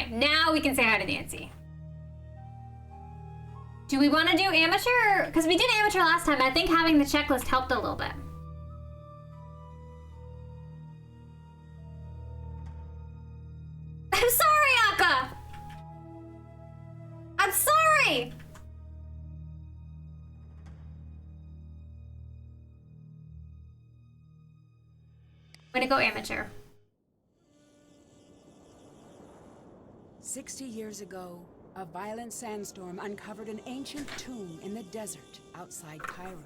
Okay, now we can say hi to Nancy. Do we want to do amateur? Because we did amateur last time. I think having the checklist helped a little bit. I'm sorry, Akka! I'm sorry! I'm gonna go amateur. 60 years ago, a violent sandstorm uncovered an ancient tomb in the desert outside Cairo.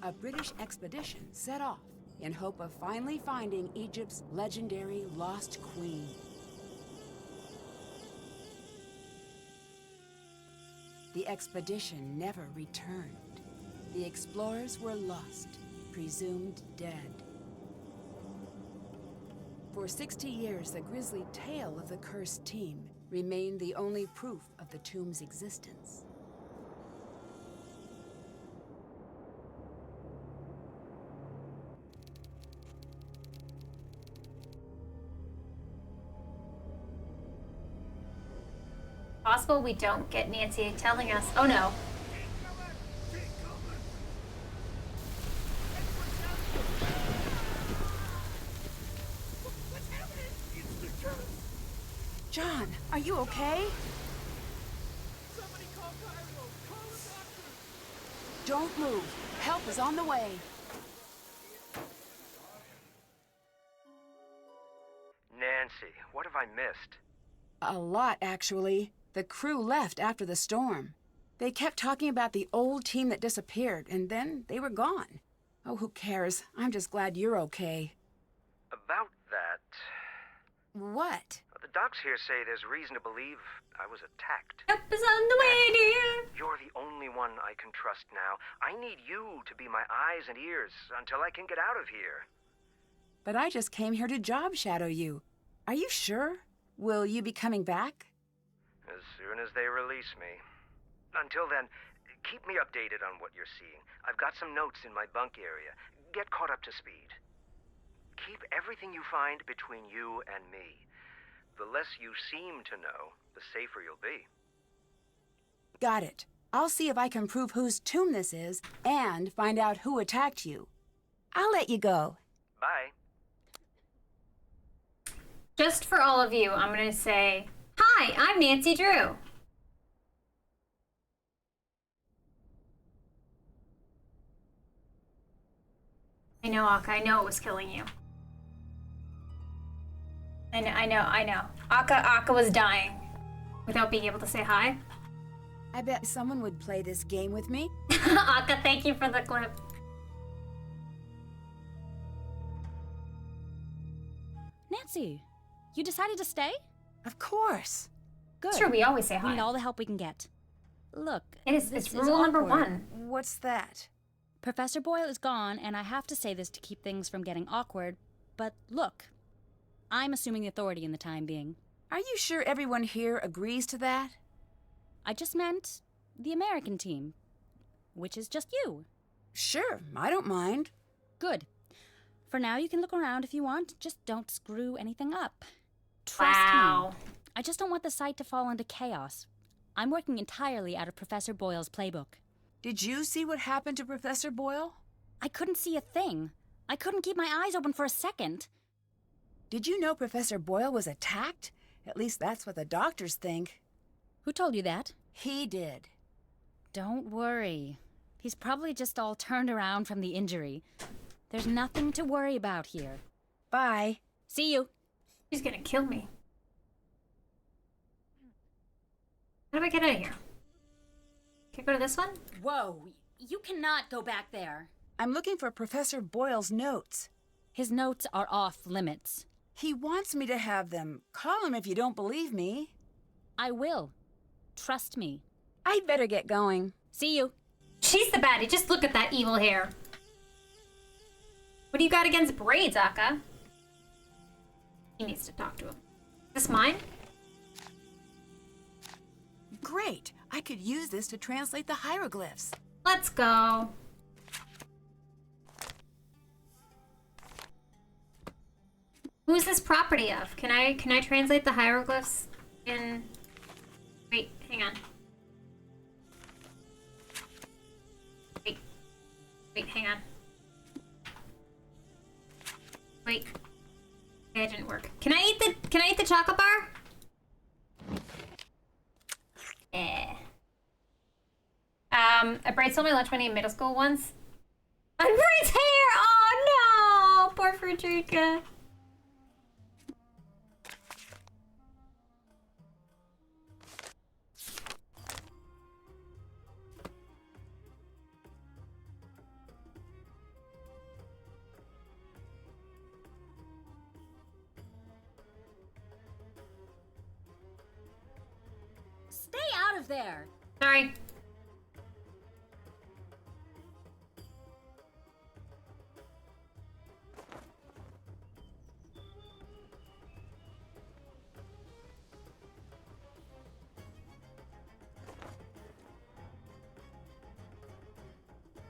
A British expedition set off in hope of finally finding Egypt's legendary lost queen. The expedition never returned. The explorers were lost, presumed dead. For 60 years, the grisly tale of the cursed team remained the only proof of the tomb's existence. Possible we don't get Nancy telling us. Oh no. John, are you okay? Somebody call Cairo! Call a doctor! Don't move. Help is on the way. Nancy, what have I missed? A lot, actually. The crew left after the storm. They kept talking about the old team that disappeared, and then they were gone. Oh, who cares? I'm just glad you're okay. About that... What? The docs here say there's reason to believe I was attacked. Help is on the way, dear. You're the only one I can trust now. I need you to be my eyes and ears until I can get out of here. But I just came here to job shadow you. Are you sure? Will you be coming back? As soon as they release me. Until then, keep me updated on what you're seeing. I've got some notes in my bunk area. Get caught up to speed. Keep everything you find between you and me. The less you seem to know, the safer you'll be. Got it. I'll see if I can prove whose tomb this is and find out who attacked you. I'll let you go. Bye. Just for all of you, I'm gonna say, hi, I'm Nancy Drew. I know, Akka, I know it was killing you. I know. Akka was dying without being able to say hi. I bet someone would play this game with me. Akka, thank you for the clip. Nancy, you decided to stay? Of course. Good. Sure, we always say We hi. need all the help we can get. Look, It's this is rule number awkward. one. What's that? Professor Boyle is gone, and I have to say this to keep things from getting awkward, but look, I'm assuming the authority in the time being. Are you sure everyone here agrees to that? I just meant the American team, which is just you. Sure, I don't mind. Good. For now, you can look around if you want, just don't screw anything up. Trust Wow. me. I just don't want the site to fall into chaos. I'm working entirely out of Professor Boyle's playbook. Did you see what happened to Professor Boyle? I couldn't see a thing. I couldn't keep my eyes open for a second. Did you know Professor Boyle was attacked? At least that's what the doctors think. Who told you that? He did. Don't worry. He's probably just all turned around from the injury. There's nothing to worry about here. Bye. See you. She's gonna kill me. How do I get out of here? Can I go to this one? Whoa, you cannot go back there. I'm looking for Professor Boyle's notes. His notes are off limits. He wants me to have them. Call him if you don't believe me. I will. Trust me. I'd better get going. See you. She's the baddie. Just look at that evil hair. What do you got against braids, Akka? He needs to talk to him. Is this mine? Great. I could use this to translate the hieroglyphs. Let's go. Who's this property of? Can I translate the hieroglyphs in... Wait, hang on. Wait, hang on. Wait. Okay, it didn't work. Can I eat the chocolate bar? I braid stole my lunch money in middle school once. Unbraids hair! Oh no! Poor Frederica. Stay out of there! Sorry.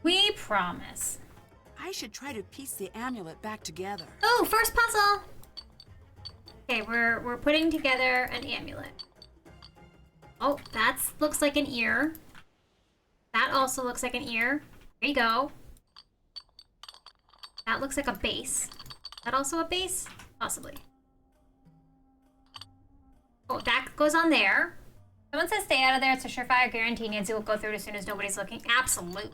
We promise. I should try to piece the amulet back together. Oh, first puzzle. Okay, we're putting together an amulet. Oh, that looks like an ear. That also looks like an ear. There you go. That looks like a base. Is that also a base? Possibly. Oh, that goes on there. Someone says stay out of there. It's a surefire guarantee. Nancy will go through it as soon as nobody's looking. Absolutely.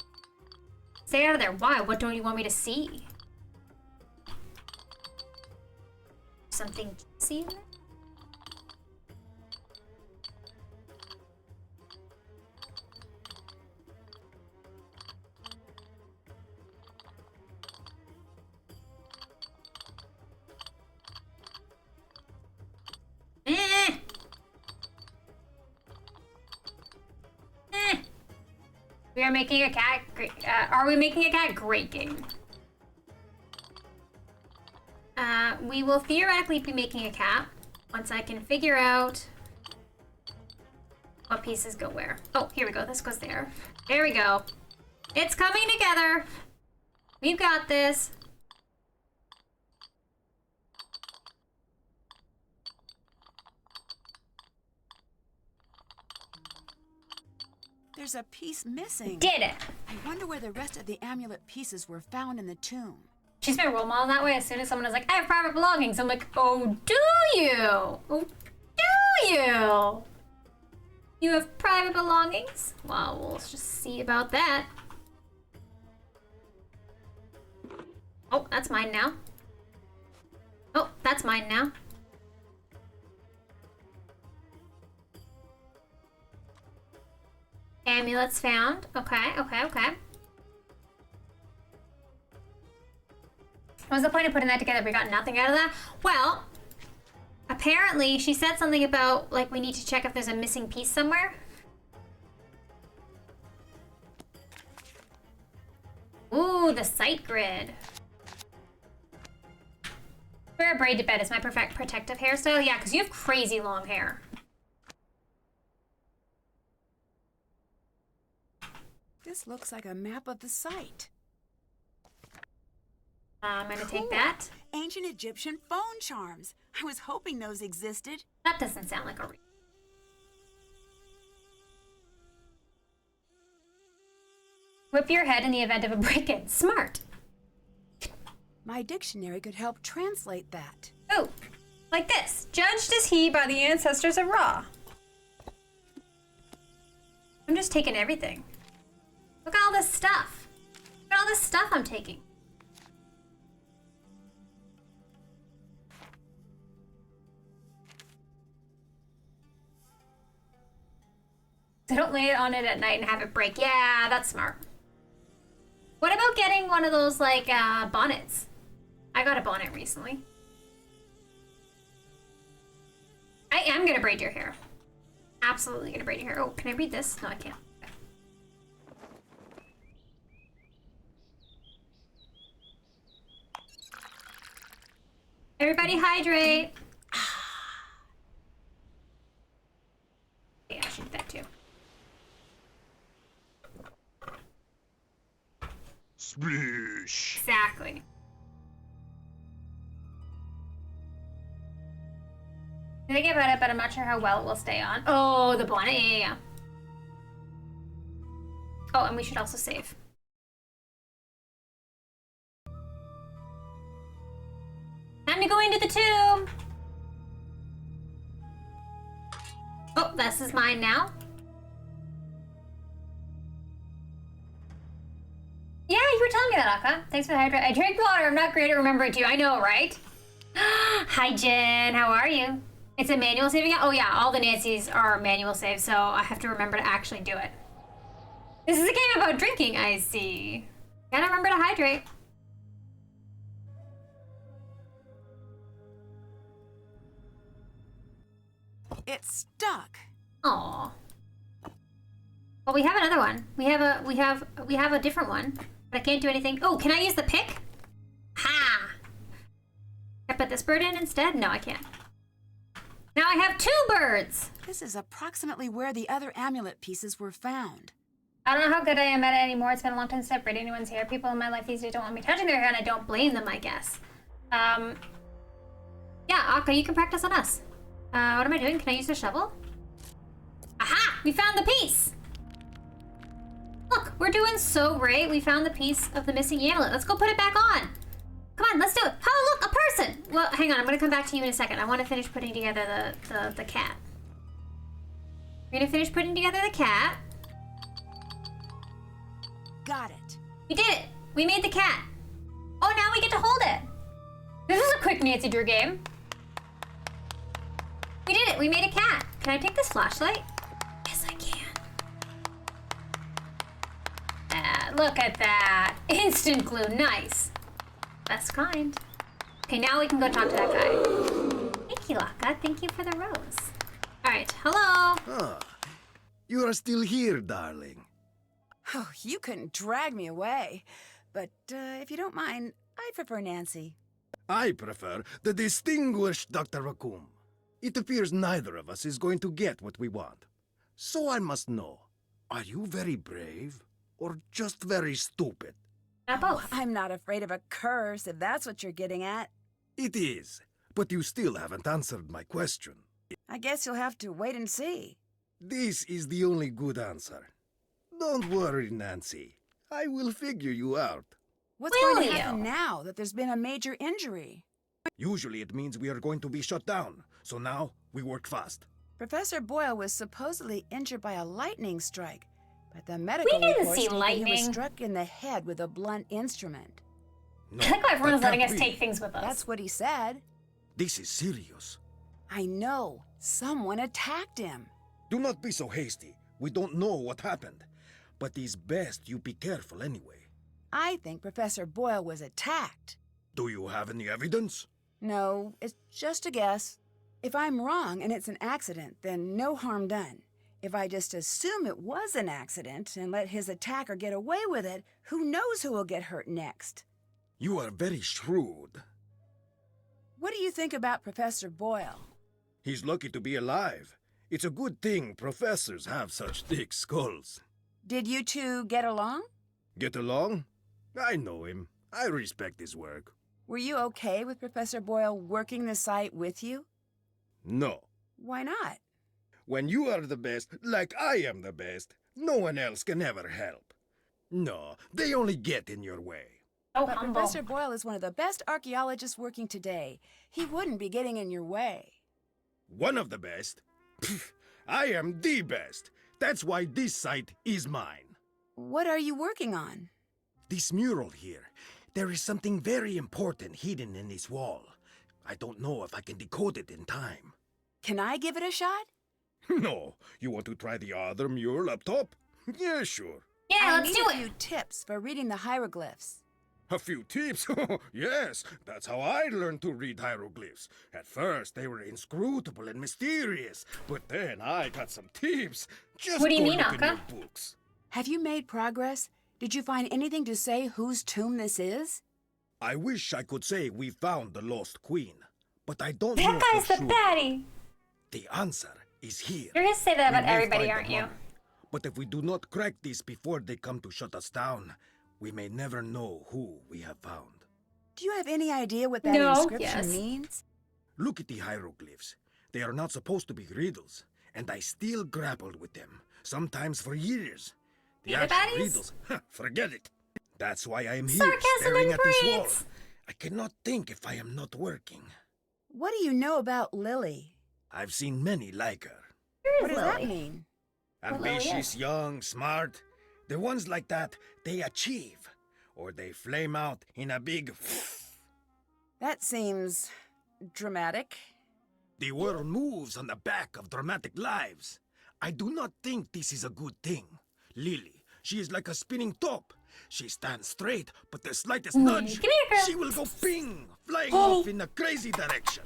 Stay out of there. Why? What don't you want me to see? Something juicy in there? We are making a cat. Are we making a cat? Great game. We will theoretically be making a cat once I can figure out what pieces go where. Oh, here we go. This goes there. There we go. It's coming together. We've got this. There's a piece missing. Did it. I wonder where the rest of the amulet pieces were found in the tomb. She's been role modeling that way. As soon as someone is like, I have private belongings, I'm like, oh, do you? Oh, do you? You have private belongings? Well, we'll just see about that. Oh, that's mine now. Oh, that's mine now. Amulets found. Okay, okay, okay. What was the point of putting that together? We got nothing out of that? Well, apparently she said something about, like, we need to check if there's a missing piece somewhere. Ooh, the sight grid. Wear a braid to bed is my perfect protective hairstyle. Yeah, because you have crazy long hair. This looks like a map of the site. I'm gonna take Cool. that. Ancient Egyptian phone charms. I was hoping those existed. That doesn't sound like a Whip your head in the event of a break-in. Smart. My dictionary could help translate that. Oh, like this. Judged is he by the ancestors of Ra. I'm just taking everything. Look at all this stuff. Look at all this stuff I'm taking. I don't lay it on it at night and have it break. Yeah, that's smart. What about getting one of those, like, bonnets? I got a bonnet recently. I am gonna braid your hair. Absolutely gonna braid your hair. Oh, can I read this? No, I can't. Okay. Everybody hydrate. Yeah, I should do that too. Splish. Exactly. I'm thinking about it, but I'm not sure how well it will stay on. Oh, the bonnet. Yeah. Oh, and we should also save. Time to go into the tomb. Oh, this is mine now. Yeah, you were telling me that, Akka. Thanks for the hydrate. I drank water. I'm not great at remembering too. I know, right? Hi, Jen. How are you? It's a manual saving. Oh yeah, all the Nancy's are manual saves, so I have to remember to actually do it. This is a game about drinking, I see. Gotta remember to hydrate. It's stuck. Aw. Well, we have another one. We have a different one, but I can't do anything. Oh, can I use the pick? Ha! Can I put this bird in instead? No, I can't. Now I have 2 birds. This is approximately where the other amulet pieces were found. I don't know how good I am at it anymore. It's been a long time since I've braided anyone's hair. People in my life these days don't want me touching their hair, and I don't blame them, I guess. Yeah, Akka, you can practice on us. What am I doing? Can I use the shovel? Aha! We found the piece! Look, we're doing so great. We found the piece of the missing amulet. Let's go put it back on. Come on, let's do it. Oh, look, a person! Well, hang on. I'm going to come back to you in a second. I want to finish putting together the cat. We're going to finish putting together the cat. Got it. We did it! We made the cat. Oh, now we get to hold it. This is a quick Nancy Drew game. We did it! We made a cat. Can I take this flashlight? Yes, I can. Look at that. Instant glue. Nice. Best kind. Okay, now we can go talk to that guy. Thank you, Akka. Thank you for the rose. Alright, hello. Ah, you are still here, darling. Oh, you couldn't drag me away. But if you don't mind, I prefer Nancy. I prefer the distinguished Dr. Raccoon. It appears neither of us is going to get what we want. So I must know, are you very brave or just very stupid? Not both. I'm not afraid of a curse, if that's what you're getting at. It is, but you still haven't answered my question. I guess you'll have to wait and see. This is the only good answer. Don't worry, Nancy. I will figure you out. What's Will going to you? happen now that there's been a major injury? Usually it means we are going to be shut down, so now we work fast. Professor Boyle was supposedly injured by a lightning strike, but the medical didn't reports see state that he lightning. was struck in the head with a blunt instrument. No, I like how everyone's that letting us can't be. take things with us. That's what he said. This is serious. I know. Someone attacked him. Do not be so hasty. We don't know what happened. But it's best you be careful anyway. I think Professor Boyle was attacked. Do you have any evidence? No, it's just a guess. If I'm wrong and it's an accident, then no harm done. If I just assume it was an accident and let his attacker get away with it, who knows who will get hurt next? You are very shrewd. What do you think about Professor Boyle? He's lucky to be alive. It's a good thing professors have such thick skulls. Did you two get along? Get along? I know him. I respect his work. Were you okay with Professor Boyle working the site with you? No. Why not? When you are the best, like I am the best, no one else can ever help. No, they only get in your way. Oh, But humble. Professor Boyle is one of the best archaeologists working today. He wouldn't be getting in your way. One of the best? Pfft, I am the best. That's why this site is mine. What are you working on? This mural here, there is something very important hidden in this wall. I don't know if I can decode it in time. Can I give it a shot? No, you want to try the other mural up top? Yeah, sure. Yeah, I let's need do a few it. tips for reading the hieroglyphs. A few tips? Yes, that's how I learned to read hieroglyphs. At first, they were inscrutable and mysterious, but then I got some tips. Just What do you go mean, look in Akka? your books. Have you made progress? Did you find anything to say whose tomb this is? I wish I could say we found the lost queen, but I don't know That guy's for the sure. baddie. The answer is here. You're gonna say that We about may everybody, find the aren't you? mummy, but if we do not crack this before they come to shut us down, we may never know who we have found. Do you have any idea what that No. inscription Yes. means? Look at the hieroglyphs. They are not supposed to be riddles, and I still grappled with them, sometimes for years. The Beaver actual baddies? riddles, forget it. That's why I am here, Sarcasm staring and at this wall. braids. I cannot think if I am not working. What do you know about Lily? I've seen many like her. What does that mean? Lily Ambitious, young, smart. The ones like that, they achieve. Or they flame out in a big... That seems dramatic. The world moves on the back of dramatic lives. I do not think this is a good thing. Lily, she is like a spinning top. She stands straight, but the slightest nudge, Come here, girl. she will go ping, flying off in a crazy direction.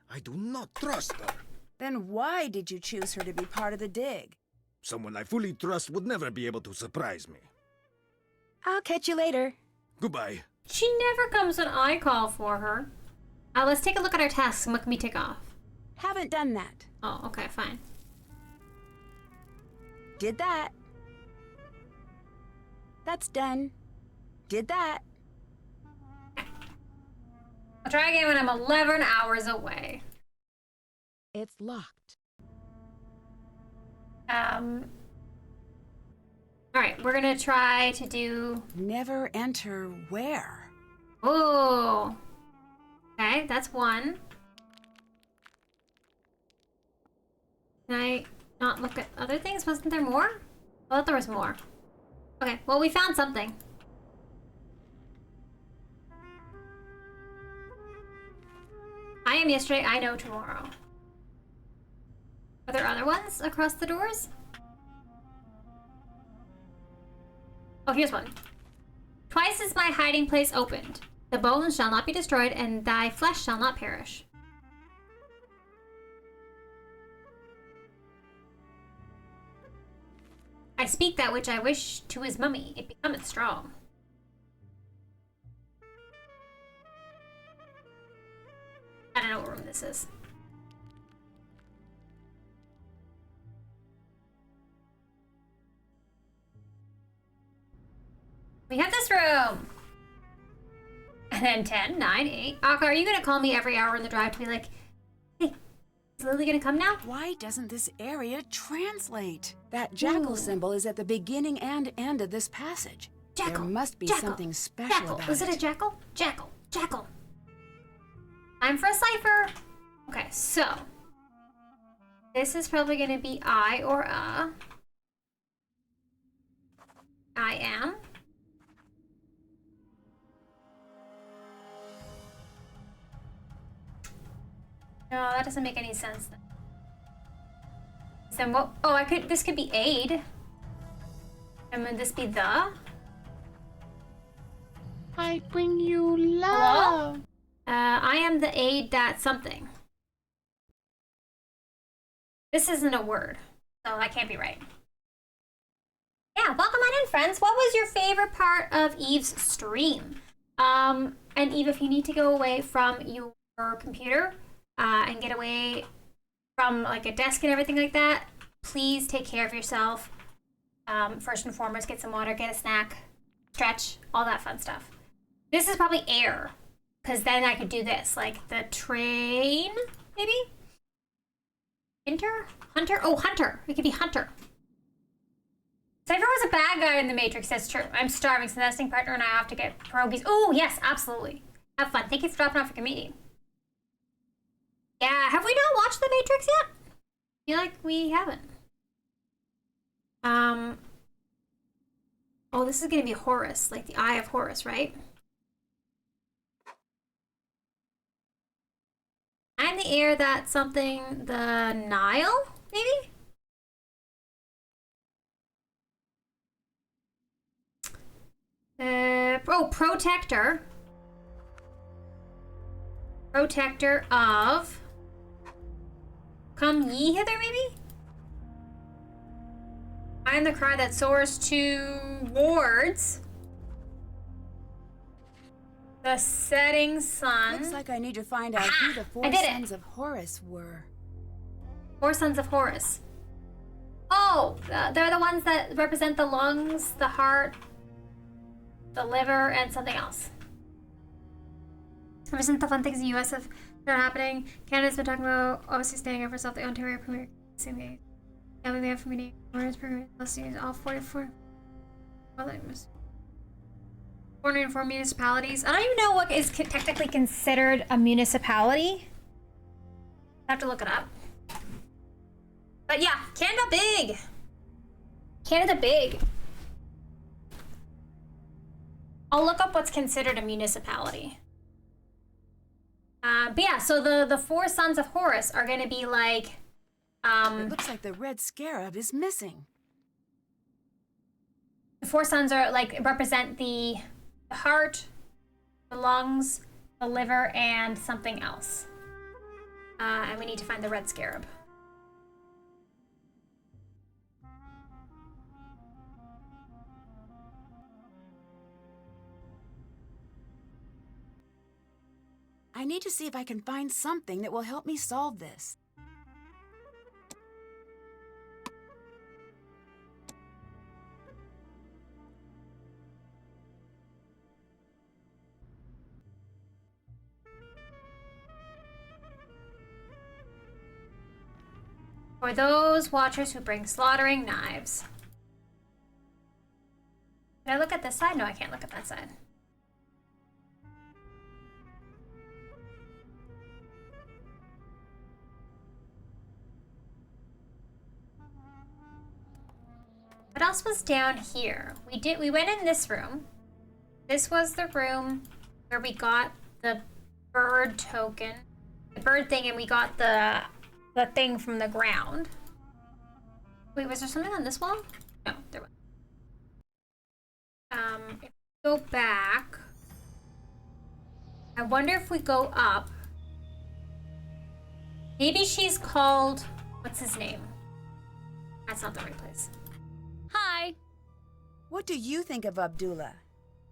I do not trust her. Then why did you choose her to be part of the dig? Someone I fully trust would never be able to surprise me. I'll catch you later. Goodbye. She never comes when I call for her. Let's take a look at our tasks and what can we tick off? Haven't done that. Oh, okay, fine. Did that. That's done. Did that. I'll try again when I'm 11 hours away. It's locked. Alright, we're gonna try to do... Never enter where? Oh! Okay, that's one. Can I not look at other things? Wasn't there more? I thought there was more. Okay, well, we found something. I am yesterday, I know tomorrow. Are there other ones across the doors? Oh, here's one. Twice is my hiding place opened. The bones shall not be destroyed, and thy flesh shall not perish. I speak that which I wish to his mummy. It becometh strong. I don't know what room this is. We have this room. And then 10, 9, 8. Akka, are you going to call me every hour in the drive to be like, hey, is Lily going to come now? Why doesn't this area translate? That jackal symbol is at the beginning and end of this passage. Jackal. There must be jackal, something special jackal. about Was it a jackal? Jackal. Jackal. I'm for a cipher. Okay, so. This is probably going to be I or a. I am. No, that doesn't make any sense. Then what? Oh, I could. This could be aid. And would this be the? I bring you Hello? love. I am the aid that something. This isn't a word, so that can't be right. Yeah, welcome on in, friends. What was your favorite part of Eve's stream? And Eve, if you need to go away from your computer and get away from like a desk and everything like that, please take care of yourself. First and foremost, get some water, get a snack, stretch, all that fun stuff. This is probably air, because then I could do this, like the train, maybe? Hunter? Oh, Hunter. It could be Hunter. Cypher was a bad guy in the Matrix, that's true. I'm starving, so nesting partner and I have to get pierogies. Oh, yes, absolutely. Have fun. Thank you for dropping off your comedian. Yeah, have we not watched the Matrix yet? I feel like we haven't. Oh, this is gonna be Horus, like the Eye of Horus, right? I'm the air that something, the Nile, maybe? Oh, protector. Protector of... Come ye hither, maybe? I am the cry that soars towards the setting sun. Looks like I need to find out who the four I did it. sons of Horus were. Four sons of Horus. Oh, they're the ones that represent the lungs, the heart, the liver, and something else. Represent the fun things in the U.S. of Not happening. Canada's been talking about obviously staying up for herself. The Ontario Premier. Yeah, we have for meeting. Orders per all 44. Well, that must. 404 municipalities. I don't even know what is technically considered a municipality. I have to look it up. But yeah, Canada big. Canada big. I'll look up what's considered a municipality. But yeah, so the four sons of Horus are gonna be like, It looks like the red scarab is missing. the four sons are like represent the heart, the lungs, the liver, and something else. And we need to find the red scarab. I need to see if I can find something that will help me solve this. For those watchers who bring slaughtering knives. Can I look at this side? No, I can't look at that side. What else was down here? We went in this room. This was the room where we got the bird token. The bird thing, and we got the thing from the ground. Wait, was there something on this wall? No, there wasn't. If we go back, I wonder if we go up. Maybe she's called, what's his name? That's not the right place. Hi! What do you think of Abdullah?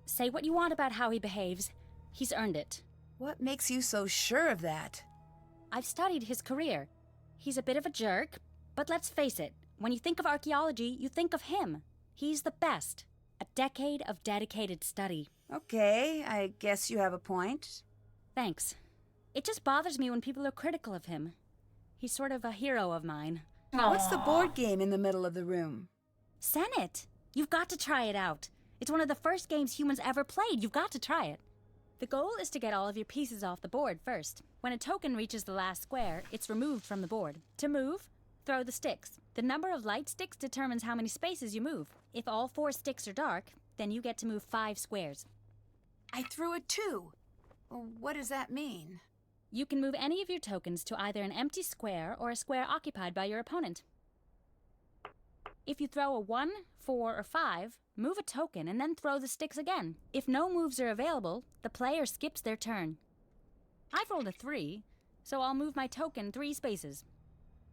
Say what you want about how he behaves. He's earned it. What makes you so sure of that? I've studied his career. He's a bit of a jerk, but let's face it, when you think of archaeology, you think of him. He's the best. A decade of dedicated study. Okay, I guess you have a point. Thanks. It just bothers me when people are critical of him. He's sort of a hero of mine. What's the board game in the middle of the room? Senet! You've got to try it out. It's one of the first games humans ever played. You've got to try it. The goal is to get all of your pieces off the board first. When a token reaches the last square, it's removed from the board. To move, throw the sticks. The number of light sticks determines how many spaces you move. If all 4 sticks are dark, then you get to move 5 squares. I threw a 2. What does that mean? You can move any of your tokens to either an empty square or a square occupied by your opponent. If you throw a 1, 4, or 5, move a token and then throw the sticks again. If no moves are available, the player skips their turn. I've rolled a 3, so I'll move my token 3 spaces.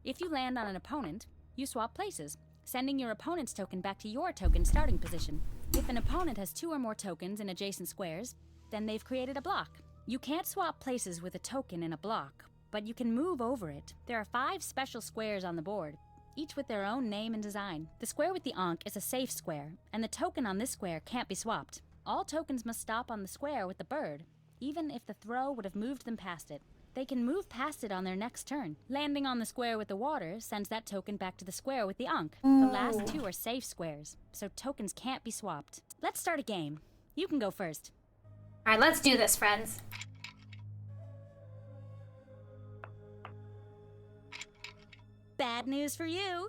If you land on an opponent, you swap places, sending your opponent's token back to your token starting position. If an opponent has 2 or more tokens in adjacent squares, then they've created a block. You can't swap places with a token in a block, but you can move over it. There are 5 special squares on the board, each with their own name and design. The square with the ankh is a safe square, and the token on this square can't be swapped. All tokens must stop on the square with the bird, even if the throw would have moved them past it. They can move past it on their next turn. Landing on the square with the water sends that token back to the square with the ankh. The last 2 are safe squares, so tokens can't be swapped. Let's start a game. You can go first. All right, let's do this, friends. Bad news for you.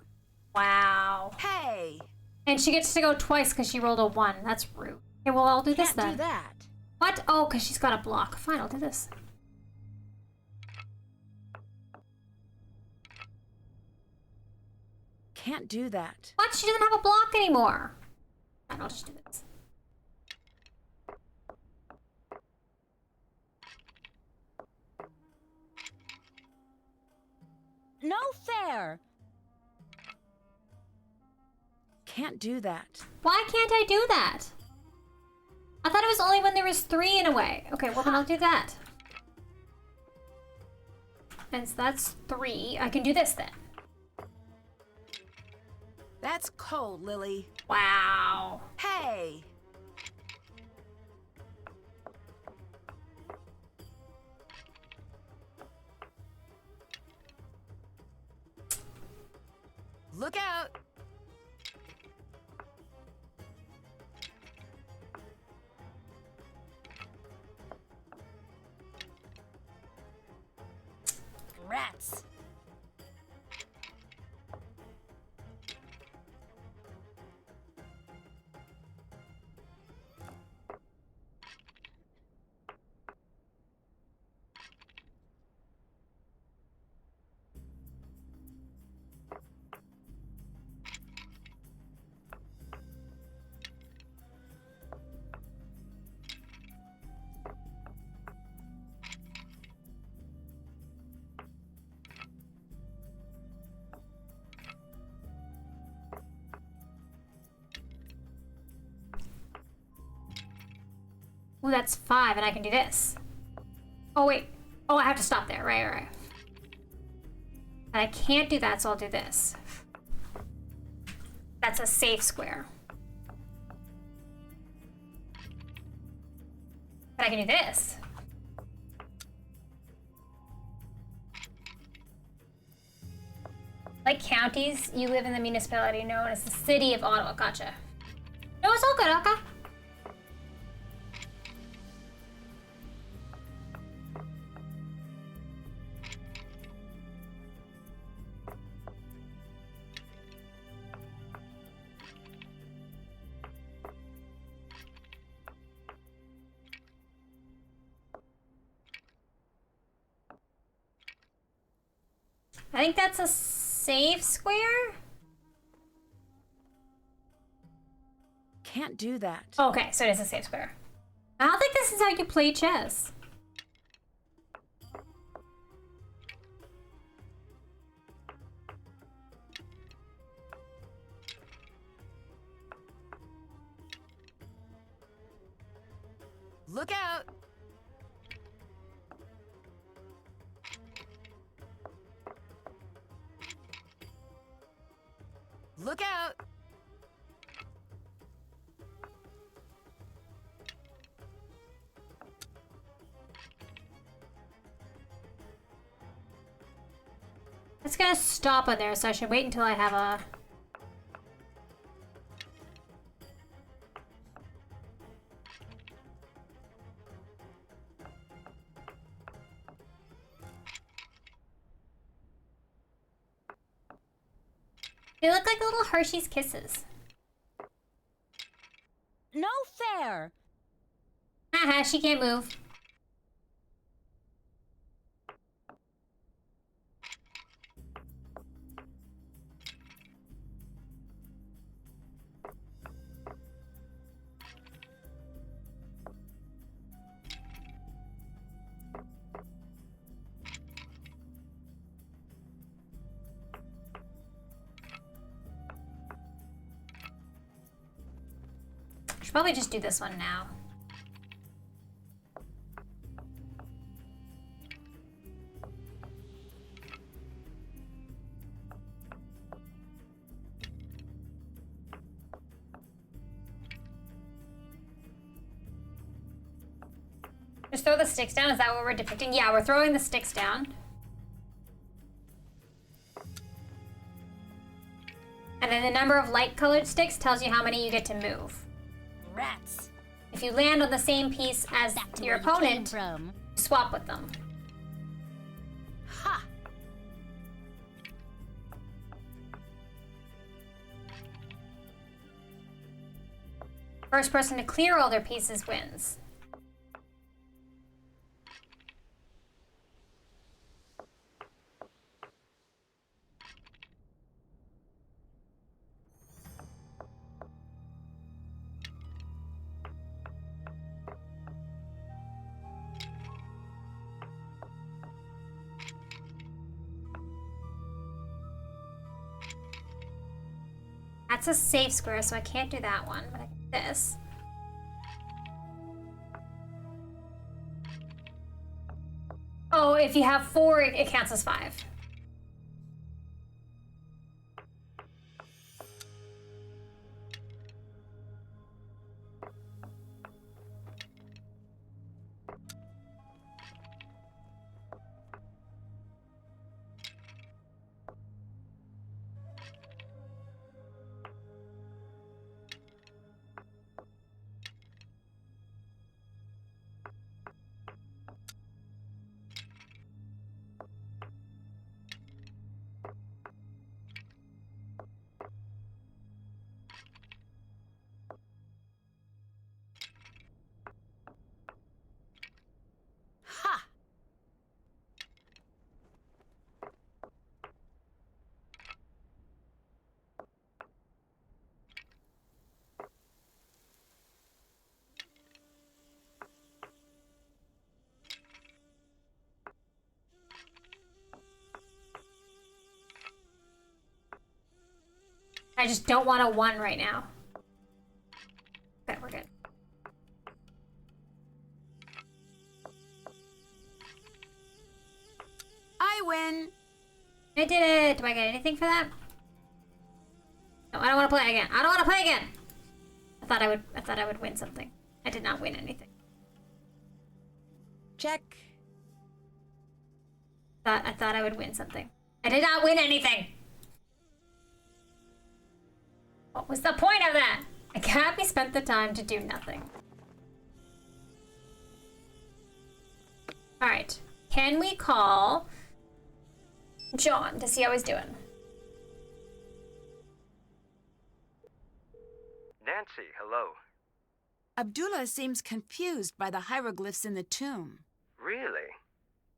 Wow. Hey! And she gets to go twice because she rolled a 1. That's rude. Okay, well, I'll do this Can't then. do that. What? Oh, because she's got a block. Fine, I'll do this. Can't do that. What? She doesn't have a block anymore. Fine, I'll just do this. No fair. Can't do that. Why can't I do that? I thought it was only when there was 3 in a way. Okay, well then I'll do that. And so that's 3. I can do this then. That's cold, Lily. Wow. Hey! Look out! Rats. Oh, that's 5, and I can do this. Oh, wait. Oh, I have to stop there. Right. And I can't do that, so I'll do this. That's a safe square. But I can do this. Like counties, you live in the municipality known as the City of Ottawa. Gotcha. No, it's all good, Aka. I think that's a safe square? Can't do that. Okay, so it is a safe square. I don't think this is how you play chess. Look out! Look out! It's gonna stop on there, so I should wait until I have a... They look like little Hershey's Kisses. No fair. Haha, she can't move. Should probably just do this one now. Just throw the sticks down? Is that what we're depicting? Yeah, we're throwing the sticks down. And then the number of light-colored sticks tells you how many you get to move. Rats. If you land on the same piece as Back to your where you came opponent, from. swap with them. Ha! First person to clear all their pieces wins. That's a safe square, so I can't do that one, but I can do this. Oh, if you have 4, it counts as 5. I just don't want a 1 right now. Okay, we're good. I win. I did it! Do I get anything for that? No, I don't want to play again. I don't want to play again! I thought I would win something. I did not win anything. Check. I thought I would win something. I did not win anything! What was the point of that? I can't be spent the time to do nothing. Alright. Can we call John to see how he's doing? Nancy, hello. Abdullah seems confused by the hieroglyphs in the tomb. Really?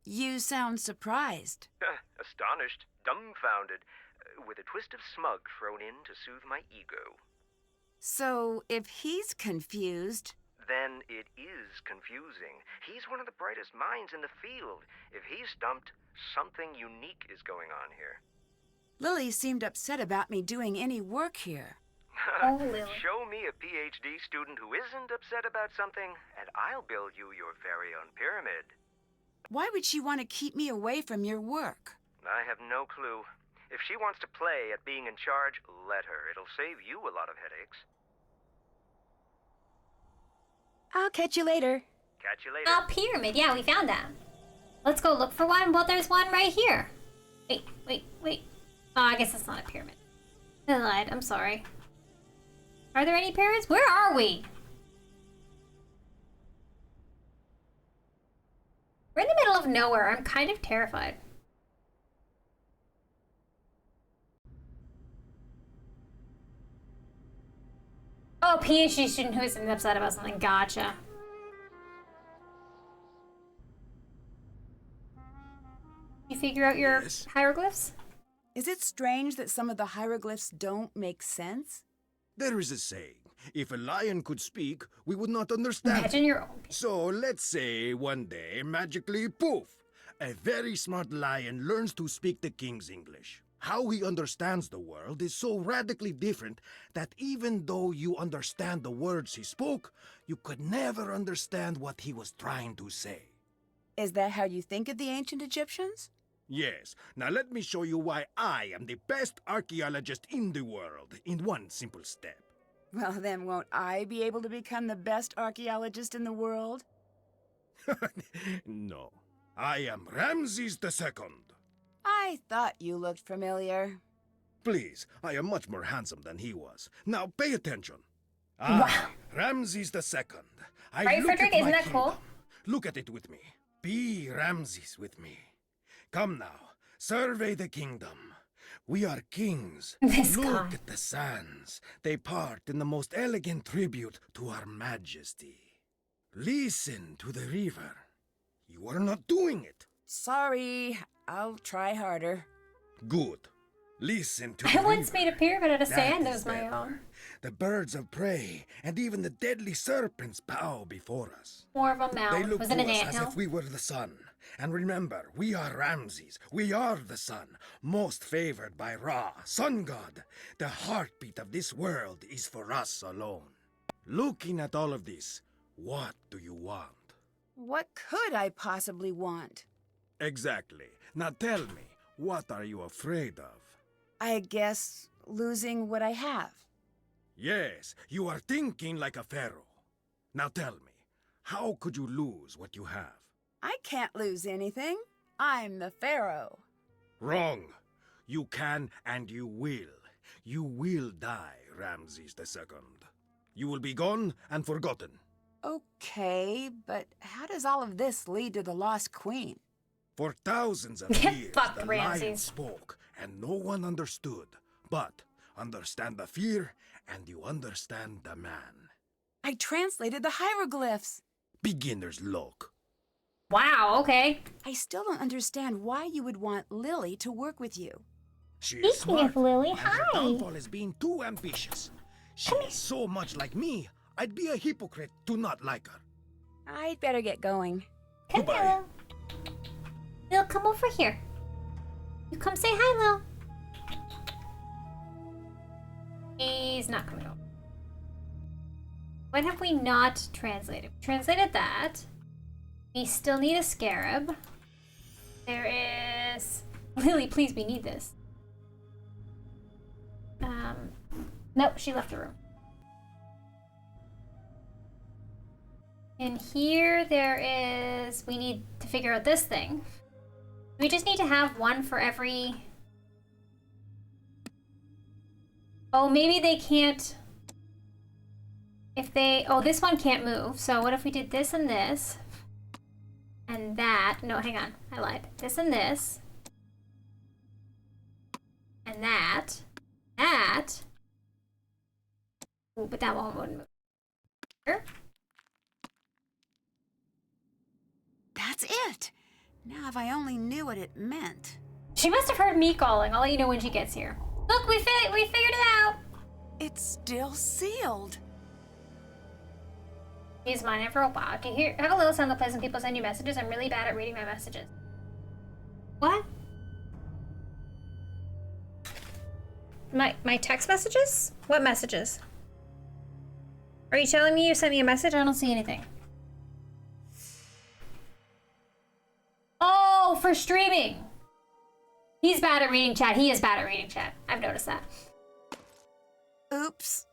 You sound surprised. Astonished, dumbfounded, with a twist of smug thrown in to soothe my ego. So, if he's confused... Then it is confusing. He's one of the brightest minds in the field. If he's stumped, something unique is going on here. Lily seemed upset about me doing any work here. Oh, Lily. Show me a PhD student who isn't upset about something, and I'll build you your very own pyramid. Why would she want to keep me away from your work? I have no clue. If she wants to play at being in charge, let her. It'll save you a lot of headaches. I'll catch you later. Catch you later. Oh, pyramid. Yeah, we found that. Let's go look for one. Well, there's one right here. Wait. Oh, I guess it's not a pyramid. I lied. I'm sorry. Are there any pyramids? Where are we? We're in the middle of nowhere. I'm kind of terrified. Oh, PhD student who isn't upset about something. Gotcha. You figure out your hieroglyphs? Is it strange that some of the hieroglyphs don't make sense? There is a saying, if a lion could speak, we would not understand. Imagine your own. So let's say one day, magically, poof, a very smart lion learns to speak the king's English. How he understands the world is so radically different that even though you understand the words he spoke, you could never understand what he was trying to say. Is that how you think of the ancient Egyptians? Yes. Now let me show you why I am the best archaeologist in the world in one simple step. Well, then won't I be able to become the best archaeologist in the world? No. I am Ramses II. I thought you looked familiar. Please, I am much more handsome than he was. Now pay attention. Wow. Ramses II. I Right, look Frederick? at Isn't my that cool? kingdom. Look at it with me. Be Ramses with me. Come now, survey the kingdom. We are kings. This Look guy. at the sands. They part in the most elegant tribute to our majesty. Listen to the river. You are not doing it. Sorry, I'll try harder. Good. Listen to I the once river. made a pyramid out of That sand that is was my better. own. The birds of prey and even the deadly serpents bow before us. More of a They mound. look Was to it an us as anthill? if we were the sun. And remember, we are Ramses. We are the sun, most favored by Ra, sun god. The heartbeat of this world is for us alone. Looking at all of this, what do you want? What could I possibly want? Exactly. Now tell me, what are you afraid of? I guess losing what I have. Yes, you are thinking like a pharaoh. Now tell me, how could you lose what you have? I can't lose anything. I'm the pharaoh. Wrong. You can and you will. You will die, Ramses II. You will be gone and forgotten. Okay, but how does all of this lead to the lost queen? For thousands of Get years, fucked, the lion Ramses. spoke, and no one understood. But understand the fear, and you understand the man. I translated the hieroglyphs. Beginner's luck. Wow, okay. I still don't understand why you would want Lily to work with you. She is Speaking smart, of Lily, and her hi. downfall is being too ambitious. She is so much like me, I'd be a hypocrite to not like her. I'd better get going. Come Goodbye. here, Lil. Lil, come over here. You come say hi, Lil. He's not coming over. What have we not translated? We translated that. We still need a scarab. There is... Lily, please, we need this. Nope, she left the room. And here there is... We need to figure out this thing. We just need to have one for every... Oh, maybe they can't... If they... Oh, this one can't move. So what if we did this and this? And that... No, hang on. I lied. This and this. And that. That. Ooh, but that one wouldn't move. Here. That's it. Now if I only knew what it meant. She must have heard me calling. I'll let you know when she gets here. Look, we figured it out. It's still sealed. Use mine for a while. Do you hear? Have a little sound that plays when people send you messages. I'm really bad at reading my messages. What? My text messages? What messages? Are you telling me you sent me a message? I don't see anything. Oh, for streaming. He's bad at reading chat. He is bad at reading chat. I've noticed that. Oops.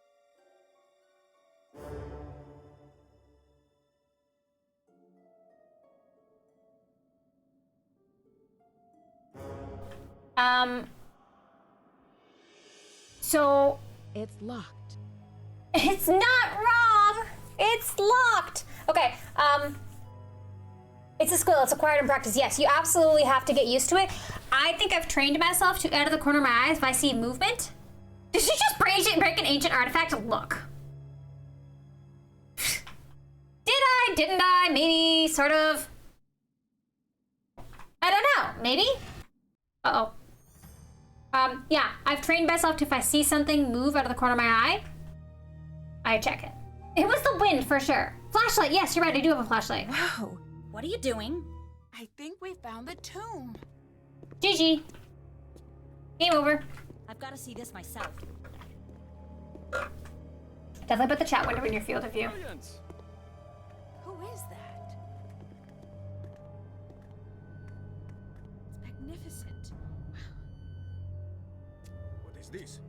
So It's locked. it's not wrong. It's locked. Okay. It's a skill. It's acquired in practice. Yes, you absolutely have to get used to it. I think I've trained myself to, out of the corner of my eyes, if I see movement. Did she just break an ancient artifact? Look. Did I? Didn't I? Maybe. Sort of. I don't know. Maybe. Uh-oh. Yeah, I've trained myself to, if I see something move out of the corner of my eye, I check it. It was the wind, for sure. Flashlight, yes, you're right, I do have a flashlight. Whoa. What are you doing? I think we found the tomb. GG. Game over. I've got to see this myself. Definitely put the chat window in your field of view. Brilliant. Who is that? It's magnificent. What is this?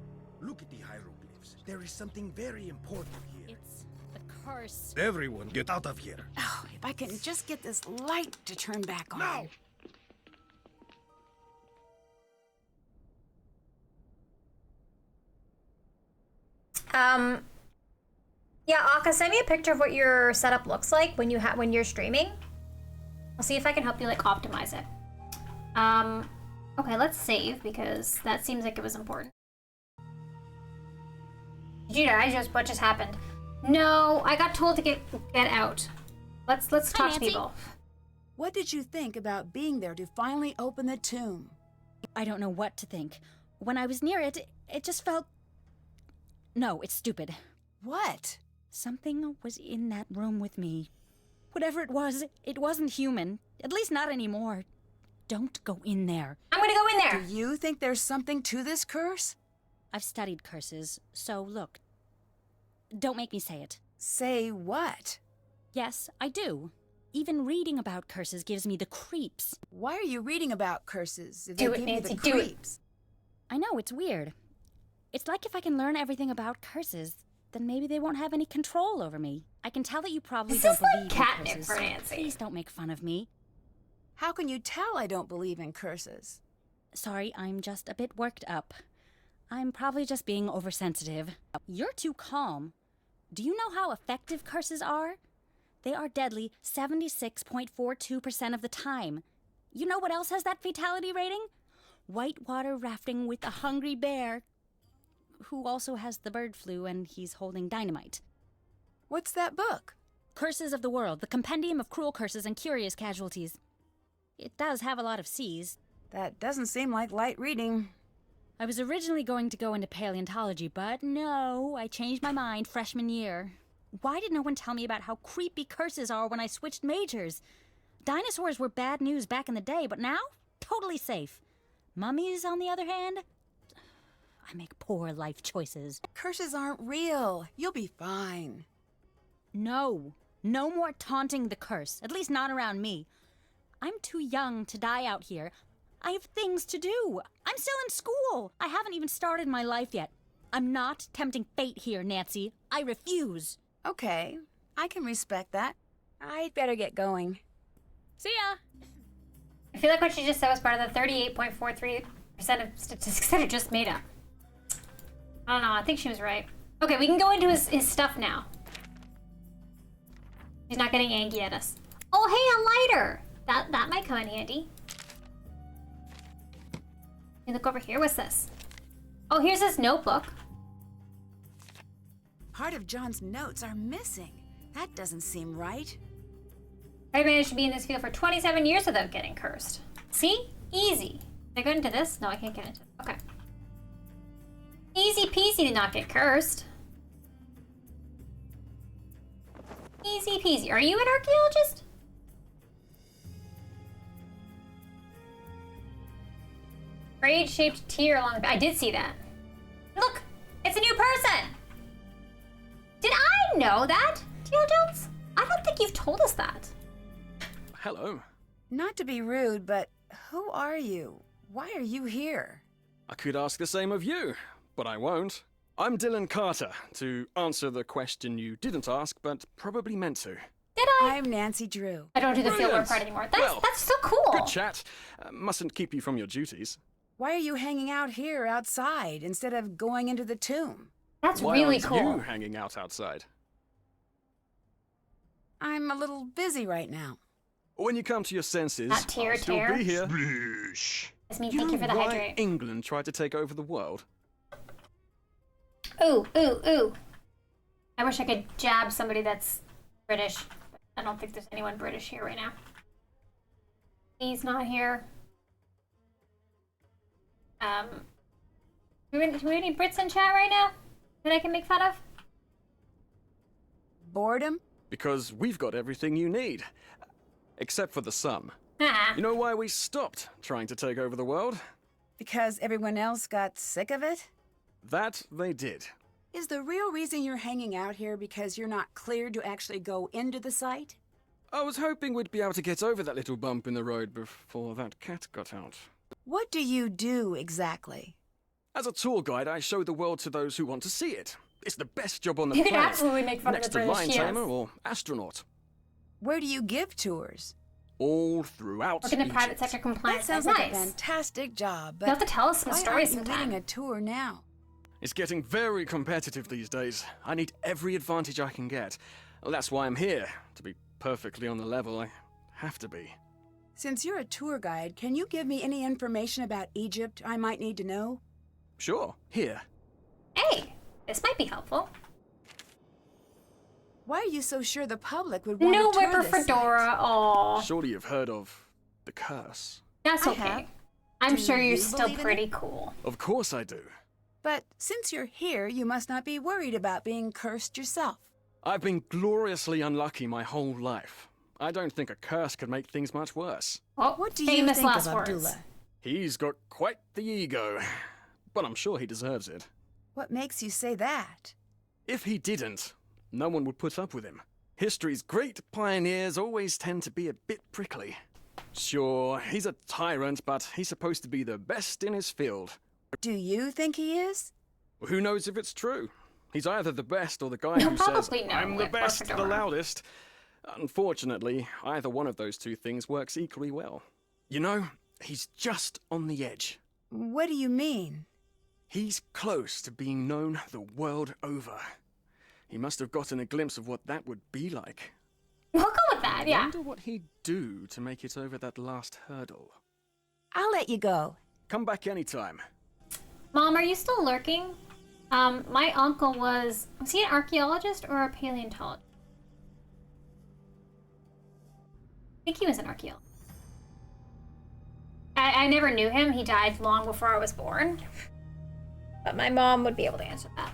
Look at the hieroglyphs. There is something very important here. It's the curse. Everyone get out of here. Oh, if I can just get this light to turn back on. Now! Yeah, Akka, send me a picture of what your setup looks like when you're streaming. I'll see if I can help you like optimize it. Okay, let's save because that seems like it was important. Did you die? What just happened? No, I got told to get out. Let's talk to Nancy. people. What did you think about being there to finally open the tomb? I don't know what to think. When I was near it, it just felt... No, it's stupid. What? Something was in that room with me. Whatever it wasn't human. At least not anymore. Don't go in there. I'm gonna go in there. Do you think there's something to this curse? I've studied curses, so look. Don't make me say it. Say what? Yes, I do. Even reading about curses gives me the creeps. Why are you reading about curses if Do they it, give Nancy, you the do it. creeps? I know, it's weird. It's like if I can learn everything about curses, then maybe they won't have any control over me. I can tell that you probably This don't is like believe in catnip curses. for so Nancy. Please don't make fun of me. How can you tell I don't believe in curses? Sorry, I'm just a bit worked up. I'm probably just being oversensitive. You're too calm. Do you know how effective curses are? They are deadly 76.42% of the time. You know what else has that fatality rating? Whitewater rafting with a hungry bear, who also has the bird flu and he's holding dynamite. What's that book? Curses of the World, the compendium of cruel curses and curious casualties. It does have a lot of C's. That doesn't seem like light reading. I was originally going to go into paleontology, but no, I changed my mind freshman year. Why did no one tell me about how creepy curses are when I switched majors? Dinosaurs were bad news back in the day, but now, totally safe. Mummies, on the other hand, I make poor life choices. Curses aren't real. You'll be fine. No. No more taunting the curse. At least not around me. I'm too young to die out here. I have things to do. I'm still in school. I haven't even started my life yet. I'm not tempting fate here, Nancy. I refuse. Okay, I can respect that. I'd better get going. See ya. I feel like what she just said was part of the 38.43% of statistics that are just made up. I don't know, I think she was right. Okay, we can go into his stuff now. He's not getting angry at us. Oh, hey, a lighter! That might come in handy. You look over here, what's this? Oh, here's his notebook. Part of John's notes are missing. That doesn't seem right. I managed to be in this field for 27 years without getting cursed. See? Easy. Can I go into this? No, I can't get into it. Okay. Easy peasy to not get cursed. Easy peasy. Are you an archaeologist? Braid-shaped tear along the... I did see that. Look! It's a new person! Did I know that, Teal Jones? I don't think you've told us that. Hello. Not to be rude, but who are you? Why are you here? I could ask the same of you, but I won't. I'm Dylan Carter, to answer the question you didn't ask, but probably meant to. Did I? I'm Nancydrew. I don't do the fieldwork Brilliant. part anymore. Well, That's so cool. Good chat. Mustn't keep you from your duties. Why are you hanging out here outside instead of going into the tomb? That's Why really aren't cool. you hanging out outside? I'm a little busy right now. When you come to your senses, That tear, I'll still tear. be here. That's me. You Thank you know for the why hydrate. England tried to take over the world? Ooh, ooh, ooh. I wish I could jab somebody that's British. But I don't think there's anyone British here right now. He's not here. Do we have any Brits in chat right now that I can make fun of? Boredom? Because we've got everything you need. Except for the sun. Haha. You know why we stopped trying to take over the world? Because everyone else got sick of it? That they did. Is the real reason you're hanging out here because you're not cleared to actually go into the site? I was hoping we'd be able to get over that little bump in the road before that cat got out. What do you do exactly? As a tour guide, I show the world to those who want to see it. It's the best job on the You could planet. absolutely make fun Next of the to British. lion Yes. tamer or astronaut. Where do you give tours? All throughout Work in the private Egypt. sector That compliance. sounds That's like nice. a fantastic job, but You'll have to tell us some why stories aren't you sometime. leading a tour now? It's getting very competitive these days. I need every advantage I can get. Well, that's why I'm here. To be perfectly on the level, I have to be. Since you're a tour guide, can you give me any information about Egypt I might need to know? Sure, here. Hey, this might be helpful. Why are you so sure the public would want No to tour whipper this fedora. Aw. Surely you've heard of the curse. That's I okay. have. I'm Do sure you're you still believe in pretty it? cool. Of course I do. But since you're here, you must not be worried about being cursed yourself. I've been gloriously unlucky my whole life. I don't think a curse could make things much worse. Oh, What do you famous think last of words. Abdullah? He's got quite the ego, but I'm sure he deserves it. What makes you say that? If he didn't, no one would put up with him. History's great pioneers always tend to be a bit prickly. Sure, he's a tyrant, but he's supposed to be the best in his field. Do you think he is? Who knows if it's true? He's either the best or the guy You'll who says, probably know I'm the with best, the Fedora. loudest. Unfortunately, either one of those two things works equally well. You know, he's just on the edge. What do you mean? He's close to being known the world over. He must have gotten a glimpse of what that would be like. We'll go with that, I yeah. wonder what he'd do to make it over that last hurdle. I'll let you go. Come back anytime. Mom, are you still lurking? My uncle was he an archaeologist or a paleontologist? I think he was an archaeologist. I never knew him. He died long before I was born. But my mom would be able to answer that.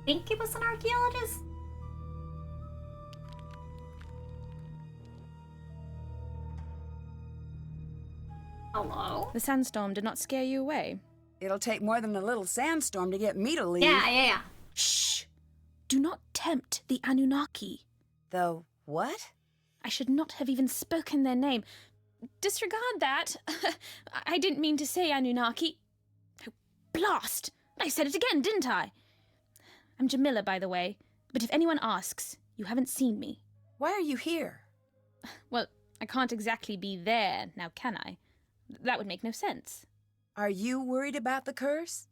I think he was an archaeologist? Hello? The sandstorm did not scare you away. It'll take more than a little sandstorm to get me to leave. Yeah. Shh! Do not tempt the Anunnaki. The what? I should not have even spoken their name. Disregard that. I didn't mean to say Anunnaki. Oh, blast! I said it again, didn't I? I'm Jamila, by the way. But if anyone asks, you haven't seen me. Why are you here? Well, I can't exactly be there, now can I? That would make no sense. Are you worried about the curse?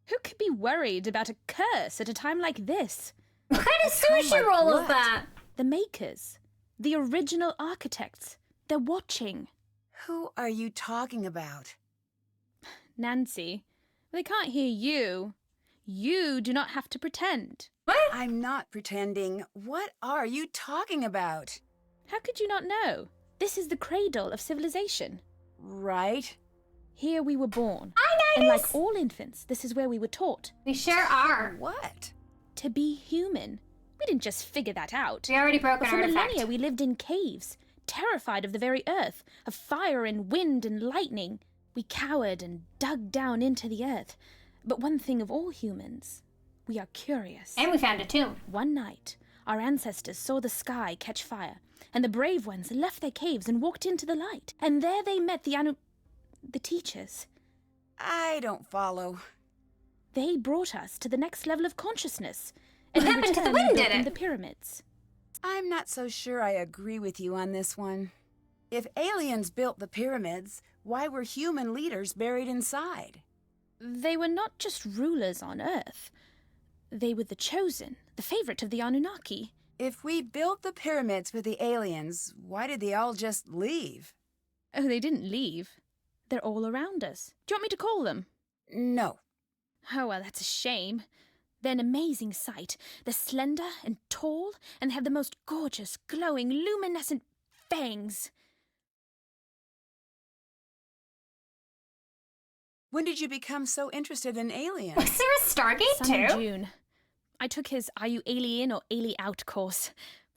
Who could be worried about a curse at a time like this? What kind of sushi roll is that? The makers. The original architects. They're watching. Who are you talking about? Nancy, they can't hear you. You do not have to pretend. What? I'm not pretending. What are you talking about? How could you not know? This is the cradle of civilization. Right. Here we were born. Hi, And guys! like all infants, this is where we were taught. We sure are. What? To be human. We didn't just figure that out. We already broke But an for artifact. millennia we lived in caves, terrified of the very earth, of fire and wind and lightning. We cowered and dug down into the earth. But one thing of all humans, we are curious. And we found a tomb. One night, our ancestors saw the sky catch fire, and the brave ones left their caves and walked into the light. And there they met the teachers. I don't follow. They brought us to the next level of consciousness. And What in happened to the return, wind, we did built them it? the pyramids. I'm not so sure I agree with you on this one. If aliens built the pyramids, why were human leaders buried inside? They were not just rulers on Earth. They were the chosen, the favorite of the Anunnaki. If we built the pyramids for the aliens, why did they all just leave? Oh, they didn't leave. They're all around us. Do you want me to call them? No. Oh, well, that's a shame. They're an amazing sight. They're slender and tall, and they have the most gorgeous, glowing, luminescent fangs. When did you become so interested in aliens? Was there a Stargate Sunny too? June. I took his Are You Alien or Ali Out course.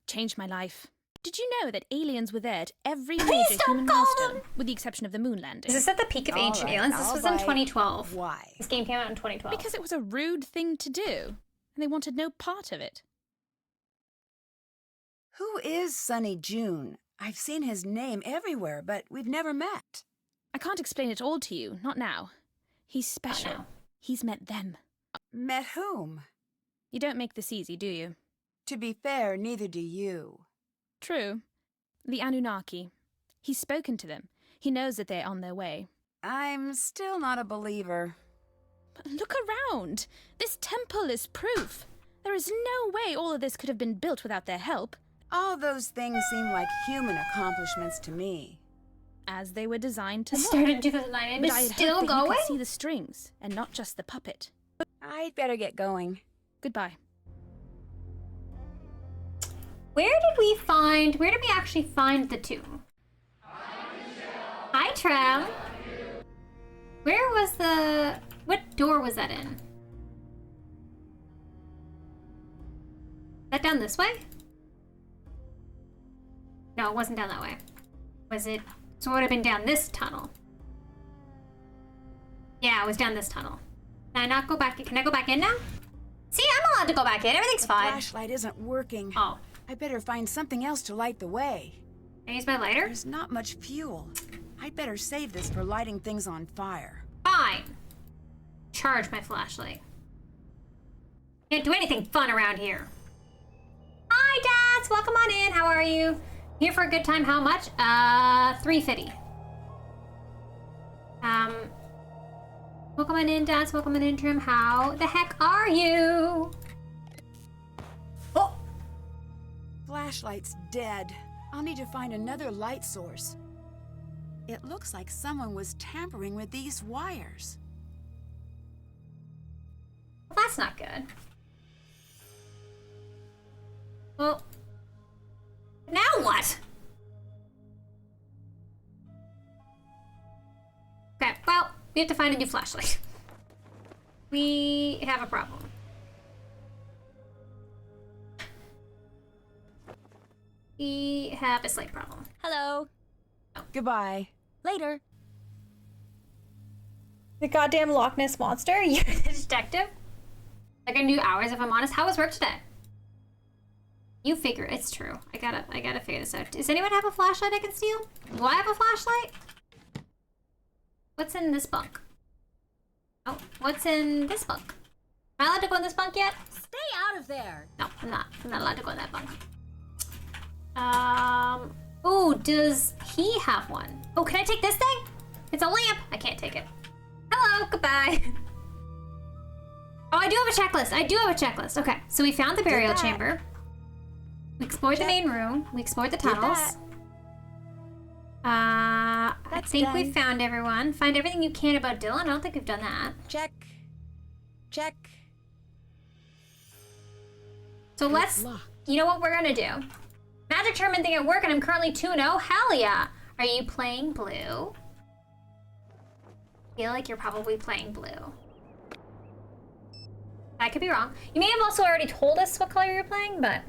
Changed my life. Did you know that aliens were there at every Please major don't human call milestone, them. with the exception of the moon landing? Is this at the peak of All ancient right, aliens? This I'll was in buy- 2012. Why? This game came out in 2012. Because it was a rude thing to do, and they wanted no part of it. Who is Sunny June? I've seen his name everywhere, but we've never met. I can't explain it all to you, not now. He's special. now. He's met them. Met whom? You don't make this easy, do you? To be fair, neither do you. True. The Anunnaki. He's spoken to them. He knows that they're on their way. I'm still not a believer. But look around. This temple is proof. There is no way all of this could have been built without their help, All those things seem like human accomplishments to me. as they were designed to It look. started in 2009 and But it's I had still hoped that you going? could see the strings and not just the puppet. I'd better get going. Goodbye. Where did we actually find the tomb? Hi, Trem. Where was what door was that in? That down this way? No, it wasn't down that way. Was it? So it would have been down this tunnel. Yeah, it was down this tunnel. Can I not go back? Can I go back in now? See, I'm allowed to go back in. Everything's The fine. flashlight isn't working. Oh, I better find something else to light the way. can I use my lighter? There's not much fuel. I'd better save this for lighting things on fire. Fine. Charge my flashlight. Can't do anything fun around here. Hi, Dads. Welcome on in. How are you? Here for a good time. How much? $3.50. Welcome on in, Dads. Welcome on in, Trim. How the heck are you? Oh, Flashlight's dead. I'll need to find another light source. It looks like someone was tampering with these wires. well, that's not good. Well, now what? Okay, well, we have to find a new flashlight. We have a problem. We have a slight problem. Hello. Goodbye. Later. The goddamn Loch Ness monster? You're the detective? Like, I can do hours if I'm honest. How was work today? You figure it's true. I gotta figure this out. Does anyone have a flashlight I can steal? Do I have a flashlight? What's in this bunk? Oh, what's in this bunk? Am I allowed to go in this bunk yet? Stay out of there! No, I'm not. I'm not allowed to go in that bunk. Ooh, does he have one? Oh, can I take this thing? It's a lamp. I can't take it. Hello, goodbye. Oh, I do have a checklist. I do have a checklist. Okay, so we found the burial chamber. We explored the main room. We explored the tunnels. I think we found everyone. Find everything you can about Dylan. I don't think we've done that. Check. Check. So let's, you know what we're gonna do? Magic tournament thing at work and I'm currently 2-0. Hell yeah. Are you playing blue? I feel like you're probably playing blue. I could be wrong. You may have also already told us what color you're playing, but...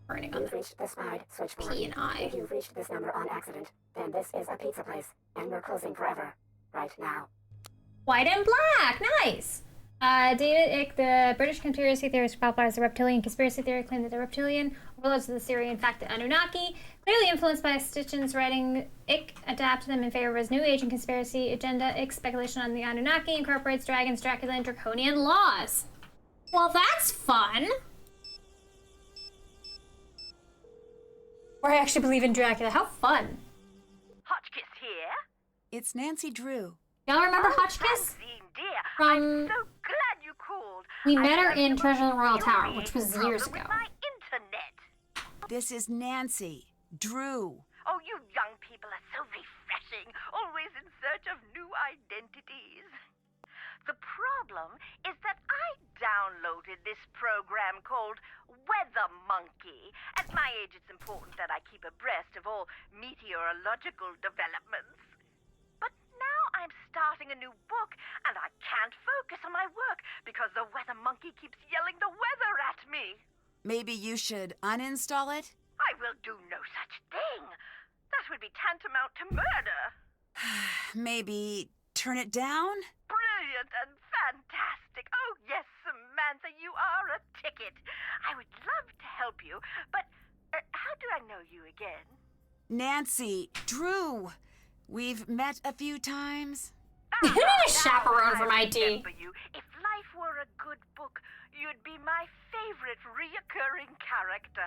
Burning on You've reached the Spied switchboard. P and I. If you've reached this number on accident, then this is a pizza place, and we're closing forever. Right now. White and black, nice. David Icke, the British conspiracy theorist popularized the reptilian conspiracy theory, claimed that the reptilian overlords of the Syria, in fact, the Anunnaki. Clearly influenced by Stitchin's writing, Icke adapted them in favor of his New Age and conspiracy agenda. Icke's speculation on the Anunnaki incorporates dragons, Dracula, and draconian laws. Well, that's fun. Or I actually believe in Dracula. How fun. Hotchkiss here. It's Nancydrew. Y'all remember Hotchkiss? Francine, dear, From... I'm so glad you called. We met her I in have Treasure of the Royal Tower, infuriating which was problem years with ago. my internet. This is Nancy. Drew. Oh, you young people are so refreshing, always in search of new identities. The problem is that I downloaded this program called Weather Monkey. At my age, it's important that I keep abreast of all meteorological developments. But now I'm starting a new book, and I can't focus on my work because the Weather Monkey keeps yelling the weather at me. Maybe you should uninstall it? I will do no such thing. That would be tantamount to murder. Maybe turn it down? Brilliant and fantastic. Oh, yes, Samantha, you are a ticket. I would love to help you, but how do I know you again? Nancy, Drew. We've met a few times. You need a chaperone for my I tea. remember you. If life were a good book, you'd be my favorite reoccurring character.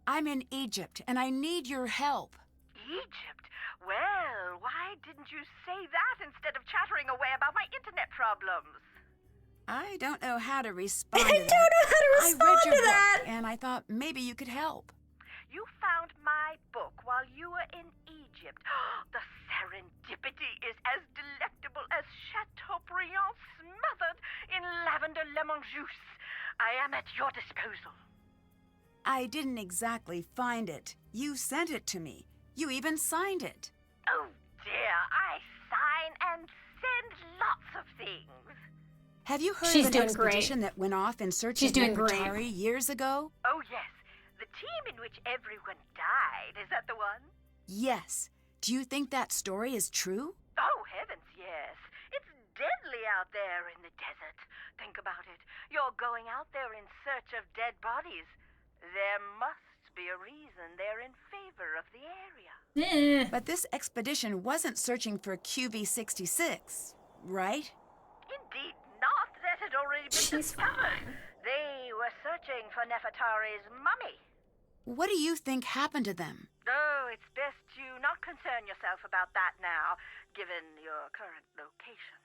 I'm in Egypt, and I need your help. Egypt? Well, why didn't you say that instead of chattering away about my internet problems? I don't know how to respond I to don't that. know how to I respond read your to that. book, and I thought maybe you could help. You found my book while you were in Egypt. The serendipity is as delectable as Chateaubriand smothered in lavender lemon juice. I am at your disposal. I didn't exactly find it. You sent it to me. You even signed it. Oh dear, I sign and send lots of things. Have you heard She's of an doing expedition that went off in search She's of doing great. Nefertari years ago? Oh yes, the team in which everyone died, is that the one? Yes. Do you think that story is true? Oh heavens, yes. It's deadly out there in the desert. Think about it. You're going out there in search of dead bodies. There must be a reason they're in favor of the area. But this expedition wasn't searching for QV66, right? Indeed not. That had already been She's discovered. fine. They were searching for Nefertari's mummy. What do you think happened to them? Oh, it's best you not concern yourself about that now, given your current location.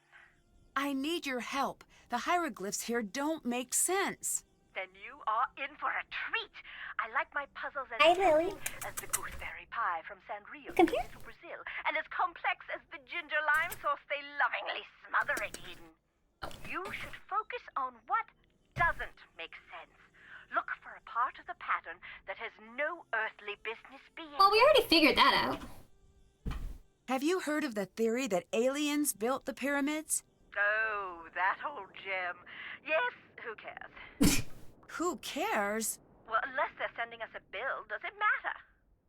I need your help. The hieroglyphs here don't make sense. Then you are in for a treat. I like my puzzles as Hi, tempting Lily. as the gooseberry pie from Sanrio Come here. to Brazil, and as complex as the ginger lime sauce they lovingly smother it in. You should focus on what doesn't make sense. Look for a part of the pattern that has no earthly business being. Well, we already figured that out. Have you heard of the theory that aliens built the pyramids? Oh, that old gem. Yes, who cares? Who cares? Well, unless they're sending us a bill, does it matter?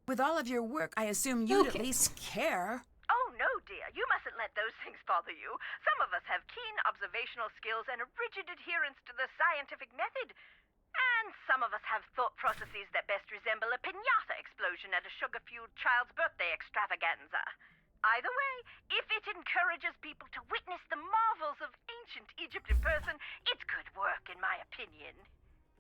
With all of your work, I assume you'd at least care. Oh, no, dear. You mustn't let those things bother you. Some of us have keen observational skills and a rigid adherence to the scientific method. And some of us have thought processes that best resemble a piñata explosion at a sugar-fueled child's birthday extravaganza. Either way, if it encourages people to witness the marvels of ancient Egypt in person, it's good work, in my opinion.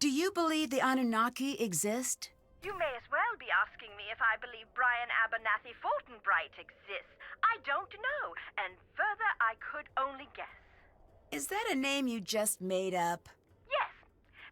Do you believe the Anunnaki exist? You may as well be asking me if I believe Brian Abernathy Fortinbright exists. I don't know, and further, I could only guess. Is that a name you just made up? Yes.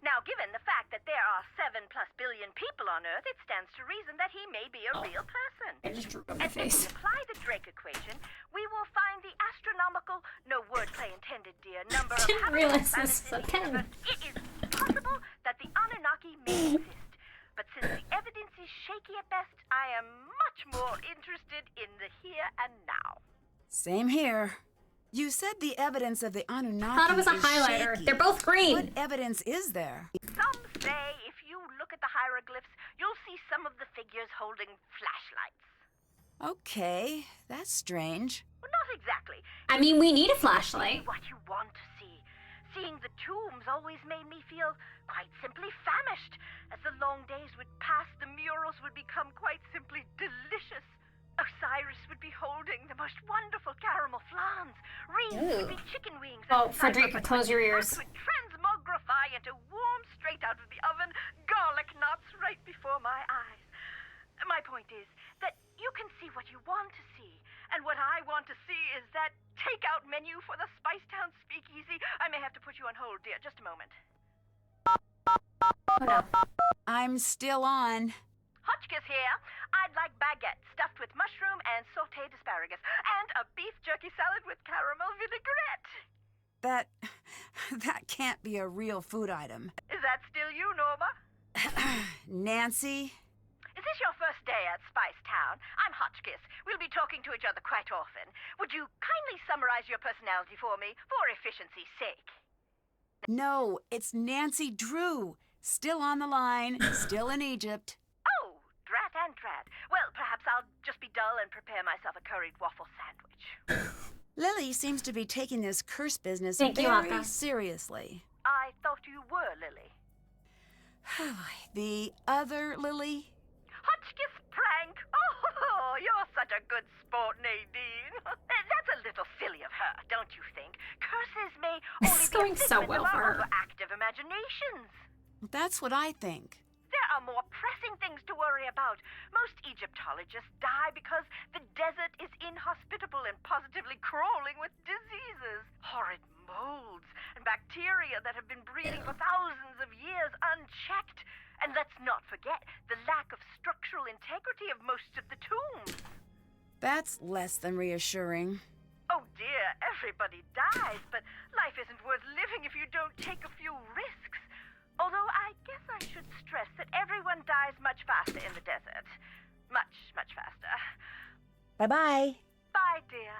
Now, given the fact that there are 7+ billion people on Earth, it stands to reason that he may be a real person. I just drew on my And if face. we apply the Drake equation, we will find the astronomical, no wordplay intended, dear, number of Didn't realize habitable this was a planets in the pen. universe. It is possible that the Anunnaki may exist. But since the evidence is shaky at best, I am much more interested in the here and now. Same here. You said the evidence of the Anunnaki Thought it was a is highlighter. shaky. They're both green. What evidence is there? Some say if you look at the hieroglyphs, you'll see some of the figures holding flashlights. Okay, that's strange. Well, not exactly. I mean, we need a See flashlight. what you want to see. Seeing the tombs always made me feel quite simply famished. As the long days would pass, the murals would become quite simply delicious. Osiris would be holding the most wonderful caramel flans. Reeds would be chicken wings. Oh, and Frederica, close your ears. would transmogrify into warm, straight out of the oven, garlic knots right before my eyes. My point is that you can see what you want to see. And what I want to see is that takeout menu for the Spicetown Speakeasy. I may have to put you on hold, dear. Just a moment. Oh no. I'm still on. Hotchkiss here. I'd like baguette stuffed with mushroom and sautéed asparagus. And a beef jerky salad with caramel vinaigrette. That can't be a real food item. Is that still you, Norma? Nancy? Is this your first day at Spicetown? I'm Hotchkiss. We'll be talking to each other quite often. Would you kindly summarize your personality for me, for efficiency's sake? No, it's Nancydrew. Still on the line, still in Egypt. Oh, drat and drat. Well, perhaps I'll just be dull and prepare myself a curried waffle sandwich. Lily seems to be taking this curse business Thank you, very Akka. seriously. I thought you were Lily. The other Lily? Hotchkiss prank! Oh, you're such a good sport, Nadine. That's a little silly of her, don't you think? Curses may This only is be going a so figment well of for our her. overactive imaginations. That's what I think. There are more pressing things to worry about. Most Egyptologists die because the desert is inhospitable and positively crawling with diseases. Horrid molds and bacteria that have been breeding for thousands of years unchecked. And let's not forget the lack of structural integrity of most of the tombs. That's less than reassuring. Oh dear, everybody dies, but life isn't worth living if you don't take a few risks. Although I guess I should stress that everyone dies much faster in the desert. Much, much faster. Bye-bye. Bye, dear.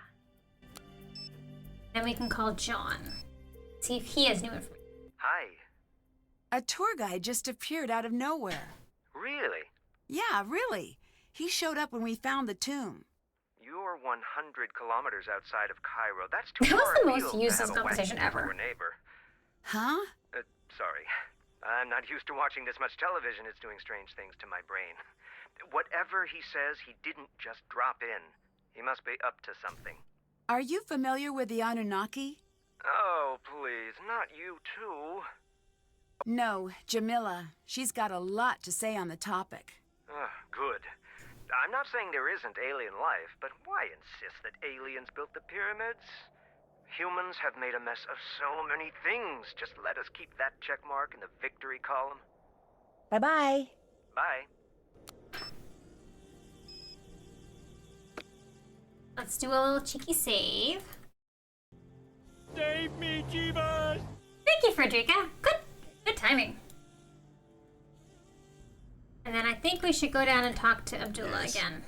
Then we can call John. See if he has new information. Hi. A tour guide just appeared out of nowhere. Really? Yeah, really. He showed up when we found the tomb. You're 100 kilometers outside of Cairo. That's too That was far the afield most to useless have a conversation wacky ever. next-door neighbor. Huh? Sorry. I'm not used to watching this much television. It's doing strange things to my brain. Whatever he says, he didn't just drop in. He must be up to something. Are you familiar with the Anunnaki? Oh, please, not you too. No, Jamila. She's got a lot to say on the topic. Good. I'm not saying there isn't alien life, but why insist that aliens built the pyramids? Humans have made a mess of so many things. Just let us keep that check mark in the victory column. Bye-bye. Bye. Let's do a little cheeky save. Save me, Jeebus! Thank you, Frederica. Good timing. And then I think we should go down and talk to Abdullah again.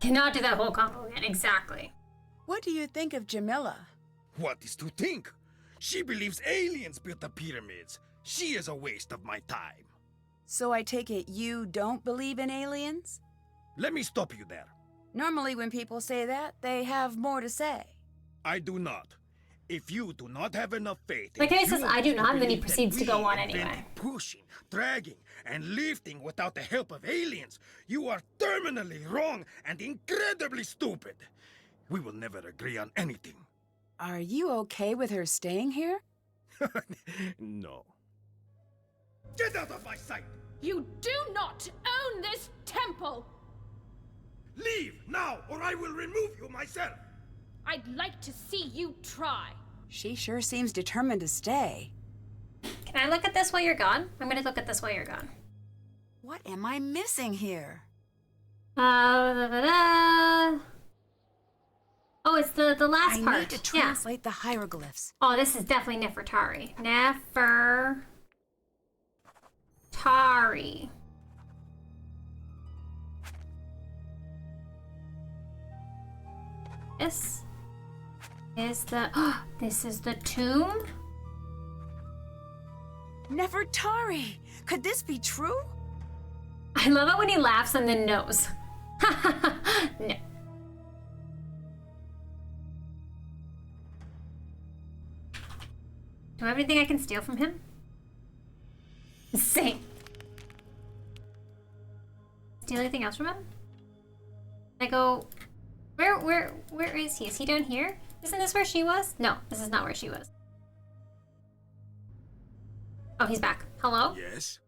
Cannot do that whole combo again, exactly. What do you think of Jamila? What is to think? She believes aliens built the pyramids. She is a waste of my time. So I take it you don't believe in aliens? Let me stop you there. Normally when people say that, they have more to say. I do not. If you do not have enough faith... Like he says, I do not, and then he believe that proceeds to we go on invented anyway. Pushing, dragging, and lifting without the help of aliens, you are terminally wrong and incredibly stupid. We will never agree on anything. Are you okay with her staying here? No. Get out of my sight! You do not own this temple! Leave now, or I will remove you myself! I'd like to see you try. She sure seems determined to stay. Can I look at this while you're gone? I'm gonna look at this while you're gone. What am I missing here? Oh, it's the last part. I need to translate the hieroglyphs. Oh, this is definitely Nefertari. Nefertari. This is the this is the tomb? Nefertari! Could this be true? I love it when he laughs and then knows. No. Do I have anything I can steal from him? Same. Steal anything else from him? I go, where is he? Is he down here? Isn't this where she was? No, this is not where she was. Oh, he's back. Hello? Yes?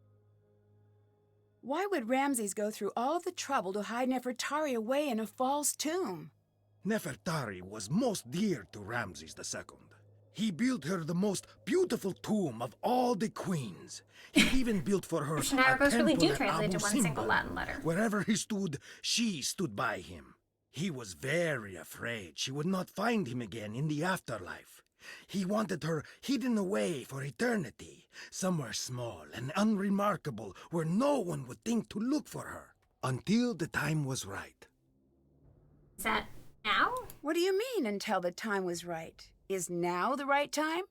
Why would Ramses go through all the trouble to hide Nefertari away in a false tomb? Nefertari was most dear to Ramses II. He built her the most beautiful tomb of all the queens. He even built for her Russian a Arabos really temple do at translate to Abu one single Simbel. Latin letter. Wherever he stood, she stood by him. He was very afraid she would not find him again in the afterlife. He wanted her hidden away for eternity, somewhere small and unremarkable where no one would think to look for her, until the time was right. Is that now? What do you mean, until the time was right? Is now the right time?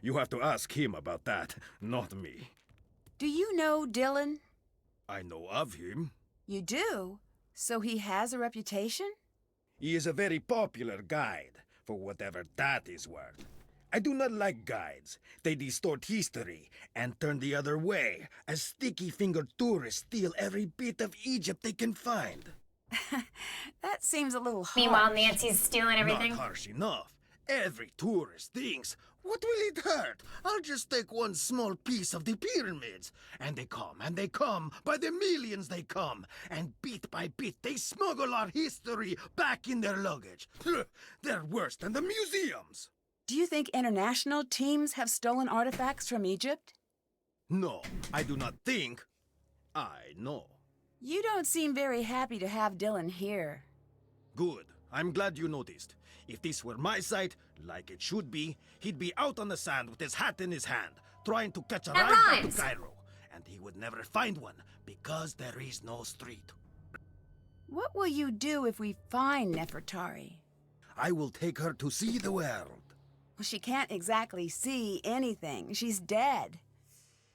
You have to ask him about that, not me. Do you know Dylan? I know of him. You do? So he has a reputation? He is a very popular guide, for whatever that is worth. I do not like guides. They distort history and turn the other way, as sticky-fingered tourists steal every bit of Egypt they can find. That seems a little harsh. Meanwhile, Nancy's stealing everything. Not harsh enough. Every tourist thinks, what will it hurt? I'll just take one small piece of the pyramids. And they come, by the millions they come. And bit by bit, they smuggle our history back in their luggage. They're worse than the museums. Do you think international teams have stolen artifacts from Egypt? No, I do not think. I know. You don't seem very happy to have Dylan here. Good. I'm glad you noticed. If this were my site, like it should be, he'd be out on the sand with his hat in his hand, trying to catch a That ride back rhymes. to Cairo. And he would never find one, because there is no street. What will you do if we find Nefertari? I will take her to see the world. Well, she can't exactly see anything. She's dead.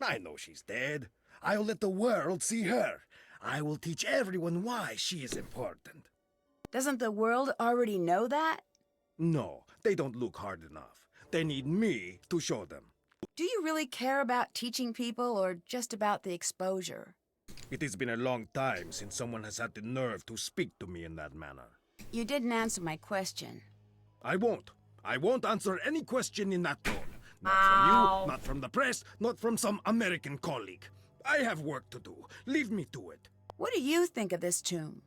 I know she's dead. I'll let the world see her. I will teach everyone why she is important. Doesn't the world already know that? No, they don't look hard enough. They need me to show them. Do you really care about teaching people or just about the exposure? It has been a long time since someone has had the nerve to speak to me in that manner. You didn't answer my question. I won't. I won't answer any question in that tone. Not Ow. from you, not from the press, not from some American colleague. I have work to do. Leave me to it. What do you think of this tomb?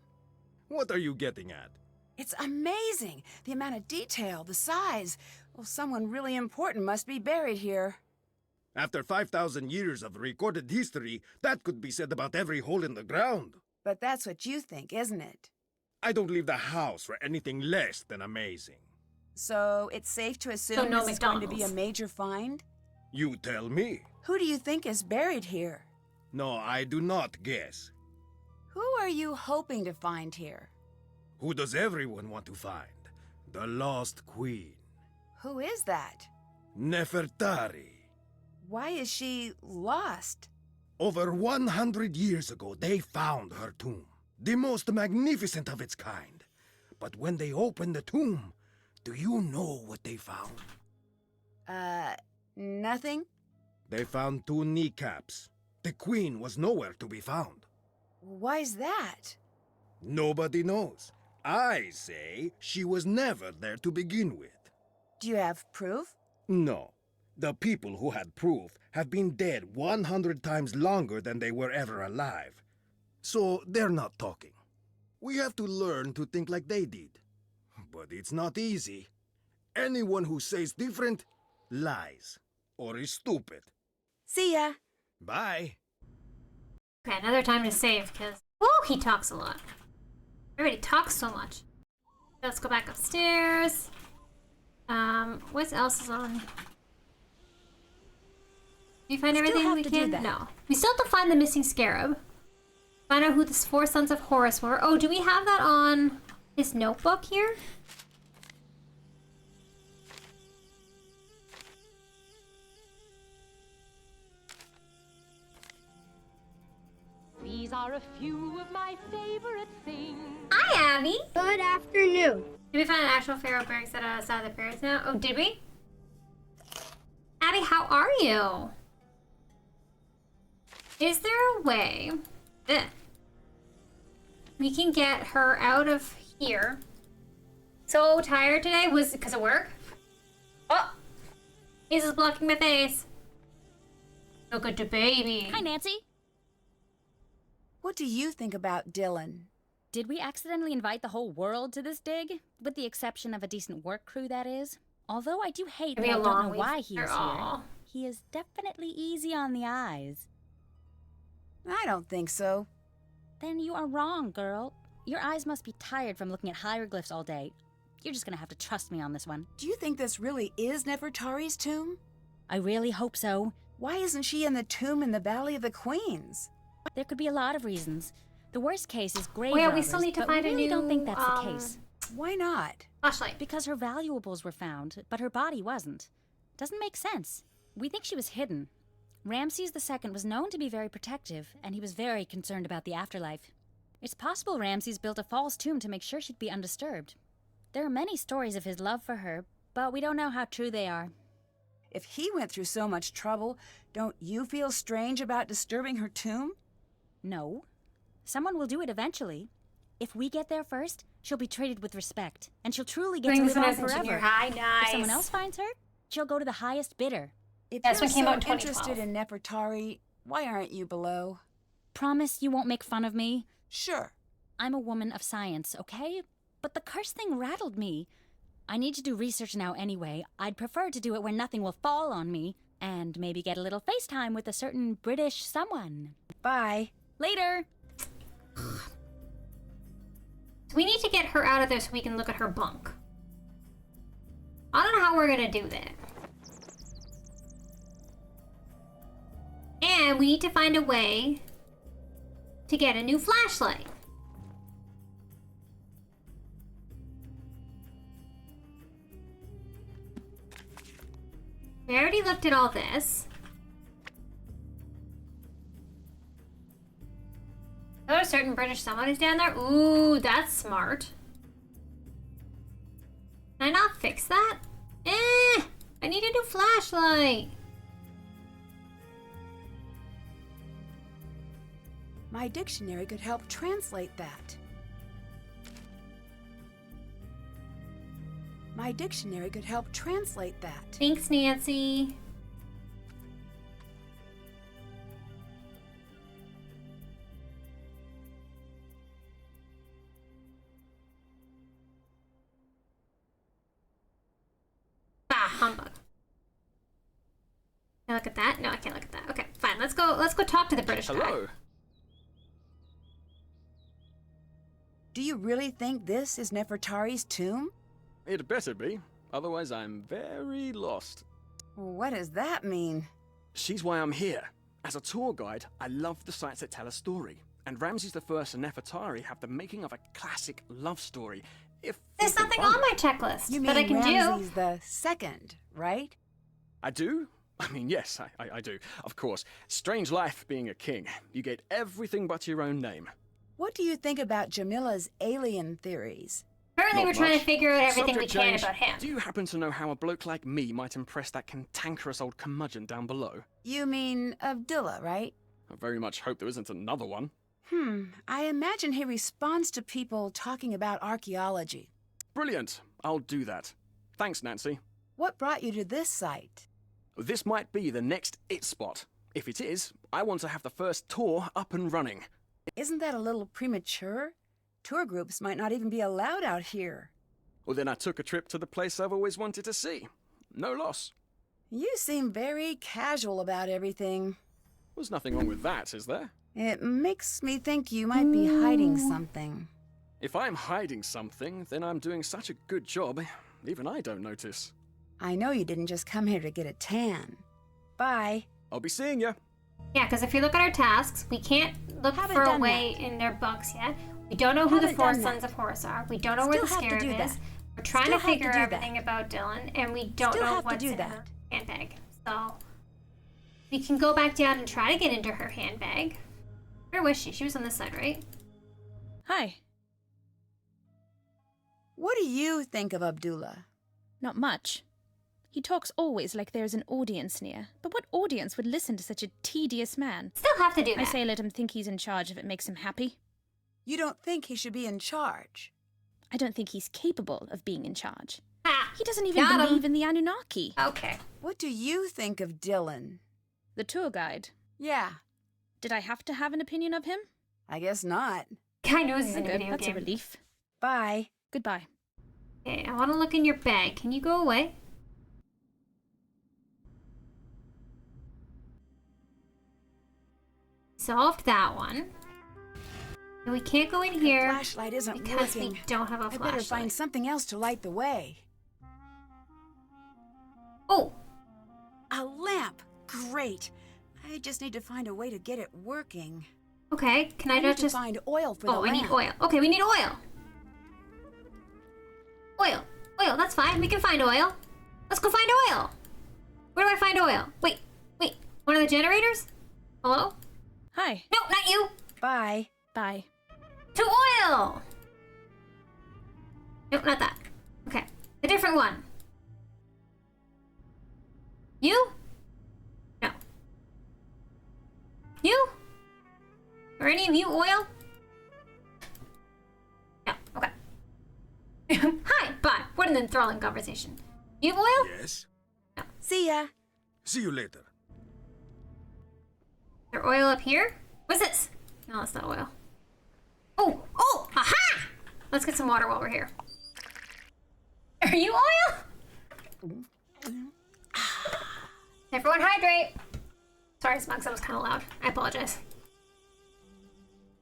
What are you getting at? It's amazing. The amount of detail, the size. Well, someone really important must be buried here. After 5,000 years of recorded history, that could be said about every hole in the ground. But that's what you think, isn't it? I don't leave the house for anything less than amazing. So it's safe to assume So no this is going to be a McDonald's. major find? You tell me. Who do you think is buried here? No, I do not guess. Who are you hoping to find here? Who does everyone want to find? The lost queen. Who is that? Nefertari. Why is she lost? Over 100 years ago, they found her tomb. The most magnificent of its kind. But when they opened the tomb, do you know what they found? Nothing? They found 2 kneecaps. The queen was nowhere to be found. Why's that? Nobody knows. I say she was never there to begin with. Do you have proof? No. The people who had proof have been dead 100 times longer than they were ever alive. So they're not talking. We have to learn to think like they did. But it's not easy. Anyone who says different lies or is stupid. See ya. Bye. Okay, another time to save, because... Whoa, he talks a lot. Everybody talks so much. Let's go back upstairs. What else is on? Did you find everything we can? No. We still have to find the missing scarab. Find out who the 4 sons of Horus were. Oh, do we have that on his notebook here? These are a few of my favorite things. Hi, Abby. Good afternoon. Did we find an actual pharaoh barracks that outside the pyramids now? Oh, did we? Abby, how are you? Is there a way that we can get her out of here? So tired today? Was it because of work? Oh! He's just blocking my face. Look at the baby. Hi, Nancy. What do you think about Dylan? Did we accidentally invite the whole world to this dig? With the exception of a decent work crew, that is. Although I do hate that I don't know why he is here. He is definitely easy on the eyes. I don't think so. Then you are wrong, girl. Your eyes must be tired from looking at hieroglyphs all day. You're just gonna have to trust me on this one. Do you think this really is Nefertari's tomb? I really hope so. Why isn't she in the tomb in the Valley of the Queens? There could be a lot of reasons. The worst case is grave yeah, robbers, we still need to but find we a really new, don't think that's the case. Why not? Flashlight. Because her valuables were found, but her body wasn't. Doesn't make sense. We think she was hidden. Ramses II was known to be very protective, and he was very concerned about the afterlife. It's possible Ramses built a false tomb to make sure she'd be undisturbed. There are many stories of his love for her, but we don't know how true they are. If he went through so much trouble, don't you feel strange about disturbing her tomb? No. Someone will do it eventually. If we get there first, she'll be treated with respect, and she'll truly get to live on forever. Nice. If someone else finds her, she'll go to the highest bidder. If That's you're what came out in so 2012. interested in Nefertari, why aren't you below? Promise you won't make fun of me? Sure. I'm a woman of science, okay? But the curse thing rattled me. I need to do research now anyway. I'd prefer to do it where nothing will fall on me, and maybe get a little FaceTime with a certain British someone. Bye. Later! We need to get her out of there so we can look at her bunk. I don't know how we're gonna do that. And we need to find a way to get a new flashlight. We already looked at all this. Oh, a certain British someone is down there. Ooh, that's smart. Can I not fix that? I need a new flashlight. My dictionary could help translate that. My dictionary could help translate that. Thanks, Nancy. Humbug. Can I look at that? No, I can't look at that. Okay, fine. Let's go talk to the British guy. Hello. Do you really think this is Nefertari's tomb? It better be. Otherwise, I'm very lost. What does that mean? She's why I'm here. As a tour guide, I love the sites that tell a story. And Ramses I and Nefertari have the making of a classic love story. If There's nothing on my checklist You mean that I can Ramses do. the second, right? I do, I mean, yes, I do. Of course. Strange life being a king. You get everything but your own name. What do you think about Jamila's alien theories? Apparently, Not we're trying much. to figure out everything Subject we can change. about him. Do you happen to know how a bloke like me might impress that cantankerous old curmudgeon down below? You mean Abdullah, right? I very much hope there isn't another one. I imagine he responds to people talking about archaeology. Brilliant. I'll do that. Thanks, Nancy. What brought you to this site? This might be the next it spot. If it is, I want to have the first tour up and running. Isn't that a little premature? Tour groups might not even be allowed out here. Well, then I took a trip to the place I've always wanted to see. No loss. You seem very casual about everything. There's nothing wrong with that, is there? It makes me think you might be hiding something. If I'm hiding something, then I'm doing such a good job, even I don't notice. I know you didn't just come here to get a tan. Bye. I'll be seeing ya. Yeah, because if you look at our tasks, we can't look Haven't for a done way that. in their books yet. We don't know who the Haven't four done that. sons of Horus are. We don't know where the Still have to scarab do is. that. We're trying Still to have to figure do everything that. about Dylan, and we don't Still know have to what's do in that. her handbag. So we can go back down and try to get into her handbag. Where was she? She was on this side, right? Hi. What do you think of Abdullah? Not much. He talks always like there's an audience near. But what audience would listen to such a tedious man? Still have to do that. I say let him think he's in charge if it makes him happy. You don't think he should be in charge? I don't think he's capable of being in charge. Ah, He doesn't even got him. believe in the Anunnaki. Okay. What do you think of Dylan? The tour guide. Yeah, Did I have to have an opinion of him? I guess not. Guy knows he's in a Good, video that's game. a relief. Bye. Goodbye. Okay, I want to look in your bag. Can you go away? Solved that one. And we can't go in The here flashlight isn't because working. we don't have a I flashlight. better find something else to light the way. Oh, A lamp! Great. I just need to find a way to get it working. okay. Can I need not to just... find oil for the Oh, I lamp. need oil. Okay, we need oil. Oil. Oil, that's fine. We can find oil. Let's go find oil. Where do I find oil? Wait. One of the generators? Hello? Hi. No, not you. Bye. Bye. To oil. Nope, not that. Okay. A different one. You? No. You? Are any of you oil? No. Okay. Hi. Bye. What an enthralling conversation. You have oil? Yes? See ya. See you later. Is there oil up here? What's this? No, that's not oil. Oh! Aha! Let's get some water while we're here. Are you oil? Everyone hydrate. Sorry, Smugs, that was kind of loud. I apologize.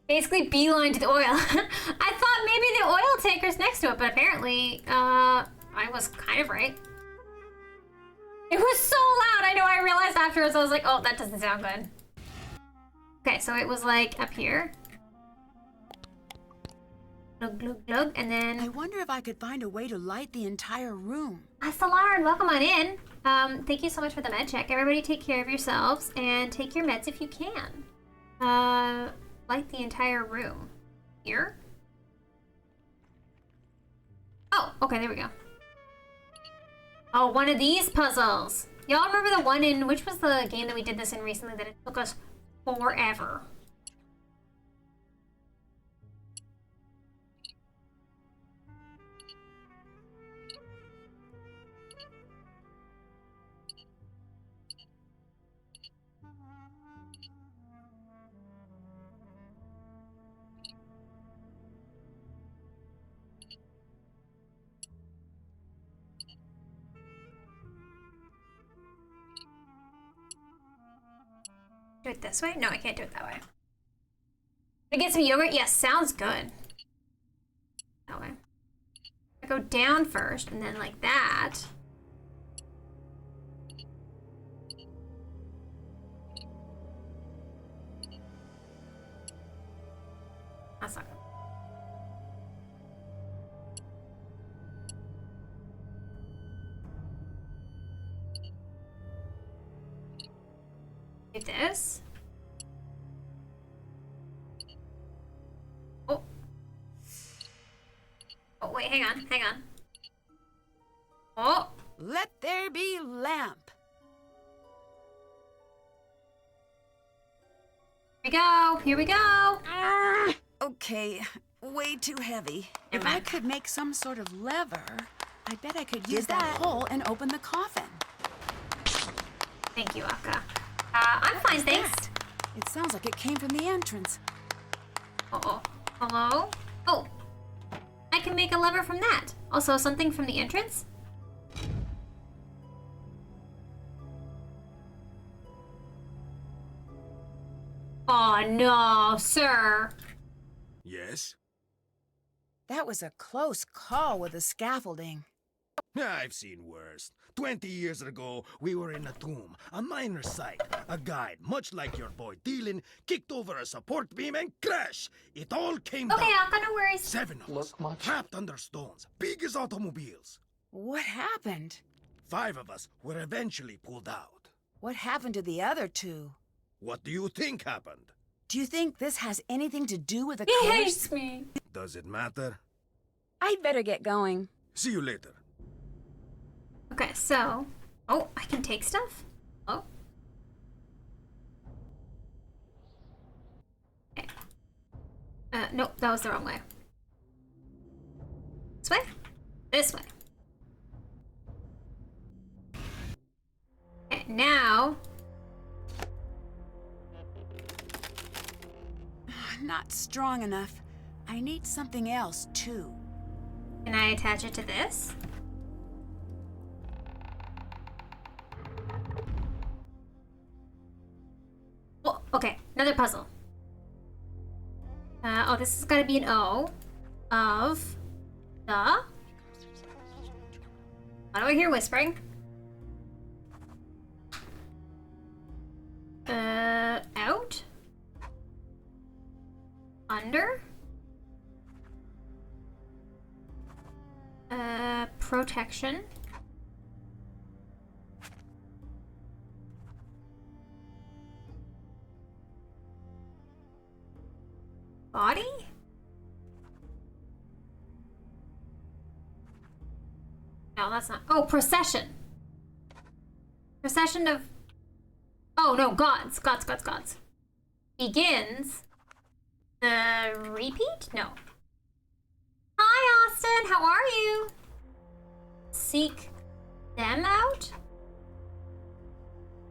Basically beeline to the oil. I thought maybe the oil tanker's next to it, but apparently, I was kind of right. It was so loud. I know I realized afterwards, I was like, oh, that doesn't sound good. Okay, so it was like up here. Glug, glug, glug, and I then... wonder if I could find a way to light the entire room. Asalar, welcome on in. Thank you so much for the med check. Everybody take care of yourselves and take your meds if you can. Light the entire room. Here? Oh, okay, there we go. Oh, one of these puzzles. Y'all remember the one in, which was the game that we did this in recently that it took us forever? Do it this way? No, I can't do it that way. Can I get some yogurt? Yes, sounds good. That way. I go down first, and then like that. That's not good. Do this. Oh. Oh, wait, hang on. Oh. Let there be lamp. Here we go. Okay, way too heavy. If I could make some sort of lever, I bet I could use that hole and open the coffin. Thank you, Akka. I'm fine, thanks. It sounds like it came from the entrance. Uh-oh. Hello? Oh. I can make a lever from that. Also, something from the entrance? Oh, no, sir. Yes? That was a close call with the scaffolding. I've seen worse. 20 years ago, we were in a tomb, a minor site. A guide, much like your boy Dylan, kicked over a support beam and crash. It all came down. Okay, Akka, no worries. 7 of us, trapped under stones, big as automobiles. What happened? 5 of us were eventually pulled out. What happened to the other 2? What do you think happened? Do you think this has anything to do with the He curse? hates me. Does it matter? I'd better get going. See you later. Okay, so... Oh, I can take stuff? Oh. Okay. Nope, that was the wrong way. This way? This way. Okay, now... Not strong enough. I need something else, too. Can I attach it to this? Oh, okay, another puzzle. Oh, this has got to be an O of the... Why do I hear whispering? Out? Under? Protection. Body? No, that's not. Oh, procession. Procession of... Oh, no, gods. Gods. Begins... The repeat? No. Hi, Austin. How are you? Seek them out?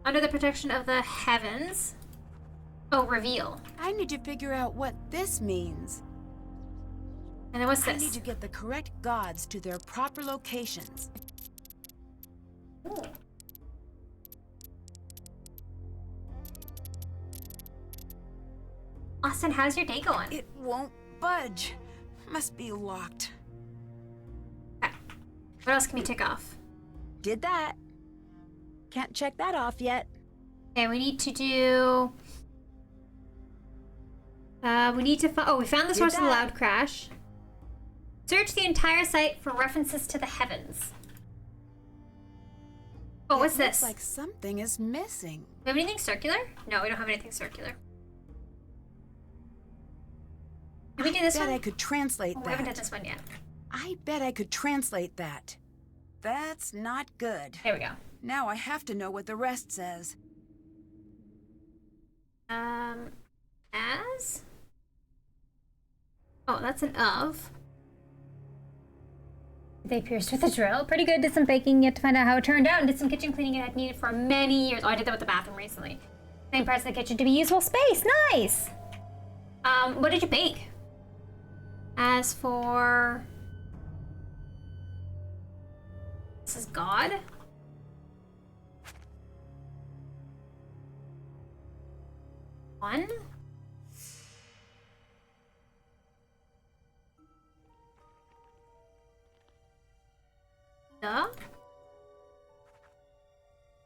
Under the protection of the heavens. Oh, reveal. I need to figure out what this means. And then what's I this? need to get the correct gods to their proper locations. Ooh. Austin, how's your day going? It won't budge. Must be locked. Okay. What else can we tick off? Did that. Can't check that off yet. Okay, we need to do... we need to we found the source of the loud crash. Search the entire site for references to the heavens. Oh, what's this? Looks like something is missing. Do we have anything circular? No, we don't have anything circular. Can we do this I bet one? I could translate Oh, we that. haven't done this one yet. I bet I could translate that. That's not good. There we go. Now I have to know what the rest says. As? Oh, that's an of. They pierced with a drill. Pretty good. Did some baking yet to find out how it turned out, and did some kitchen cleaning it had needed for many years. Oh, I did that with the bathroom recently. Same parts of the kitchen to be useful space. Nice! What did you bake? As for... This is God? One? The?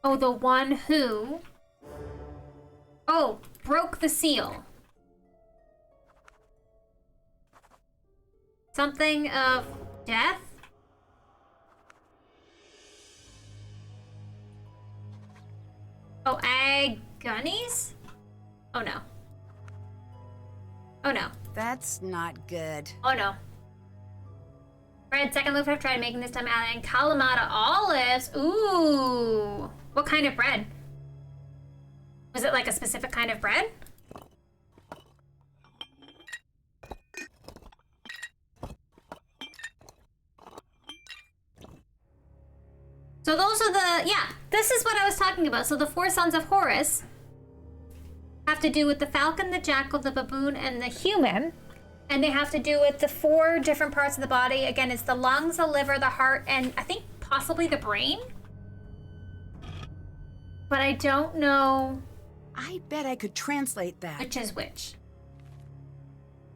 Oh, the one who... Oh, broke the seal. Something of death? Oh, Gunnies? Oh no. Oh no. That's not good. Oh no. Bread, second loaf I've tried making this time adding Kalamata olives. Ooh. What kind of bread? Was it like a specific kind of bread? So those are the, yeah, this is what I was talking about. So the 4 sons of Horus have to do with the falcon, the jackal, the baboon, and the human. And they have to do with the 4 different parts of the body. Again, it's the lungs, the liver, the heart, and I think possibly the brain. But I don't know I bet I could translate that. which is which.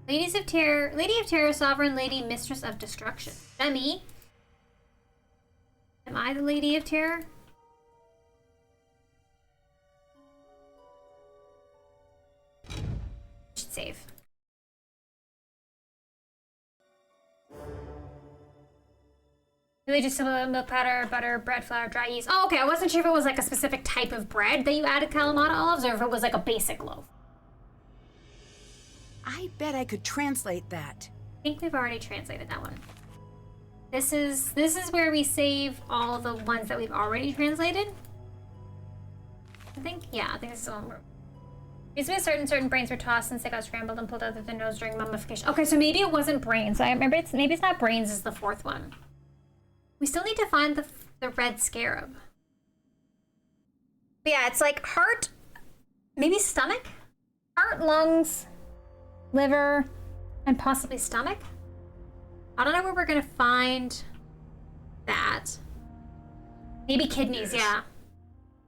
Ladies of Terror, Lady of Terror, Sovereign Lady, Mistress of Destruction. Is that me? Am I the Lady of Terror? Should save. Really just some milk powder, butter, bread, flour, dry yeast. Oh, okay. I wasn't sure if it was like a specific type of bread that you added Kalamata olives or if it was like a basic loaf. I bet I could translate that. I think we've already translated that one. This is where we save all the ones that we've already translated. I think, yeah, I think this is the one where... It's been certain brains were tossed since they got scrambled and pulled out of their nose during mummification. Okay, so maybe it wasn't brains. I remember maybe it's not brains is the 4th one. We still need to find the red scarab. But yeah, it's like heart, maybe stomach? Heart, lungs, liver, and possibly stomach. I don't know where we're gonna find that. Maybe kidneys, yeah.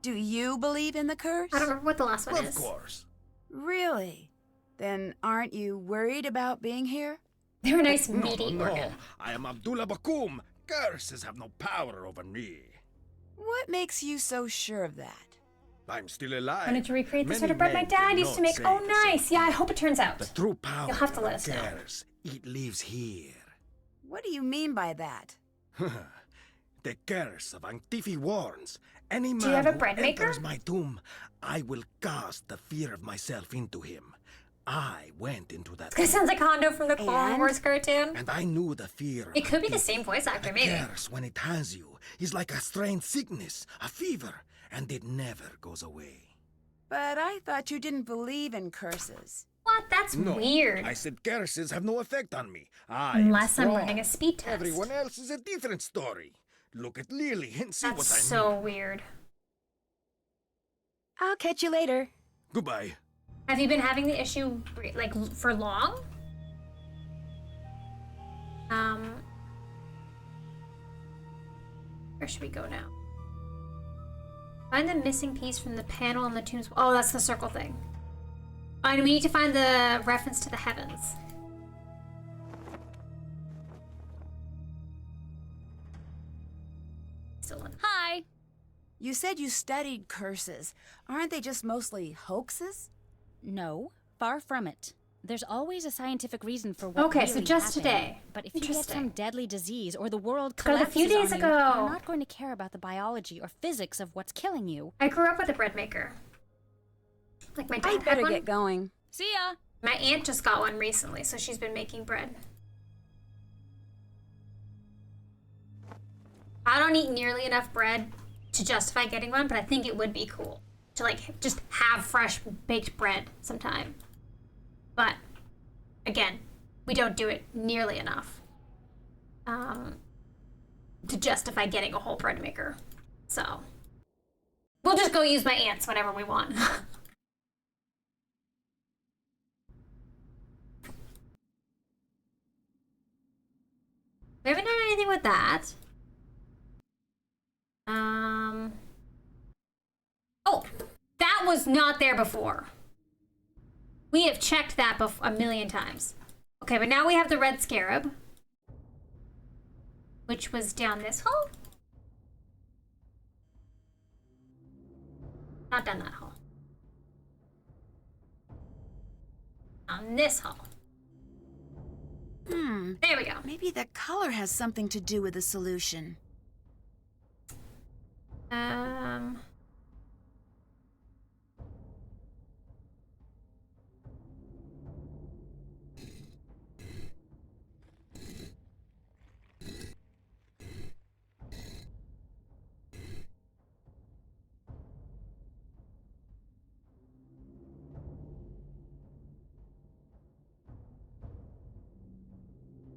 Do you believe in the curse? I don't remember what the last one is. Of course. Really? Then aren't you worried about being here? They're a nice meaty No, organ. I am Abdullah Bakum. Curses have no power over me. What makes you so sure of that? I'm still alive. I wanted to recreate the Many sort of bread my men dad used to cannot make. say Oh, the same. nice. Yeah, I hope it turns out. The true power You'll have to let of us know. curse, it lives here. What do you mean by that? The curse of Antifi warns. Any Do you have man a bread who maker? enters my tomb, I will cast the fear of myself into him. I went into that This sounds like Hondo from the Clone And? Wars cartoon. and I knew the fear of It could be the Antifi. same voice actor, The maybe. curse, when it has you, is like a strange sickness, a fever, and it never goes away. But I thought you didn't believe in curses. What? That's No, weird. I said curses have no effect on me. I am Unless I'm strong. running a speed test. Everyone else is a different story. Look at Lily and see That's what I so mean. weird. I'll catch you later. Goodbye. Have you been having the issue like for long? Where should we go now? Find the missing piece from the panel on the tomb's. Oh, that's the circle thing. And we need to find the reference to the heavens. Still in. Hi. You said you studied curses. Aren't they just mostly hoaxes? No, far from it. There's always a scientific reason for what Okay, really so just happened. today. But if you get Interesting. some deadly disease or the world Got it a collapses few days on ago. you, you're not going to care about the biology or physics of what's killing you. I grew up with a bread maker. Like my dad I had better one. get going. See ya. My aunt just got one recently, so she's been making bread. I don't eat nearly enough bread to justify getting one, but I think it would be cool to like just have fresh baked bread sometime. But again, we don't do it nearly enough to justify getting a whole bread maker. So we'll just go use my aunt's whenever we want. We haven't done anything with that. Oh, that was not there before. We have checked that a million times. Okay, but now we have the red scarab, which was down this hole. Not down that hole. On this hole. There we go. Maybe the color has something to do with the solution.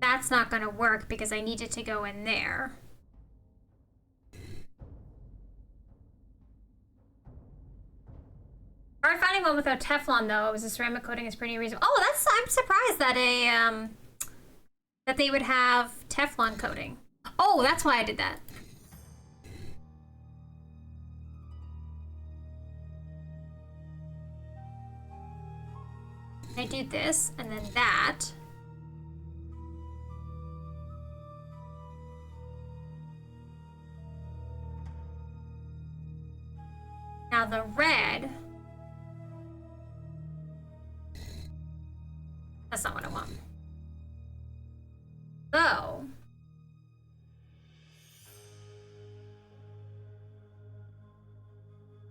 That's not gonna work because I need it to go in there. Hard finding one without Teflon though. It was a ceramic coating is pretty reasonable. Oh, I'm surprised that that they would have Teflon coating. Oh, that's why I did that. I do this and then that. Now the red. That's not what I want. So.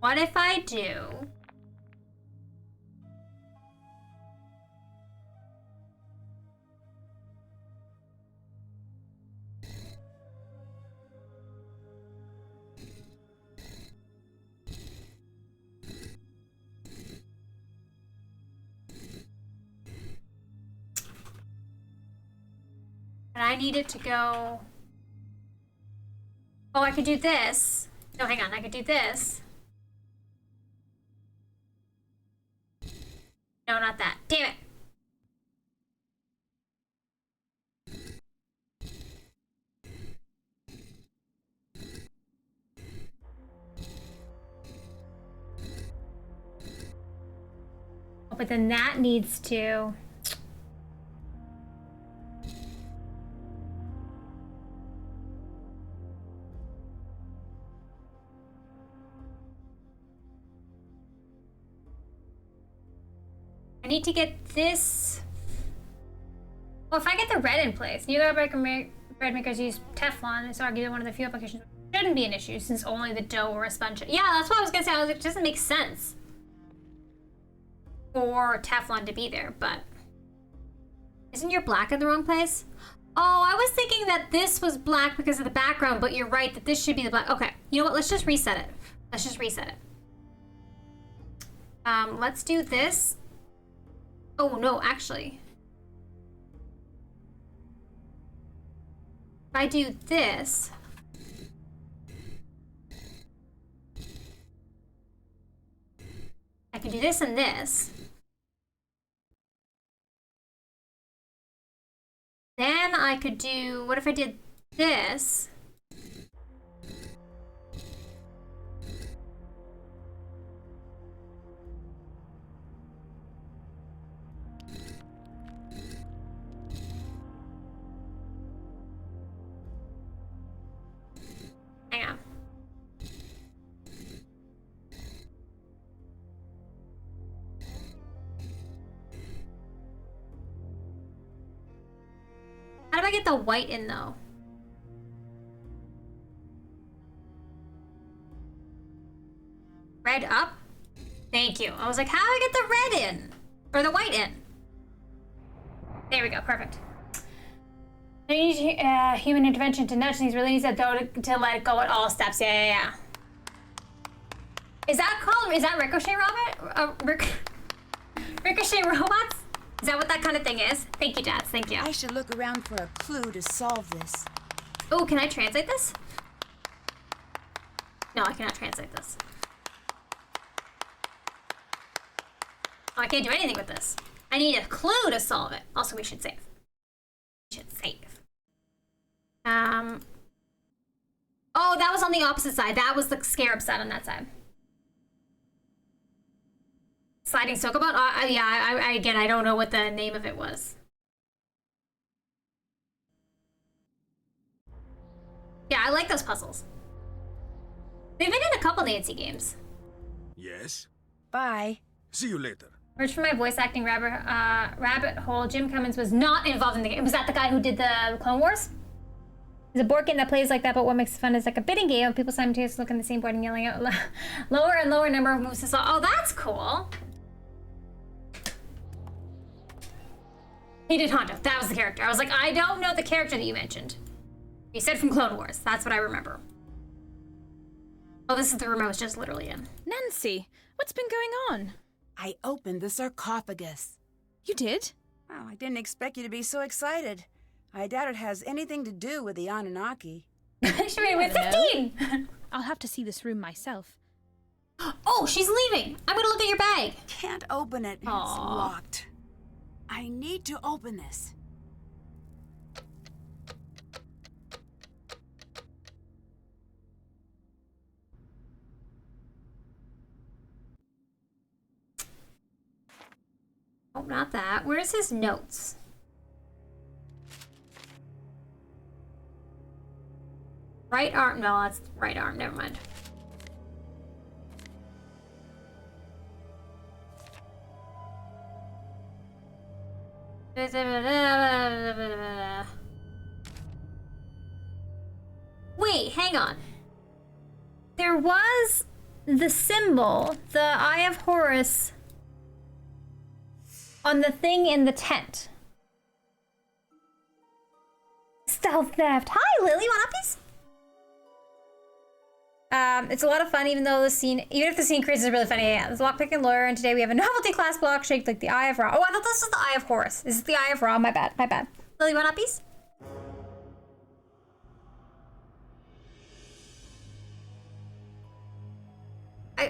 What if I do? And I need it to go. Oh, I could do this. No, hang on. I could do this. No, not that. Damn it. Oh, but then that needs to. I need to get this. Well, if I get the red in place, neither bread makers use Teflon. It's arguably one of the few applications that shouldn't be an issue since only the dough or a sponge. Yeah, that's what I was gonna say. I was like, it doesn't make sense for Teflon to be there, but isn't your black in the wrong place? Oh, I was thinking that this was black because of the background, but you're right that this should be the black. Okay, you know what? Let's just reset it. Let's just reset it. Let's do this. Oh, no, actually. If I do this... I can do this and this. Then I could do... What if I did this? Hang on. How do I get the white in though? Red up? Thank you. I was like, how do I get the red in? Or the white in? There we go, perfect. I need human intervention to nudge things. Really needs that though to let it go at all steps. Yeah. Is that Ricochet Robot? Ricochet Robots? Is that what that kind of thing is? Thank you, Dad. Thank you. I should look around for a clue to solve this. Oh, can I translate this? No, I cannot translate this. Oh, I can't do anything with this. I need a clue to solve it. Also, we should save. Oh, that was on the opposite side. That was the scarab side on that side. Sliding Sokobot? Yeah, again, I don't know what the name of it was. Yeah, I like those puzzles. They've been in a couple Nancy games. Yes? Bye. See you later. Search for my voice acting rabbit hole. Jim Cummins was not involved in the game. Was that the guy who did the Clone Wars? There's a board game that plays like that, but what makes it fun is like a bidding game of people simultaneously looking at the same board and yelling out lower and lower number of moves to solve. Oh, that's cool. He did Hondo. That was the character. I was like, I don't know the character that you mentioned. You said from Clone Wars. That's what I remember. Oh, this is the room I was just literally in. Nancy, what's been going on? I opened the sarcophagus. You did? Oh, I didn't expect you to be so excited. I doubt it has anything to do with the Anunnaki. She made it with 15! I'll have to see this room myself. Oh, she's leaving! I'm gonna look at your bag! Can't open it. It's locked. I need to open this. Oh, not that. Where's his notes? Right arm. No, that's right arm. Never mind. Wait, hang on. There was the symbol, the Eye of Horus, on the thing in the tent. Stealth theft. Hi, Lily. Want uppies? It's a lot of fun, even if the scene creates is really funny. Yeah, there's a lockpick and lawyer, and today we have a novelty class block shaped like the Eye of Ra. Oh, I thought this was the Eye of Horus. This is the Eye of Ra. My bad. My bad. Lily, want uppies?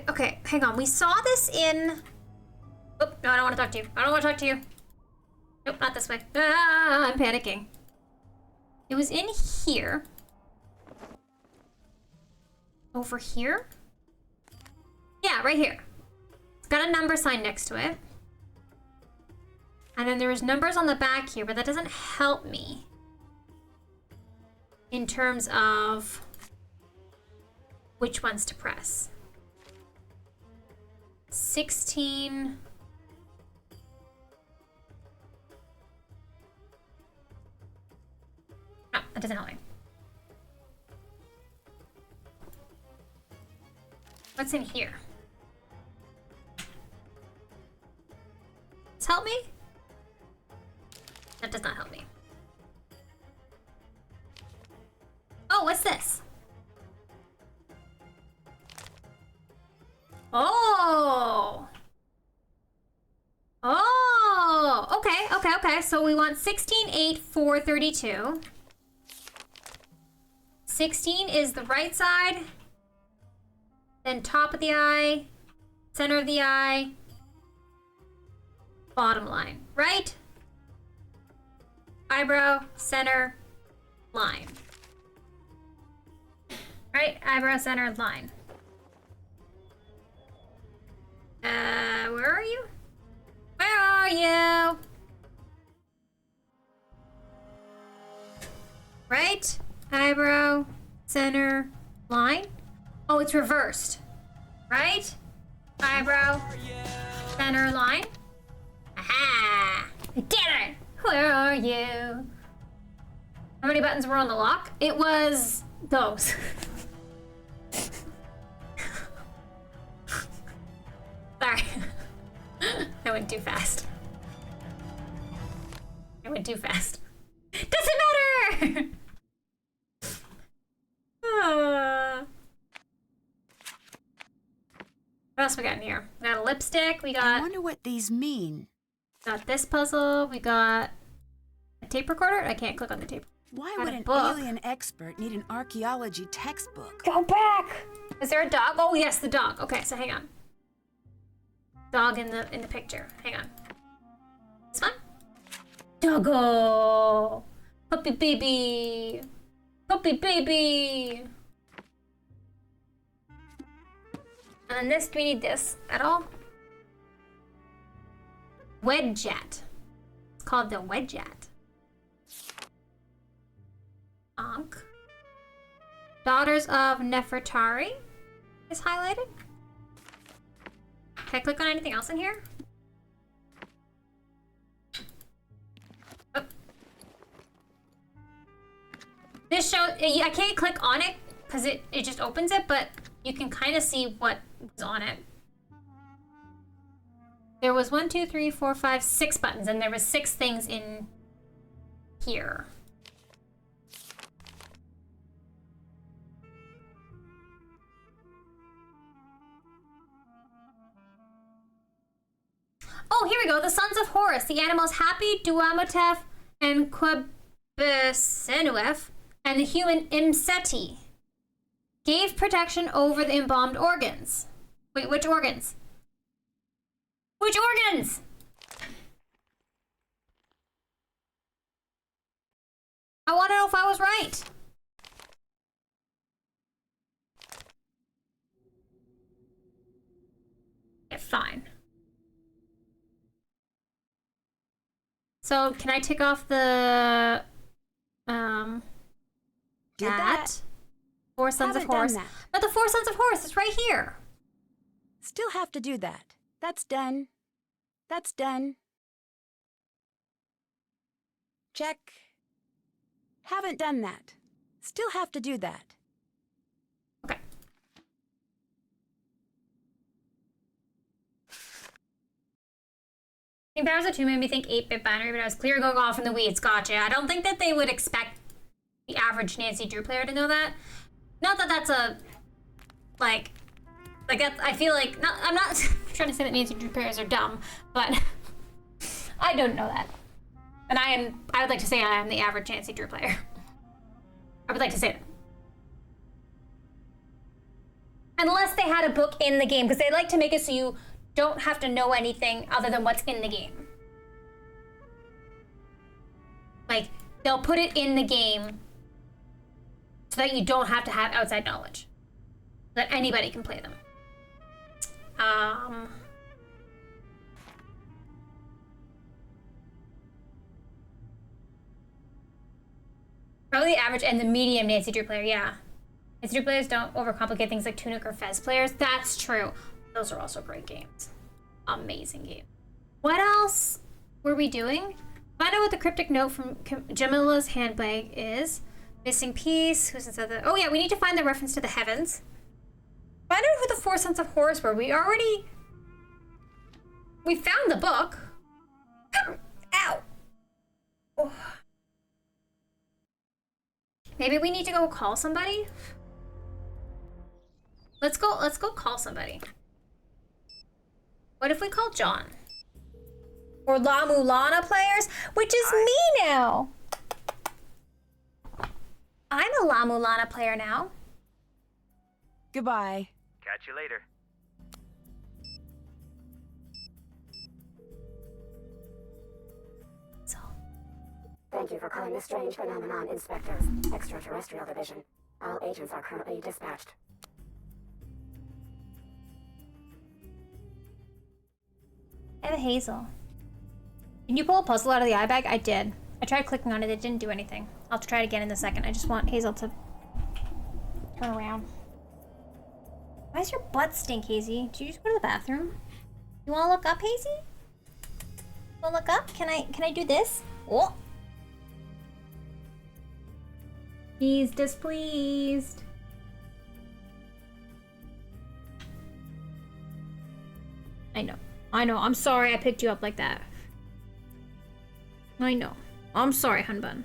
Okay, hang on. We saw this in... Oh, no, I don't want to talk to you. I don't want to talk to you. Nope, not this way. Ah, I'm panicking. It was in here. Over here? Yeah, right here. It's got a number sign next to it. And then there's numbers on the back here, but that doesn't help me in terms of which ones to press. 16... No, that doesn't help me. What's in here? Does this help me? That does not help me. Oh, what's this? Oh! Oh! Okay. So we want 16, 8, 4, 32. 16 is the right side. Then top of the eye, center of the eye, bottom line, right? Eyebrow, center, line. Right? Eyebrow, center, line. Where are you? Where are you? Right? Eyebrow, center, line. Oh, it's reversed. Right? Eyebrow, center, line. Aha! I did it! Where are you? How many buttons were on the lock? It was those. Sorry. I went too fast. Doesn't matter! What else we got in here? We got a lipstick. We got... I wonder what these mean. Got this puzzle. We got a tape recorder. I can't click on the tape. Why would an alien expert need an archaeology textbook? Go back! Is there a dog? Oh, yes, the dog. Okay, so hang on. Dog in the picture. Hang on. This one? Doggo! Puppy baby! Puppy baby! And then this, do we need this at all? Wedjet. It's called the Wedjet. Ankh. Daughters of Nefertari is highlighted. Can I click on anything else in here? Oh. This shows, I can't click on it because it just opens it, but you can kind of see what was on it. There was 1, 2, 3, 4, 5, 6 buttons, and there was 6 things in here. Oh, here we go. The Sons of Horus. The animals Happy, Duamutef, and Senuef and the human Imseti gave protection over the embalmed organs. Wait, which organs? Which organs? I want to know if I was right. Yeah, fine. So, can I tick off the Did that? Four Sons of Haven't done Horus. that. But the Four Sons of Horus is right here. Still have to do that. That's done. That's done. Check. Haven't done that. Still have to do that. Okay. King Powers of 2 made me think 8-bit binary, but I was clear going off in the weeds. Gotcha. I don't think that they would expect the average Nancy Drew player to know that. Not that that's a, like that's, I feel like, I'm not trying to say that Nancy Drew players are dumb, but I don't know that. And I would like to say I am the average Nancy Drew player. I would like to say that. Unless they had a book in the game, because they like to make it so you don't have to know anything other than what's in the game. Like, they'll put it in the game so that you don't have to have outside knowledge. So that anybody can play them. Probably the average and the medium Nancy Drew player, yeah. Nancy Drew players don't overcomplicate things like Tunic or Fez players. That's true. Those are also great games. Amazing game. What else were we doing? Find out what the cryptic note from Jamila's handbag is. Missing piece. Who's inside the... Oh yeah, we need to find the reference to the heavens. Find out who the Four Sons of Horus were. We found the book. Ow. Oh. Maybe we need to go call somebody? Let's go call somebody. What if we call John? Or La Mulana players? Which is me now. I'm a La Mulana player now. Goodbye. Catch you later. So. Thank you for calling the Strange Phenomenon Inspectors, Extraterrestrial Division. All agents are currently dispatched. I have a Hazel. Can you pull a puzzle out of the eye bag? I did. I tried clicking on it, it didn't do anything. I'll have to try it again in a second. I just want Hazel to turn around. Why does your butt stink, Hazy? Did you just go to the bathroom? You wanna look up, Hazy? Wanna look up? Can I do this? Oh. He's displeased. I know. I'm sorry I picked you up like that. I know. I'm sorry, Hunbun.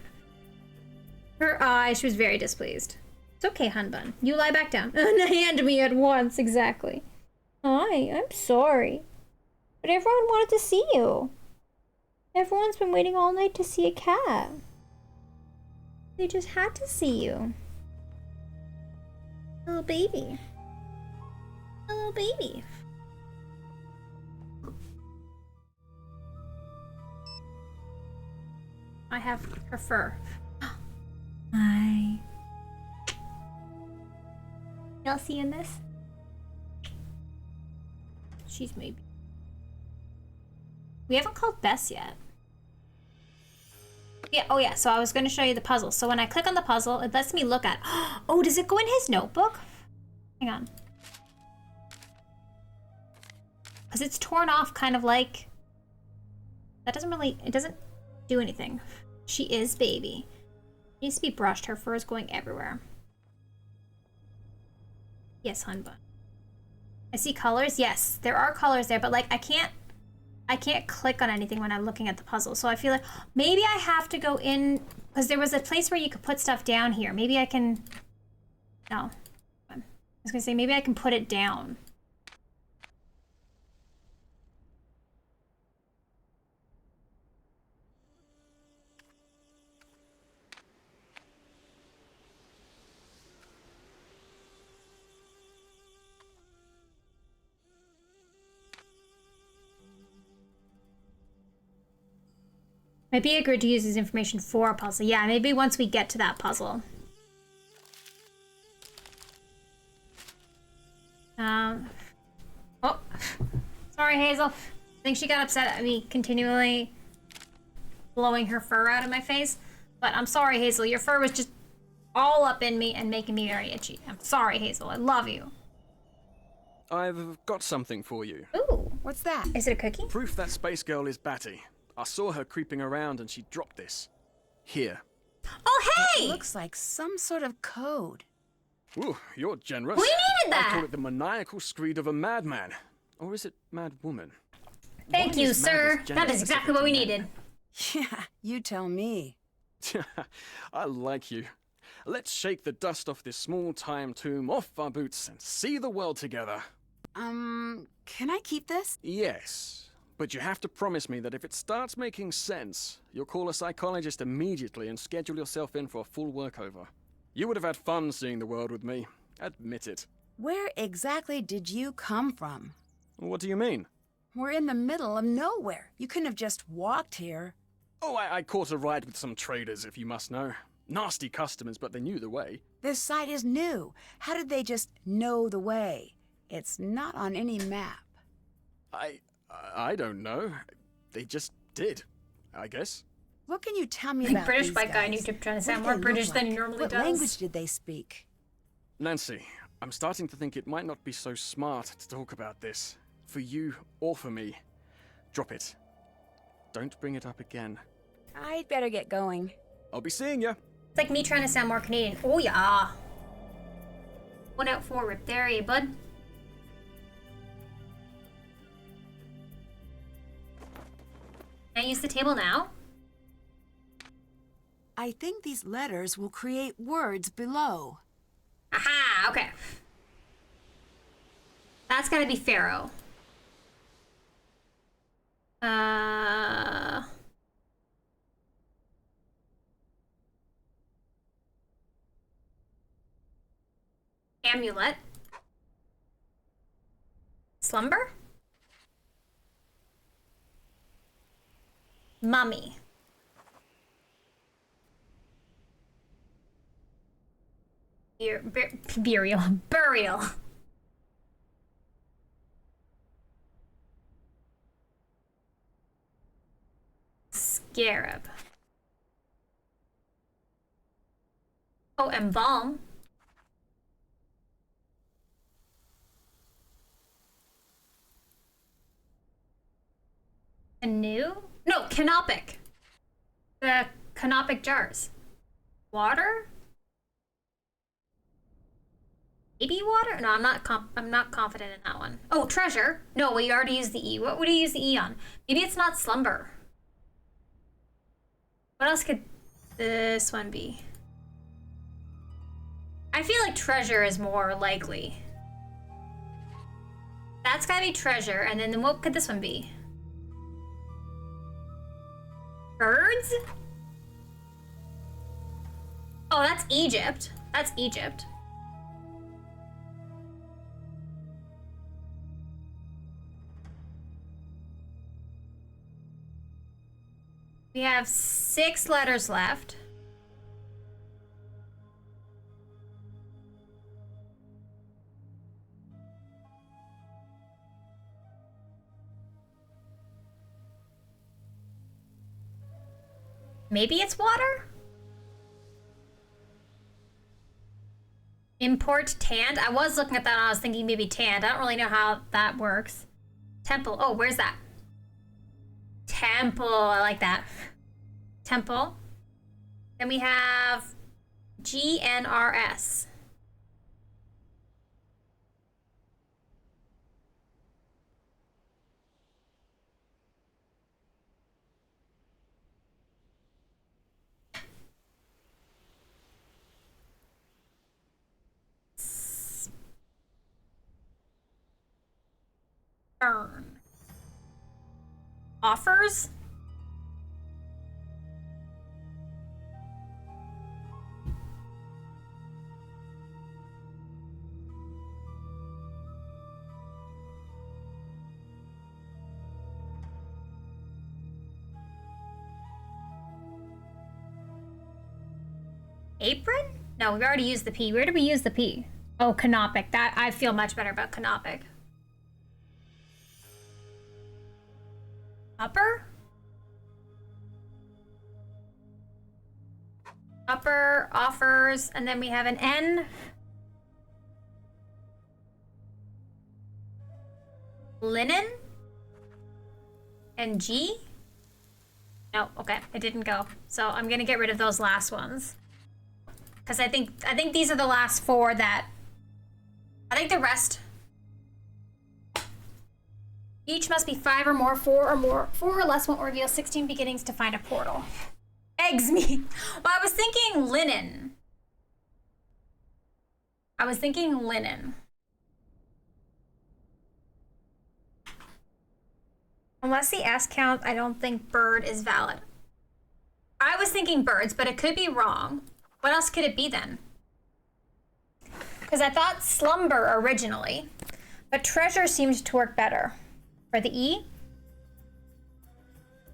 Her eye, she was very displeased. It's okay, Hunbun. You lie back down. Hand me at once, exactly. Hi, I'm sorry. But everyone wanted to see you. Everyone's been waiting all night to see a cat. They just had to see you. Little baby. A little baby. I have her fur. Hi. Y'all seeing this? She's maybe. We haven't called Bess yet. Yeah, oh yeah, so I was gonna show you the puzzle. So when I click on the puzzle, it lets me look at, oh, does it go in his notebook? Hang on. Because it's torn off kind of like, that doesn't really, it doesn't do anything. She is baby. Needs to be brushed. Her fur is going everywhere. Yes, Hunbun. I see colors. Yes, there are colors there, but like I can't click on anything when I'm looking at the puzzle. So I feel like maybe I have to go in because there was a place where you could put stuff down here. Maybe I can. No, I was gonna say maybe I can put it down. Maybe agreed to use this information for a puzzle. Yeah, maybe once we get to that puzzle. Oh, sorry, Hazel. I think she got upset at me continually blowing her fur out of my face. But I'm sorry, Hazel. Your fur was just all up in me and making me very itchy. I'm sorry, Hazel. I love you. I've got something for you. Ooh, What's that? is it a cookie? Proof that space girl is Batty. I saw her creeping around and she dropped this. Here. Oh, hey! It looks like some sort of code. Ooh, you're generous. We needed I call that! it the maniacal screed of a madman. Or is it mad woman? Thank Why you, is sir. madness That is exactly what we needed. Yeah, you tell me. I like you. Let's shake the dust off this small-time tomb off our boots and see the world together. Can I keep this? Yes, but you have to promise me that if it starts making sense, you'll call a psychologist immediately and schedule yourself in for a full workover. You would have had fun seeing the world with me. Admit it. Where exactly did you come from? What do you mean? We're in the middle of nowhere. You couldn't have just walked here. Oh, I caught a ride with some traders, if you must know. Nasty customers, but they knew the way. This site is new. How did they just know the way? It's not on any map. I don't know. They just did, I guess. What can you tell me Like about British these white guy on guys? YouTube trying to What sound did more they British look than he like? normally What does. language did they speak? Nancy, I'm starting to think it might not be so smart to talk about this. For you or for me. Drop it. Don't bring it up again. I'd better get going. I'll be seeing ya. It's like me trying to sound more Canadian. Oh, yeah. One out for Rip there, eh, bud? Can I use the table now? I think these letters will create words below. Aha, okay. That's gotta be Pharaoh. Amulet. Slumber? Mummy. Burial. Burial. Scarab. Oh, embalm. Canoe? No, canopic. The canopic jars. Water? Maybe water? No, I'm not confident in that one. Oh, treasure. No, we already used the E. What would he use the E on? Maybe it's not slumber. What else could this one be? I feel like treasure is more likely. That's gotta be treasure, and then what could this one be? Birds? Oh, that's Egypt. That's Egypt. We have 6 letters left. Maybe it's water? Import tanned? I was looking at that and I was thinking maybe tanned. I don't really know how that works. Temple. Oh, where's that? Temple. I like that. Temple. Then we have GNRS. Earn. Offers? apron? No, we've already used the P. Where did we use the P? Oh, canopic. That I feel much better about canopic. Upper? Upper, offers, and then we have an N. Linen? And G? No, okay, it didn't go. So I'm gonna get rid of those last ones. Because I think these are the last 4 that... I think the rest... Each must be 5 or more, 4 or more. 4 or less won't reveal 16 beginnings to find a portal. Eggs me. Well, I was thinking linen. Unless the S count, I don't think bird is valid. I was thinking birds, but it could be wrong. What else could it be then? Because I thought slumber originally, but treasure seemed to work better. For the E?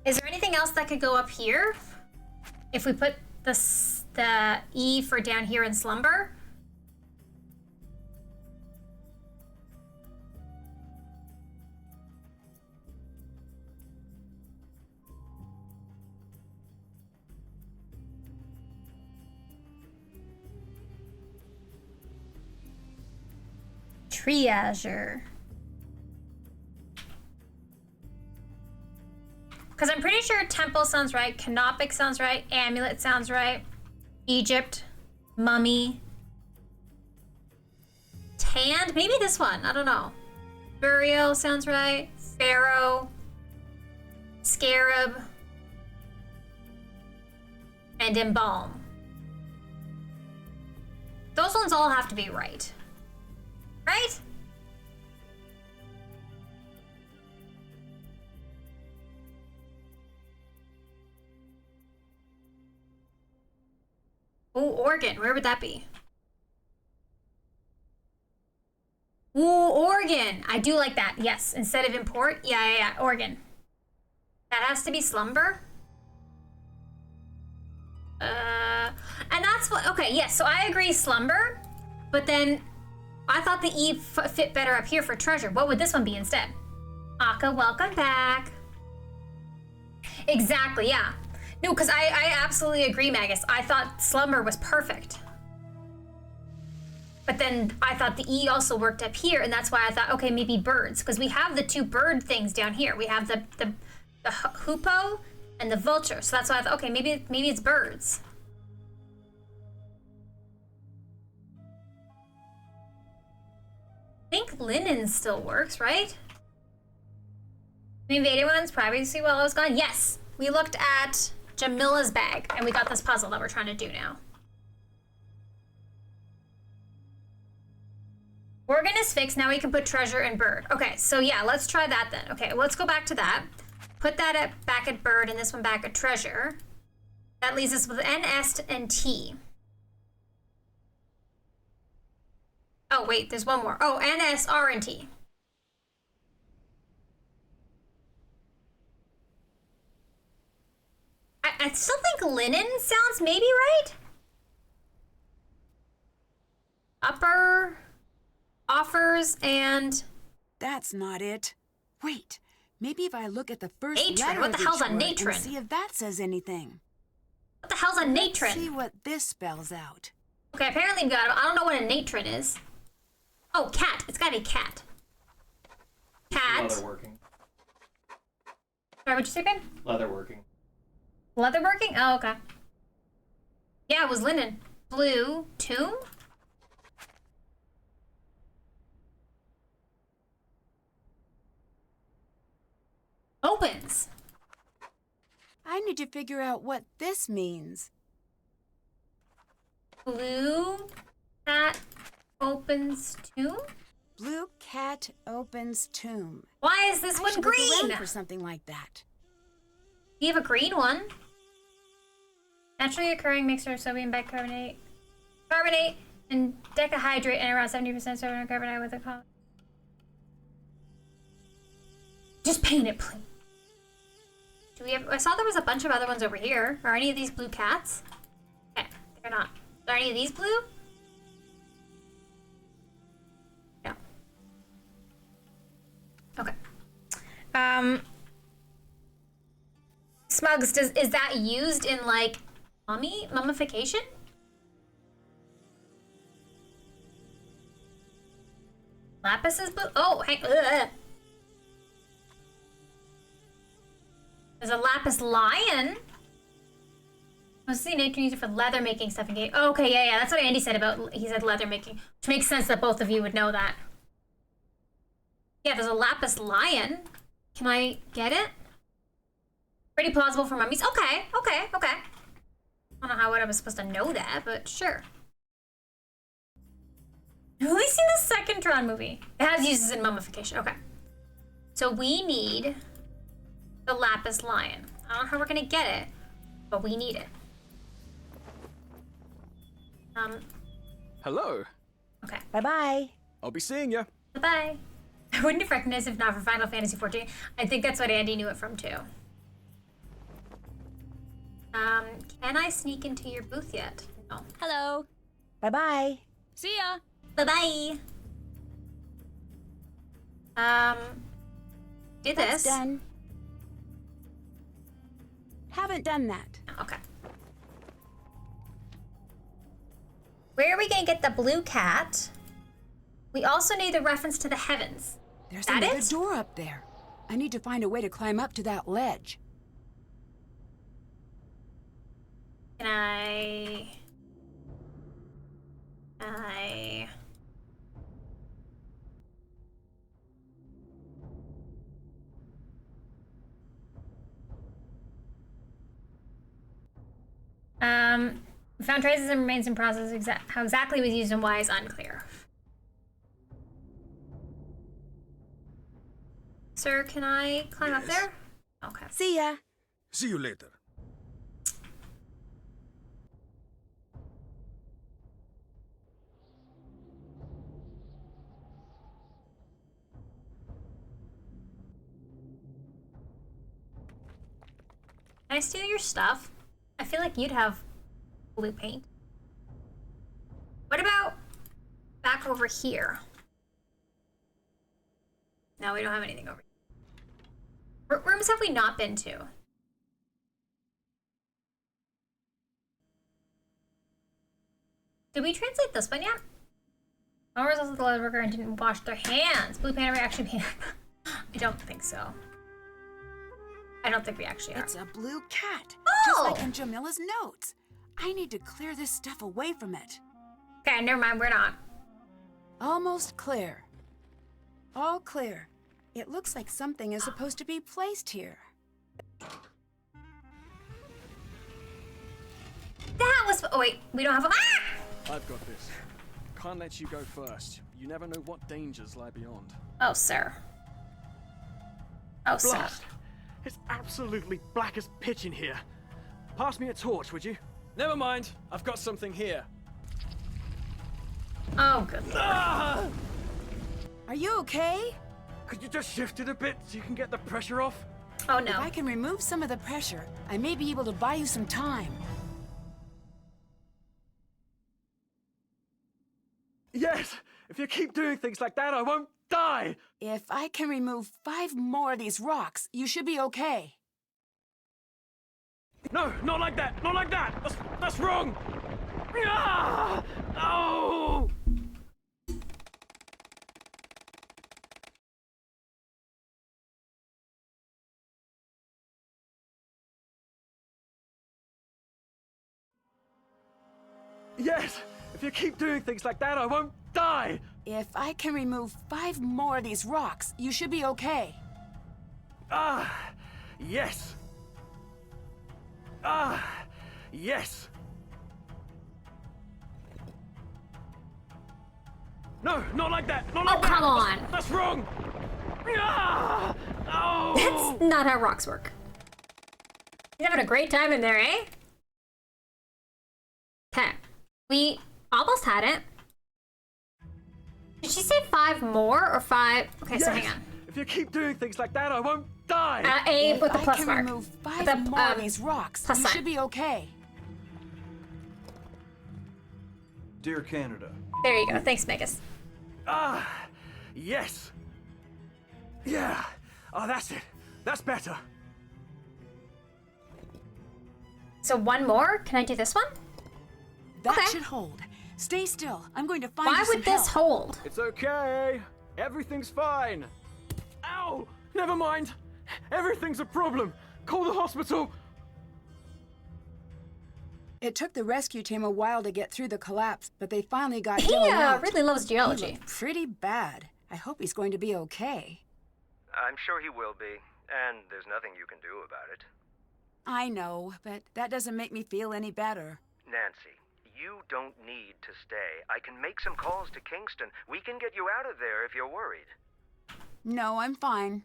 Is there anything else that could go up here? If we put the E for down here in slumber? Triager. Because I'm pretty sure temple sounds right, canopic sounds right, amulet sounds right, Egypt, mummy, tanned, maybe this one, I don't know. Burial sounds right, pharaoh, scarab, and embalm. Those ones all have to be right. Right? Ooh, organ. Where would that be? Ooh, organ. I do like that. Yes. Instead of import. Yeah. Organ. That has to be slumber. And that's what... Okay, yes. So I agree slumber. But then I thought the E fit better up here for treasure. What would this one be instead? Aka, welcome back. Exactly, yeah. No, because I absolutely agree, Magus. I thought slumber was perfect. But then I thought the E also worked up here, and that's why I thought, okay, maybe birds. Because we have the 2 bird things down here. We have the hoopoe and the vulture. So that's why I thought, okay, maybe it's birds. I think linen still works, right? We invaded one's privacy while I was gone? Yes! We looked at Jamila's bag, and we got this puzzle that we're trying to do now. Organ is fixed, now we can put treasure and bird. Okay, so yeah, let's try that then. Okay, let's go back to that. Put that back at bird, and this one back at treasure. That leaves us with N, S, and T. Oh, wait, there's one more. Oh, N, S, R, and T. I still think linen sounds maybe right? Upper, offers, and... That's not it. Wait, maybe if I look at the first Natron. letter What the of each hell's a word natron? and see if that says anything. What the hell's a natron? Let's see what this spells out. Okay, apparently we got it. I don't know what a natron is. Oh, cat. It's gotta be cat. Cat. Leatherworking. Sorry, what'd you say, Ben? Leatherworking. Leatherworking? Oh, okay. Yeah, it was linen. Blue. Tomb? Opens. I need to figure out what this means. Blue cat opens tomb? Blue cat opens tomb. Why is this I one should look green? around for something like that. You have a green one. Naturally occurring mixture of sodium bicarbonate, carbonate, and decahydrate, and around 70% sodium carbonate with a color. Just paint it, please. Do we have? I saw there was a bunch of other ones over here. Are any of these blue cats? Okay, they're not. Are any of these blue? No. Okay. Smugs, is that used in like mummification? Lapis is blue. Oh, hang. Ugh. There's a lapis lion. Mostly Nate can use it for leather making stuff in game. Oh, okay, yeah, that's what Andy said about. He said leather making, which makes sense that both of you would know that. Yeah, there's a lapis lion. Can I get it? Pretty plausible for mummies. Okay. I don't know how I was supposed to know that, but sure. I've only seen the second Tron movie. It has uses in mummification. Okay. So we need the lapis lion. I don't know how we're gonna get it, but we need it. Hello. Okay. Bye-bye. I'll be seeing you. Bye-bye. I wouldn't have recognized if not for Final Fantasy XIV. I think that's what Andy knew it from too. Can I sneak into your booth yet? No. Hello. Bye-bye. See ya. Bye-bye. Do That's this. done. Haven't done that. Okay. Where are we gonna get the blue cat? We also need the reference to the heavens. There's That another it? door up there. I need to find a way to climb up to that ledge. Can I... We found traces and remains in process. How exactly it was used and why is unclear. Sir, can I climb up there? Okay. See ya. See you later. Can I steal your stuff? I feel like you'd have blue paint. What about back over here? No, we don't have anything over here. What rooms have we not been to? Did we translate this one yet? No results of the leather worker and didn't wash their hands. Blue paint actually painted. I don't think so. I don't think we actually are. It's a blue cat. Oh! Just like in Jamila's notes. I need to clear this stuff away from it. Okay, never mind, we're not. Almost clear. All clear. It looks like something is supposed to be placed here. That was. Oh wait, we don't have a. Ah! I've got this. Can't let you go first. You never know what dangers lie beyond. Oh, sir. Oh, sir. Blast! It's absolutely black as pitch in here. Pass me a torch, would you? Never mind. I've got something here. Oh, good lord. Ah! Are you okay? Could you just shift it a bit so you can get the pressure off? Oh, If no. I can remove some of the pressure, I may be able to buy you some time. Yes! If you keep doing things like that, I won't die! If I can remove 5 more of these rocks, you should be okay. No, not like that! Not like that! That's wrong! Ah! Oh! Yes! If you keep doing things like that, I won't die! If I can remove 5 more of these rocks, you should be okay. Ah! Yes! Ah! Yes! No, not like that! Not like Oh, that! come on. That's wrong! Ah! Oh! That's not how rocks work. You're having a great time in there, eh? Okay. We almost had it. Did she say 5 more or 5? Okay, so hang on. If you keep doing things like that, I won't die! A If with the I plus can mark. remove 5 The, more of these rocks, plus you sign. should be okay. Dear Canada. There you go. Thanks, Megas. Ah, yes. Yeah. Oh, that's it. That's better. So one more? Can I do this one? That Okay. should hold. Stay still. I'm going to find Why you some would this help. hold? It's okay. Everything's fine. Ow! Never mind. Everything's a problem. Call the hospital. It took the rescue team a while to get through the collapse, but they finally got He Dylan out. really loves He geology. looked pretty bad. I hope he's going to be okay. I'm sure he will be, and there's nothing you can do about it. I know, but that doesn't make me feel any better. Nancy, you don't need to stay. I can make some calls to Kingston. We can get you out of there if you're worried. No, I'm fine.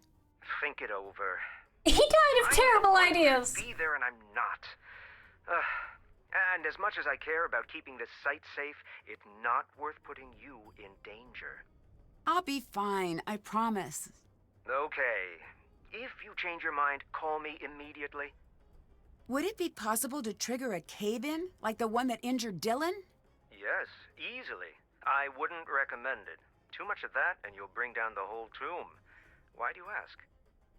Think it over. He died of terrible ideas. Be there and I'm not. And as much as I care about keeping this site safe, it's not worth putting you in danger. I'll be fine, I promise. Okay. If you change your mind, call me immediately. Would it be possible to trigger a cave-in, like the one that injured Dylan? Yes, easily. I wouldn't recommend it. Too much of that and you'll bring down the whole tomb. Why do you ask?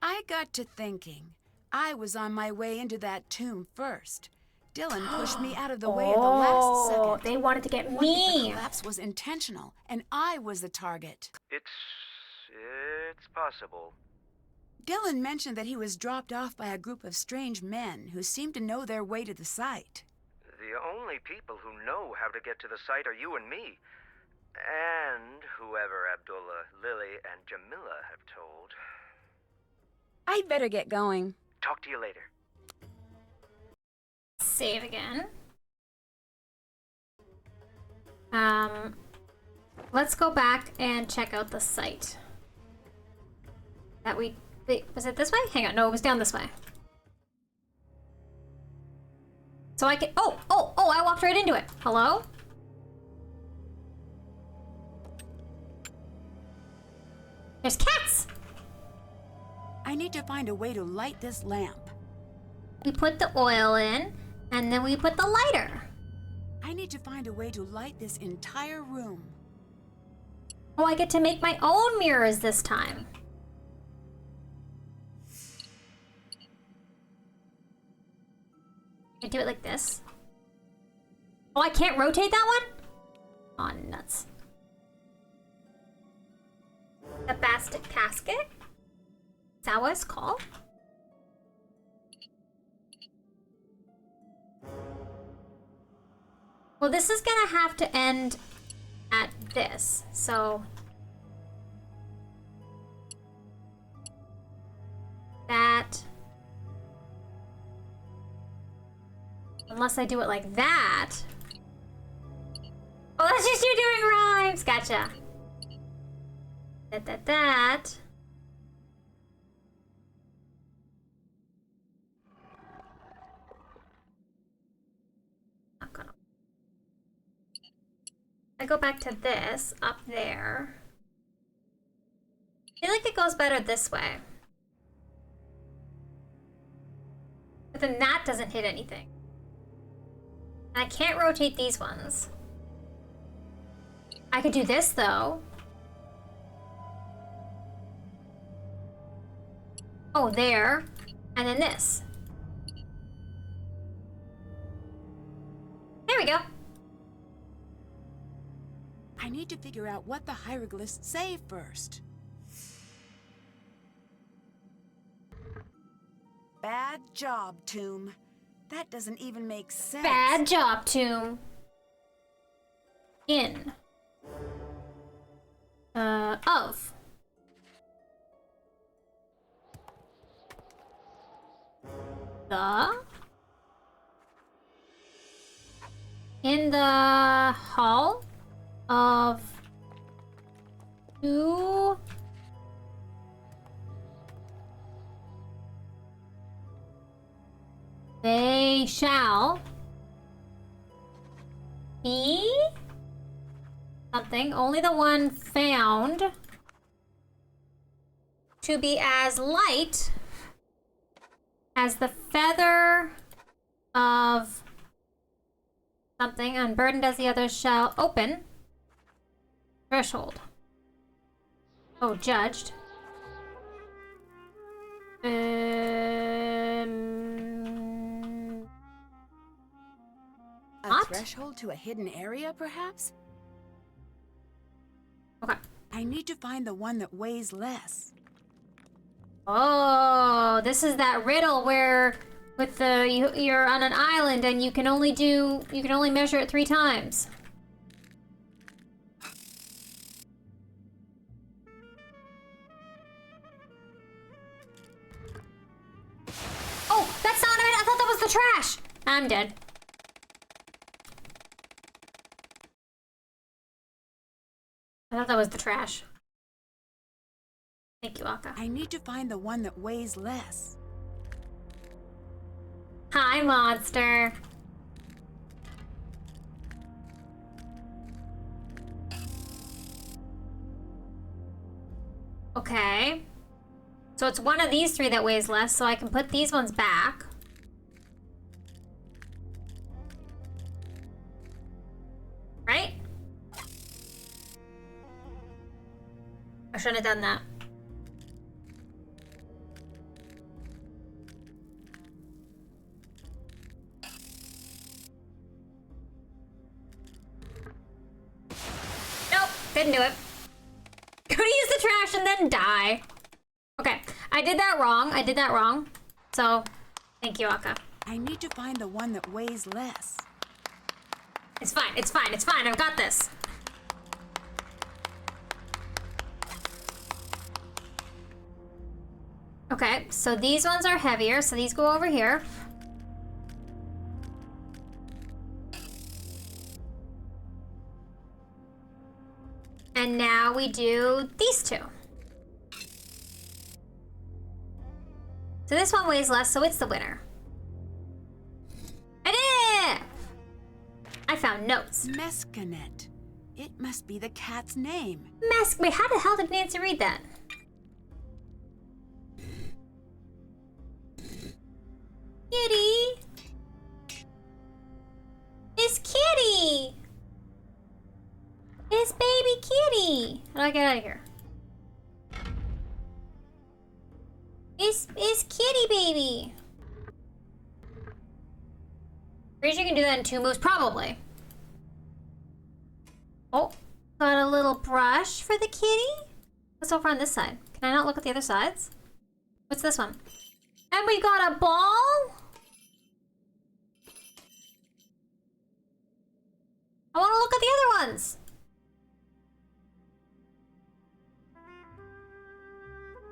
I got to thinking. I was on my way into that tomb first. Dylan pushed me out of the way at the last second. They wanted to get What me. if the collapse was intentional, and I was the target? It's possible. Dylan mentioned that he was dropped off by a group of strange men who seemed to know their way to the site. The only people who know how to get to the site are you and me. And whoever Abdullah, Lily, and Jamila have told. I'd better get going. Talk to you later. Save again. Let's go back and check out the site. Wait, was it this way? Hang on, no, it was down this way. So I can, oh, I walked right into it. Hello? There's cats! I need to find a way to light this lamp. We put the oil in, and then we put the lighter. I need to find a way to light this entire room. Oh, I get to make my own mirrors this time. I do it like this. Oh, I can't rotate that one? Oh, nuts. The basket casket? Is that what it's called? Well, this is gonna have to end at this, so... That... Unless I do it like that. Oh, that's just you doing rhymes! Gotcha. That. Not gonna. I go back to this up there. I feel like it goes better this way. But then that doesn't hit anything. And I can't rotate these ones. I could do this though. Oh, there. And then this. There we go. I need to figure out what the hieroglyphs say first. Bad job, Tomb. That doesn't even make sense. Bad job, Tomb. In. Of. In the hall of two they shall be something, only the one found to be as light as the feather of something. Unburdened as the others shall open. Threshold. Oh, judged. A What? threshold to a hidden area, perhaps? Okay. I need to find the one that weighs less. Oh, this is that riddle where with the you're on an island and you can only measure it 3 times. Oh, that's not it. I thought that was the trash. I'm dead. I thought that was the trash. Thank you, Akka. I need to find the one that weighs less. Hi, monster. Okay. So it's one of these 3 that weighs less, so I can put these ones back. Right? I shouldn't have done that. Nope, didn't do it. Gonna use the trash and then die. Okay, I did that wrong. So, thank you, Akka. I need to find the one that weighs less. It's fine, I've got this. Okay, so these ones are heavier, so these go over here. And now we do these 2. So this one weighs less, so it's the winner. I did it! I found notes. Mescanet. It must be the cat's name. Wait, how the hell did Nancy read that? Kitty! It's Kitty! It's baby Kitty! How do I get out of here? It's Kitty baby! Pretty sure you can do that in 2 moves, probably. Oh, got a little brush for the kitty? What's over on this side? Can I not look at the other sides? What's this one? And we got a ball? I want to look at the other ones.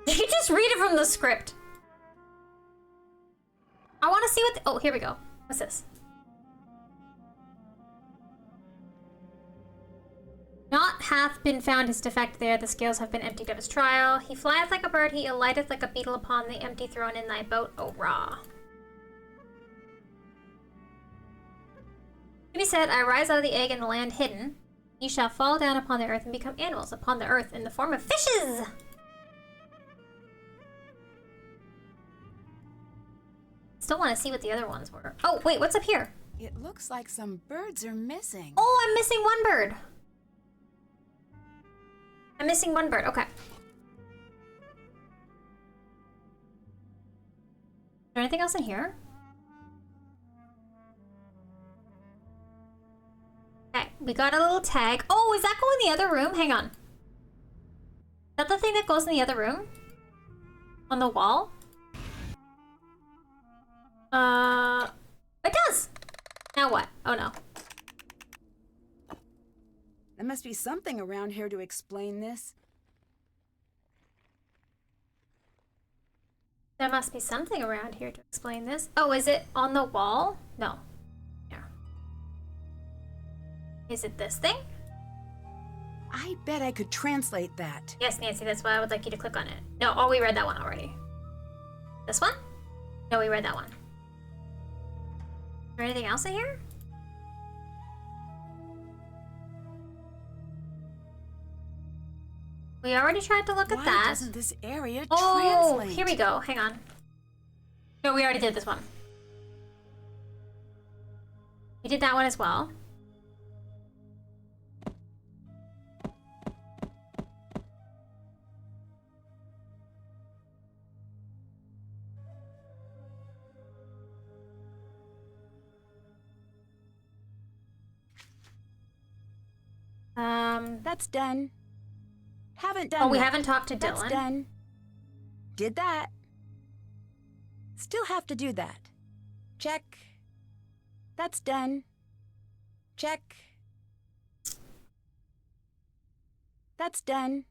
Did you just read it from the script? I want to see what oh, here we go. What's this? Not hath been found his defect there, the scales have been emptied of his trial. He flieth like a bird, he alighteth like a beetle upon the empty throne in thy boat, O Ra. To be said, I rise out of the egg in the land hidden. Ye shall fall down upon the earth and become animals upon the earth in the form of fishes! Still want to see what the other ones were. Oh, wait, what's up here? It looks like some birds are missing. Oh, I'm missing one bird. I'm missing one bird, okay. Is there anything else in here? Okay, we got a little tag. Oh, is that going in the other room? Hang on. Is that the thing that goes in the other room? On the wall? It does! Now what? Oh no. There must be something around here to explain this. There must be something around here to explain this. Oh, is it on the wall? No. Here. Is it this thing? I bet I could translate that. Yes, Nancy, that's why I would like you to click on it. No, oh, we read that one already. This one? No, we read that one. Is there anything else in here? We already tried to look at that. Why doesn't this area translate? translate? Here we go. Hang on. No, we already did this one. We did that one as well. That's done. Haven't done Oh, we that. haven't talked to Dylan. That's done. Did that. Still have to do that. Check. That's done. Check. That's done.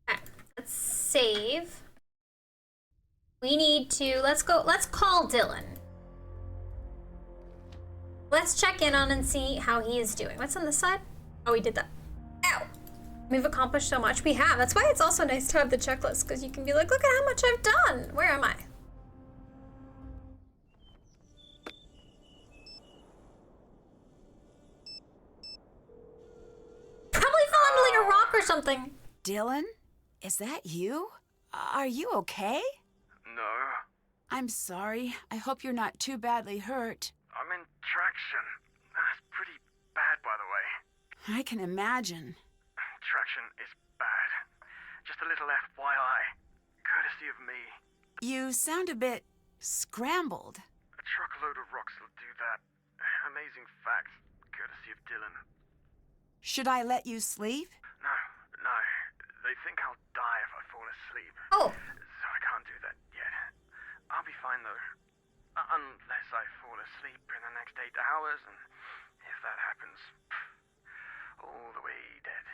Okay, let's save. We need to, let's call Dylan. Let's check in on and see how he is doing. What's on this side? Oh, we did that. Ow. We've accomplished so much. We have. That's why it's also nice to have the checklist, because you can be like, look at how much I've done. Where am I? Probably fondling a rock or something. Dylan? Is that you? Are you okay? No. I'm sorry. I hope you're not too badly hurt. I'm in traction. That's pretty bad, by the way. I can imagine. Traction is bad. Just a little FYI. Courtesy of me. You sound a bit scrambled. A truckload of rocks will do that. Amazing fact. Courtesy of Dylan. Should I let you sleep? No. They think I'll die if I fall asleep. Oh. So I can't do that yet. I'll be fine, though. Unless I fall asleep in the next 8 hours, and if that happens, all the way dead.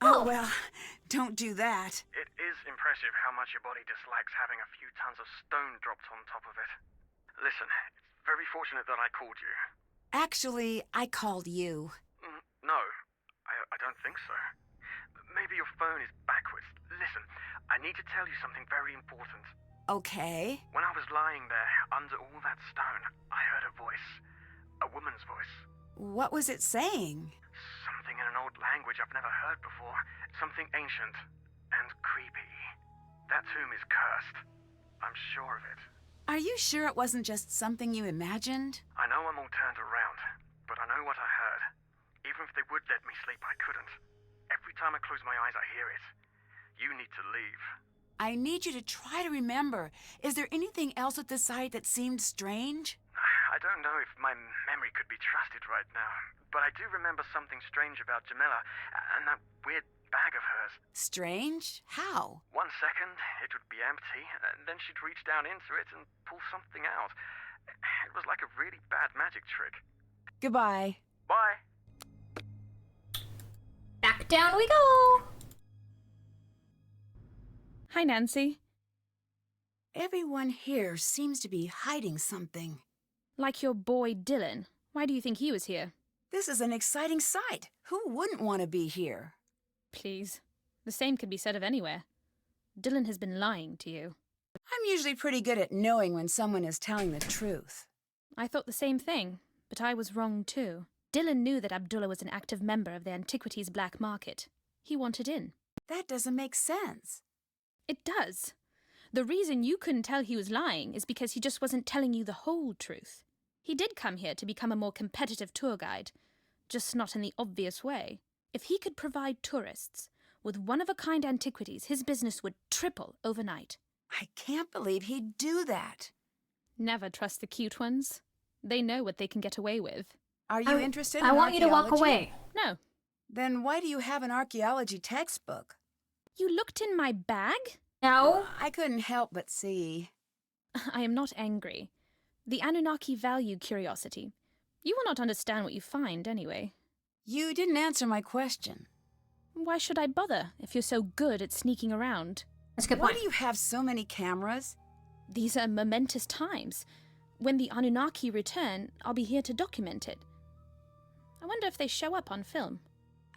Oh, well, don't do that. It is impressive how much your body dislikes having a few tons of stone dropped on top of it. Listen, it's very fortunate that I called you. Actually, I called you. No, I don't think so. Maybe your phone is backwards. Listen, I need to tell you something very important. Okay. When I was lying there, under all that stone, I heard a voice. A woman's voice. What was it saying? Something in an old language I've never heard before. Something ancient and creepy. That tomb is cursed. I'm sure of it. Are you sure it wasn't just something you imagined? I know I'm all turned around, but I know what I heard. Even if they would let me sleep, I couldn't. Every time I close my eyes, I hear it. You need to leave. I need you to try to remember. Is there anything else at the site that seemed strange? I don't know if my memory could be trusted right now, but I do remember something strange about Jamila and that weird bag of hers. Strange? How? 1 second, it would be empty, and then she'd reach down into it and pull something out. It was like a really bad magic trick. Goodbye. Bye. Back down we go. Hi, Nancy. Everyone here seems to be hiding something. Like your boy Dylan. Why do you think he was here? This is an exciting sight. Who wouldn't want to be here? Please. The same could be said of anywhere. Dylan has been lying to you. I'm usually pretty good at knowing when someone is telling the truth. I thought the same thing, but I was wrong too. Dylan knew that Abdullah was an active member of the antiquities black market. He wanted in. That doesn't make sense. It does. The reason you couldn't tell he was lying is because he just wasn't telling you the whole truth. He did come here to become a more competitive tour guide, just not in the obvious way. If he could provide tourists with one-of-a-kind antiquities, his business would triple overnight. I can't believe he'd do that. Never trust the cute ones. They know what they can get away with. Are you interested in I want you to walk archaeology? away. No. Then why do you have an archaeology textbook? You looked in my bag? No. I couldn't help but see. I am not angry. The Anunnaki value curiosity. You will not understand what you find, anyway. You didn't answer my question. Why should I bother if you're so good at sneaking around? That's a good Why point. do you have so many cameras? These are momentous times. When the Anunnaki return, I'll be here to document it. I wonder if they show up on film.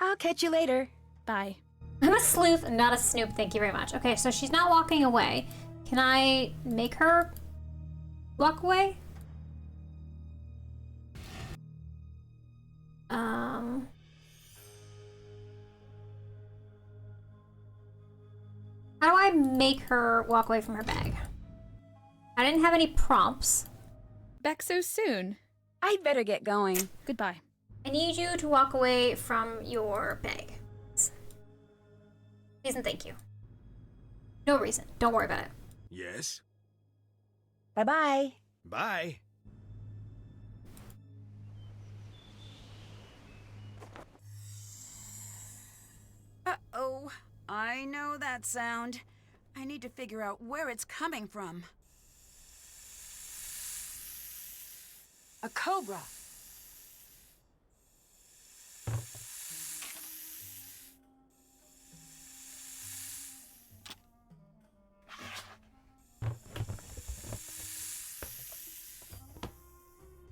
I'll catch you later. Bye. I'm a sleuth, not a snoop. Thank you very much. Okay, so she's not walking away. Can I make her walk away? How do I make her walk away from her bag? I didn't have any prompts. Back so soon. I'd better get going. Goodbye. I need you to walk away from your bag. Please and thank you. No reason. Don't worry about it. Yes? Bye-bye. Bye. Uh-oh. I know that sound. I need to figure out where it's coming from. A cobra.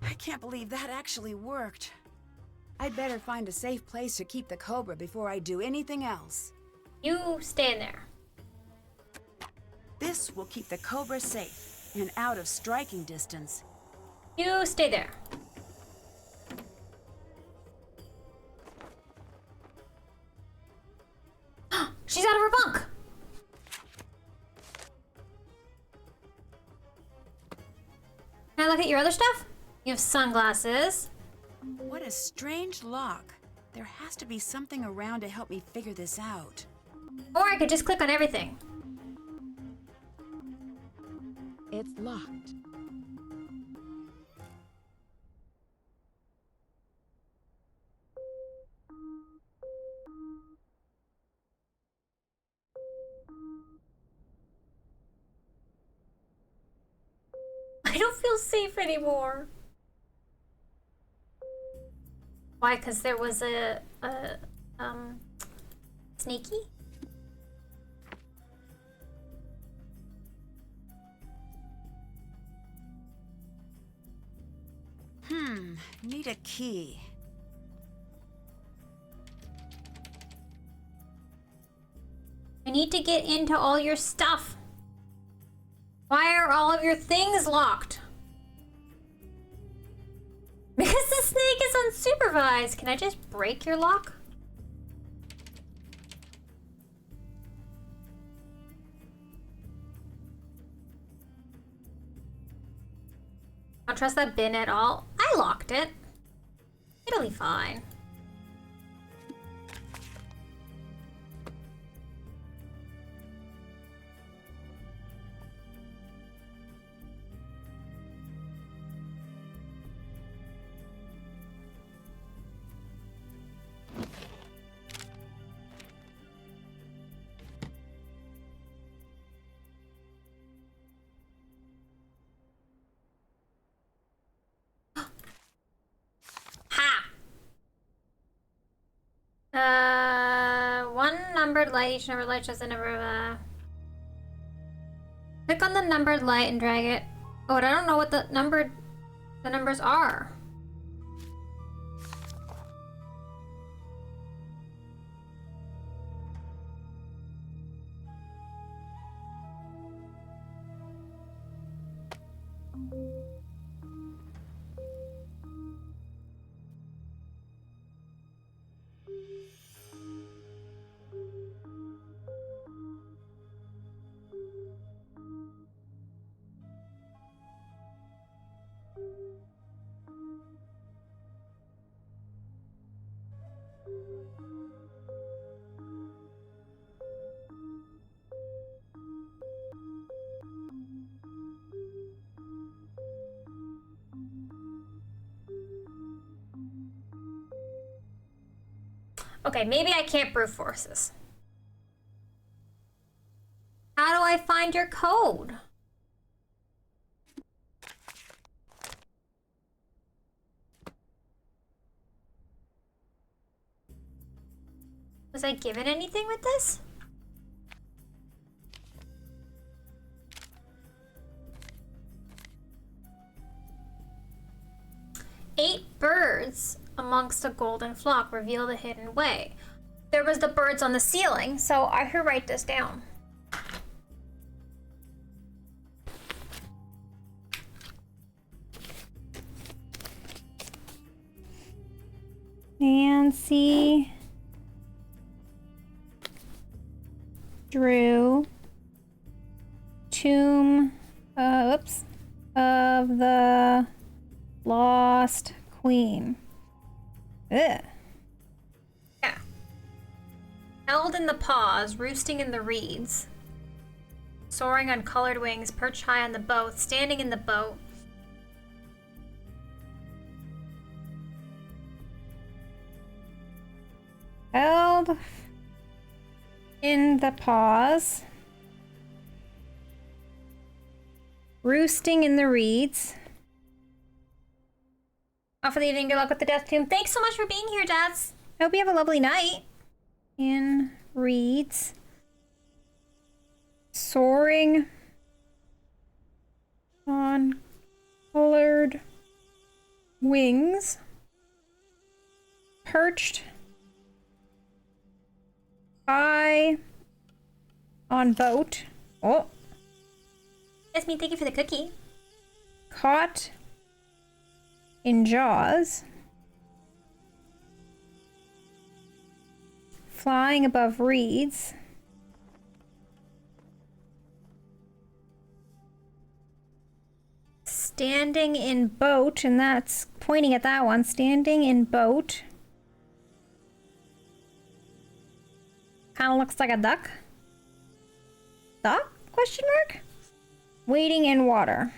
I can't believe that actually worked. I'd better find a safe place to keep the cobra before I do anything else. You stay in there. This will keep the cobra safe and out of striking distance. You stay there. She's out of her bunk. Can I look at your other stuff? You have sunglasses. What a strange lock. There has to be something around to help me figure this out. Or I could just click on everything. It's locked. I don't feel safe anymore. Why? Because there was a sneaky? Need a key. I need to get into all your stuff. Why are all of your things locked? Because the snake is unsupervised. Can I just break your lock? I don't trust that bin at all. I locked it. It'll be fine. One numbered light. Each numbered light shows the number of, Click on the numbered light and drag it. Oh, and I don't know what the numbers are. Okay, maybe I can't brute force this. How do I find your code? Was I given anything with this? Eight birds amongst a golden flock reveal the hidden way. There was the birds on the ceiling, so I should write this down. Nancy Drew Tomb of the Lost queen. Ugh. Yeah. Held in the paws, roosting in the reeds. Soaring on colored wings, perched high on the boat, standing in the boat. Held in the paws. Roosting in the reeds. Off for the evening, good luck with the death tomb. Thanks so much for being here, Dads. I hope you have a lovely night. In reeds. Soaring on colored wings. Perched high on boat. Oh. Esme, thank you for the cookie. Caught in jaws. Flying above reeds. Standing in boat, and that's pointing at that one. Standing in boat. Kind of looks like a duck. Duck? Question mark? Wading in water.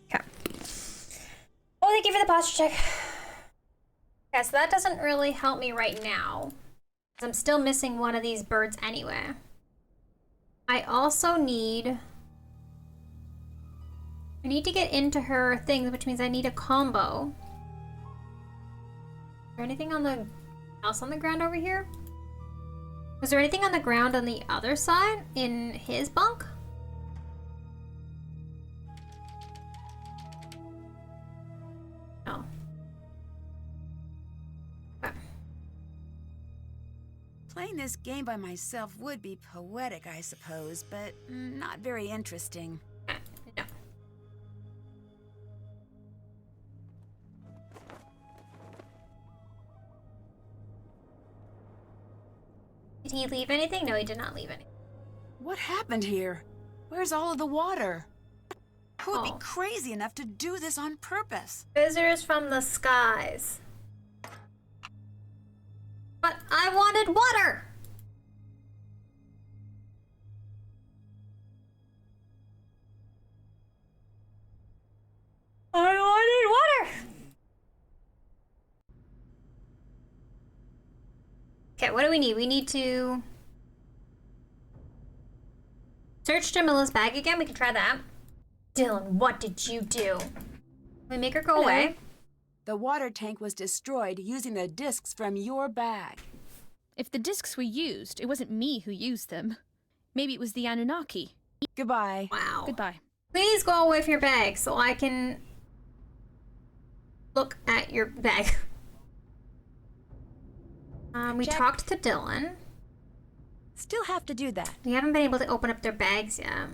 Okay. Oh, thank you for the posture check. Okay, so that doesn't really help me right now, because I'm still missing one of these birds anyway. I also need... I need to get into her thing, which means I need a combo. Is there anything else on the ground over here? Was there anything on the ground on the other side in his bunk? No. Okay. Playing this game by myself would be poetic, I suppose, but not very interesting. No. Did he leave anything? No, he did not leave anything. What happened here? Where's all of the water? Who would be Oh. crazy enough to do this on purpose? Visitors from the skies. But I wanted water! I wanted water! Okay, what do we need? We need to search Jamila's bag again. We can try that. Dylan, what did you do? We make her go away. The water tank was destroyed using the discs from your bag. If the discs were used, it wasn't me who used them. Maybe it was the Anunnaki. Goodbye. Wow. Goodbye. Please go away from your bag so I can look at your bag. We Check. talked to Dylan. Still have to do that. We haven't been able to open up their bags yet.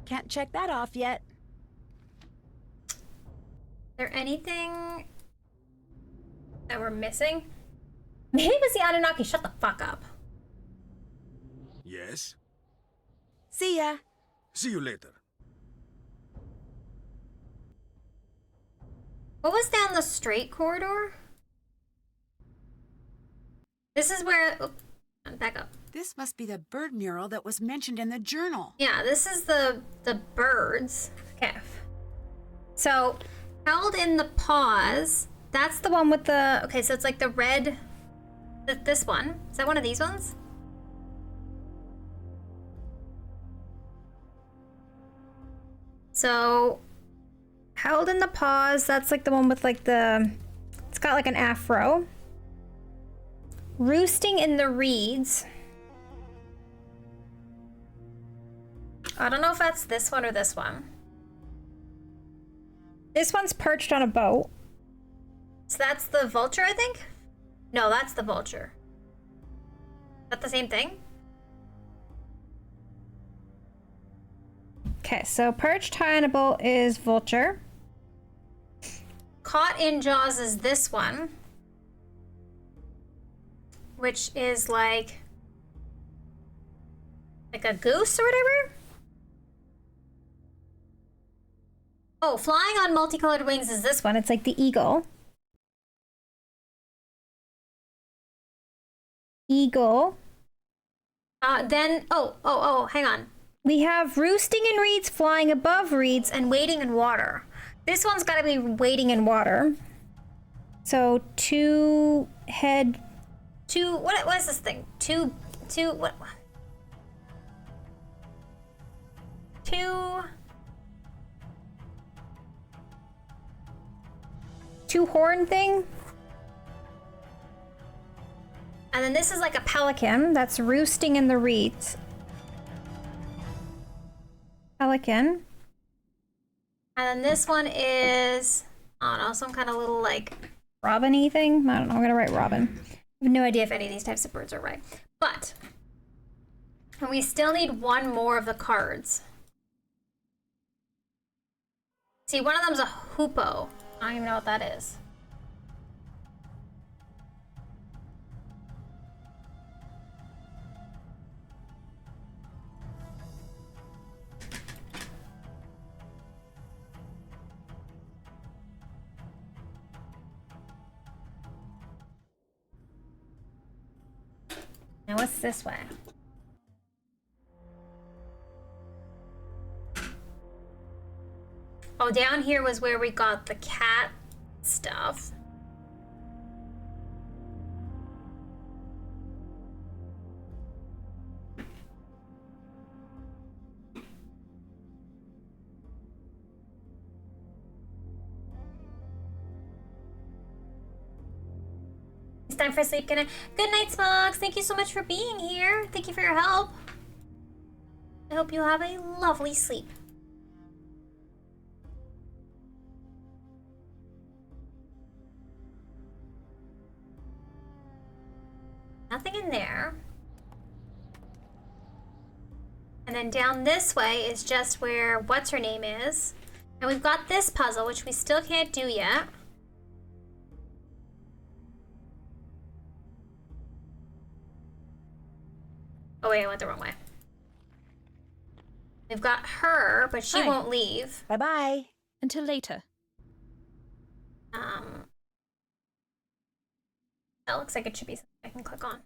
Can't check that off yet. Is there anything that we're missing? Maybe it was the Anunnaki. Shut the fuck up. Yes? See ya. See you later. What was down the straight corridor? This is where... Oh, back up. This must be the bird mural that was mentioned in the journal. Yeah, this is the birds. Okay. So, held in the paws. That's the one with the... Okay, so it's like the red... This one. Is that one of these ones? So, held in the paws. That's like the one with like the... It's got like an afro. Roosting in the reeds. I don't know if that's this one or this one. This one's perched on a boat. So that's the vulture, I think? No, that's the vulture. Is that the same thing? Okay, so perched high on a boat is vulture. Caught in jaws is this one. Which is like a goose or whatever? Oh, flying on multicolored wings is this one. It's like the eagle. Eagle. Hang on. We have roosting in reeds, flying above reeds, and wading in water. This one's gotta be wading in water. So what is this thing? Two horn thing. And then this is like a pelican that's roosting in the reeds. Pelican. And then this one is, I don't know, some kind of little like robin-y thing. I don't know, I'm gonna write robin. I have no idea if any of these types of birds are right. But, and we still need one more of the cards. See, one of them's a hoopoe. I don't even know what that is. Now what's this way? Oh, down here was where we got the cat stuff. It's time for sleep. Good night, Smugs. Thank you so much for being here. Thank you for your help. I hope you have a lovely sleep. Nothing in there. And then down this way is just where what's her name is. And we've got this puzzle, which we still can't do yet. Oh wait, I went the wrong way. We've got her, but she won't leave. Bye-bye. Until later. That looks like it should be something I can click on.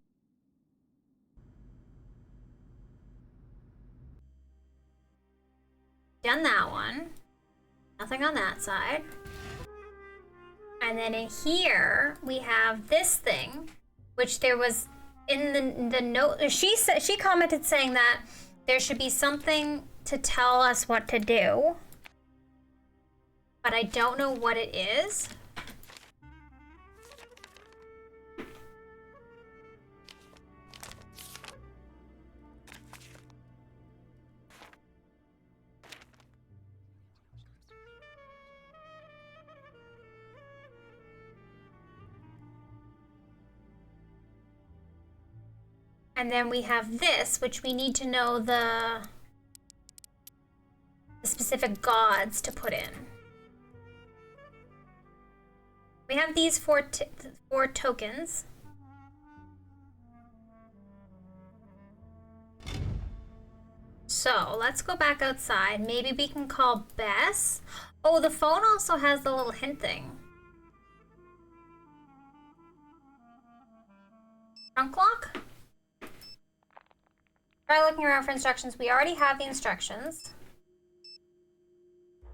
Done that one. Nothing on that side. And then in here, we have this thing, which there was in the note. She commented saying that there should be something to tell us what to do. But I don't know what it is. And then we have this, which we need to know the specific gods to put in. We have these four tokens. So let's go back outside. Maybe we can call Bess. Oh, the phone also has the little hint thing. Trunk lock? Try looking around for instructions. We already have the instructions.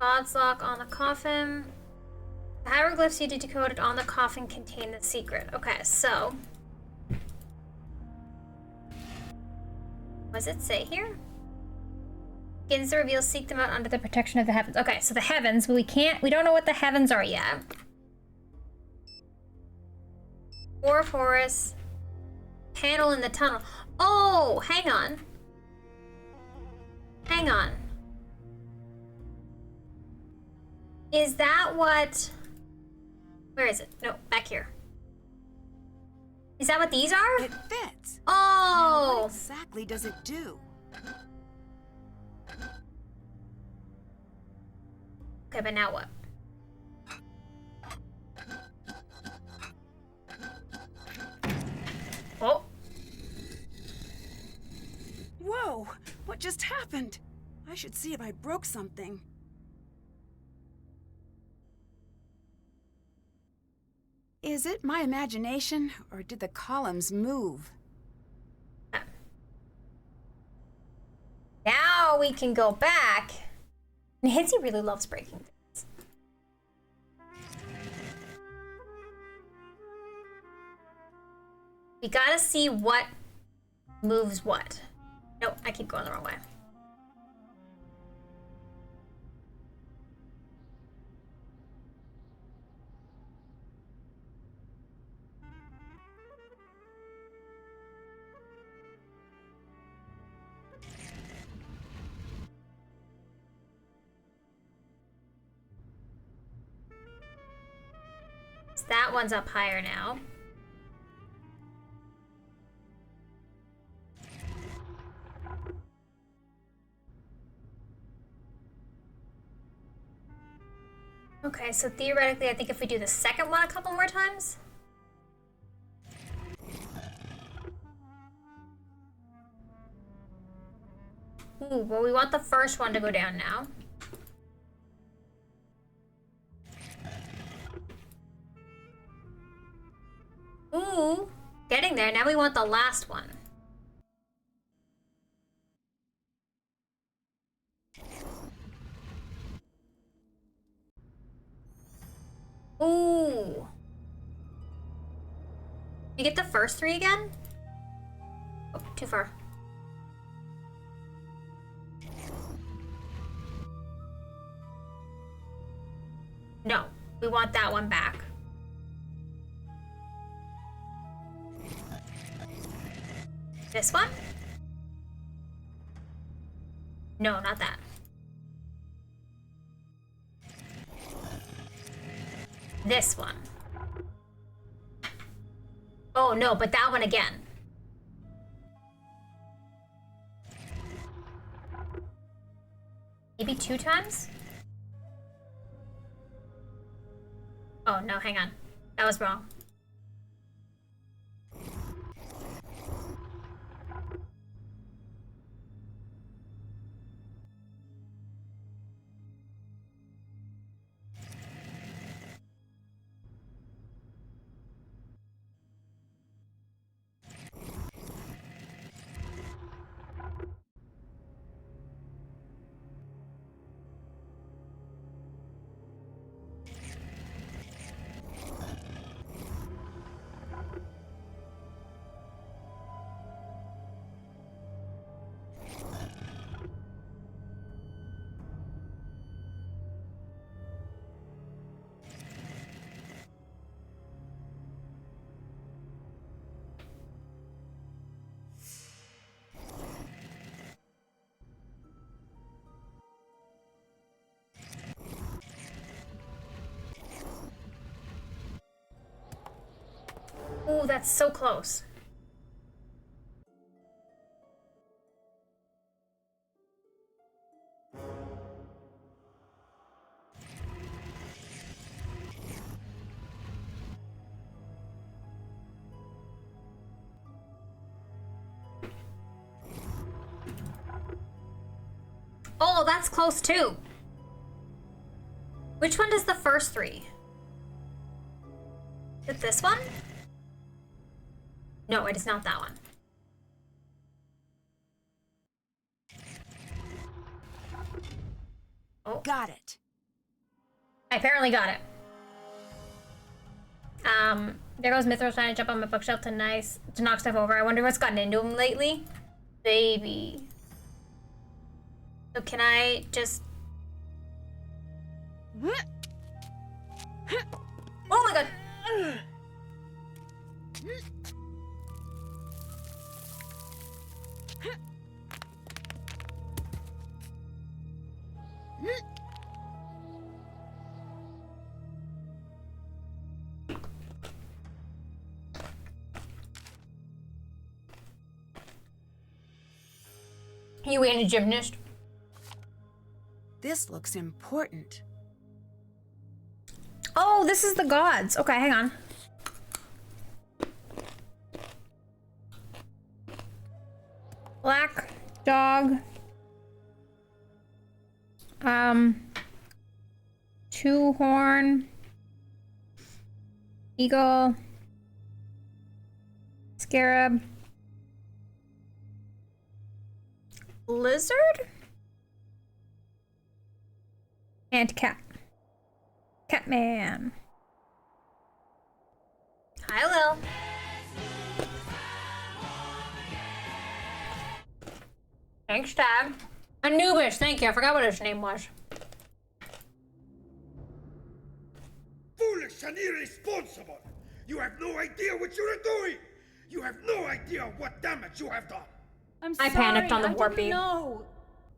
God's lock on the coffin. The hieroglyphs you decoded on the coffin contain the secret. Okay, so. What does it say here? Begins to reveal, seek them out under the protection of the heavens. Okay, so the heavens, but we don't know what the heavens are yet. Four of Horus. Panel in the tunnel. Oh, hang on. Hang on. Is that what... Where is it? No, back here. Is that what these are? It fits. Oh! Now, what exactly does it do? Okay, but now what? Oh! Whoa! What just happened? I should see if I broke something. Is it my imagination, or did the columns move? Now we can go back. Nancy really loves breaking things. We gotta see what moves what. Nope, I keep going the wrong way. That one's up higher now. Okay, so theoretically, I think if we do the second one a couple more times. Ooh, well, we want the first one to go down now. Ooh, getting there. Now we want the last one. Ooh. You get the first three again? Oh, too far. No, we want that one back. This one? No, not that. This one. Oh no, but that one again. Maybe 2 times? Oh no, hang on. That was wrong. Ooh, that's so close. Oh, that's close too. Which one does the first 3? Is it this one? No, it is not that one. Oh. Got it. I apparently got it. There goes Mithras trying to jump on my bookshelf to knock stuff over. I wonder what's gotten into him lately. Baby. So can I just... Oh my god! You ain't a gymnast. This looks important. Oh, this is the gods. Okay, hang on. Black dog. 2 horn. Eagle. Scarab. Lizard? And cat. Catman. Hi, Lil. Thanks, Dad. Anubis, thank you. I forgot what his name was. Foolish and irresponsible! You have no idea what you are doing! You have no idea what damage you have done! I panicked on the warpy. No.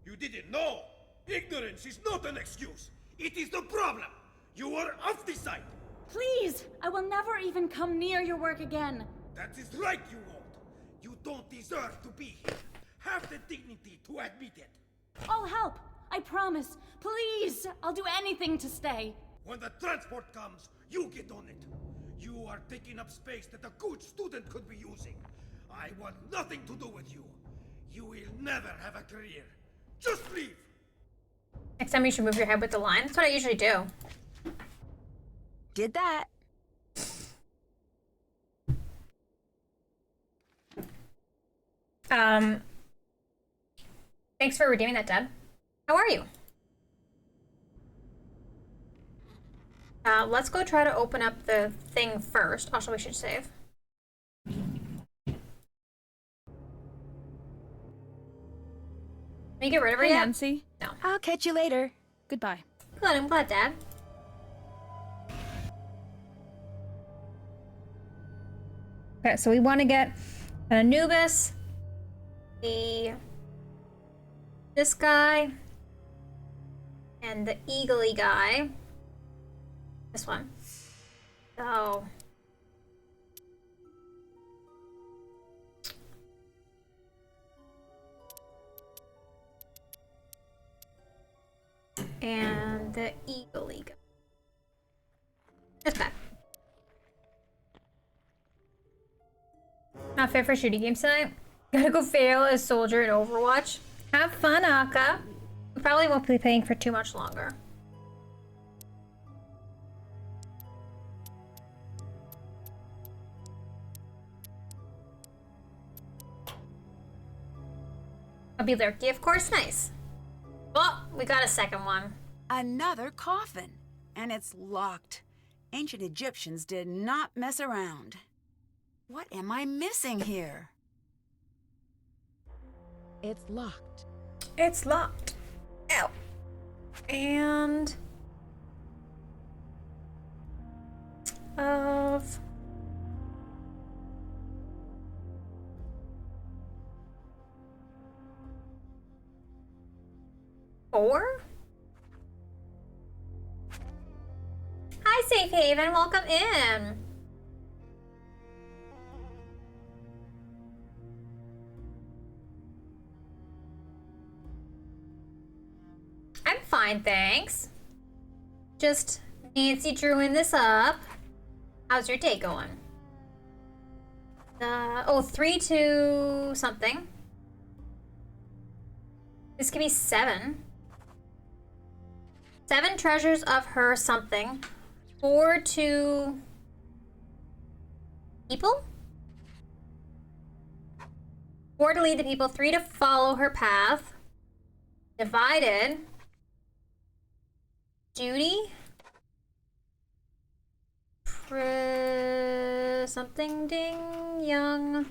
You didn't know! Ignorance is not an excuse! It is the problem! You are off the site! Please, I will never even come near your work again. That is right, you won't! You don't deserve to be here! Have the dignity to admit it! I'll help. I promise. Please, I'll do anything to stay. When the transport comes, you get on it! You are taking up space that a good student could be using! I want nothing to do with you! You will never have a career! Just leave! Next time you should move your head with the line. That's what I usually do. Did that. Thanks for redeeming that, Dad. How are you? Let's go try to open up the thing first. Also, we should save. Can you get rid of her Hey, yet? Nancy. No. I'll catch you later. Goodbye. Good, I'm glad, Dad. Okay, so we want to get an Anubis, this guy, and the eagle-y guy. This one. So... and the eagle-y guy. This guy. Not fit for shooting games tonight. Gotta go fail as soldier in Overwatch. Have fun, Aka. We probably won't be playing for too much longer. I'll be lurky, of course. Nice. Well, we got a second one. Another coffin. And it's locked. Ancient Egyptians did not mess around. What am I missing here? It's locked. It's locked. Ow. And... of... four? Hi, Safe Haven. Welcome in. I'm fine, thanks. Just nancydrewing this up. How's your day going? Oh, 3 to something. This could be 7. 7 treasures of her something. 4 to people? 4 to lead the people, 3 to follow her path. Divided. Duty. Something ding young.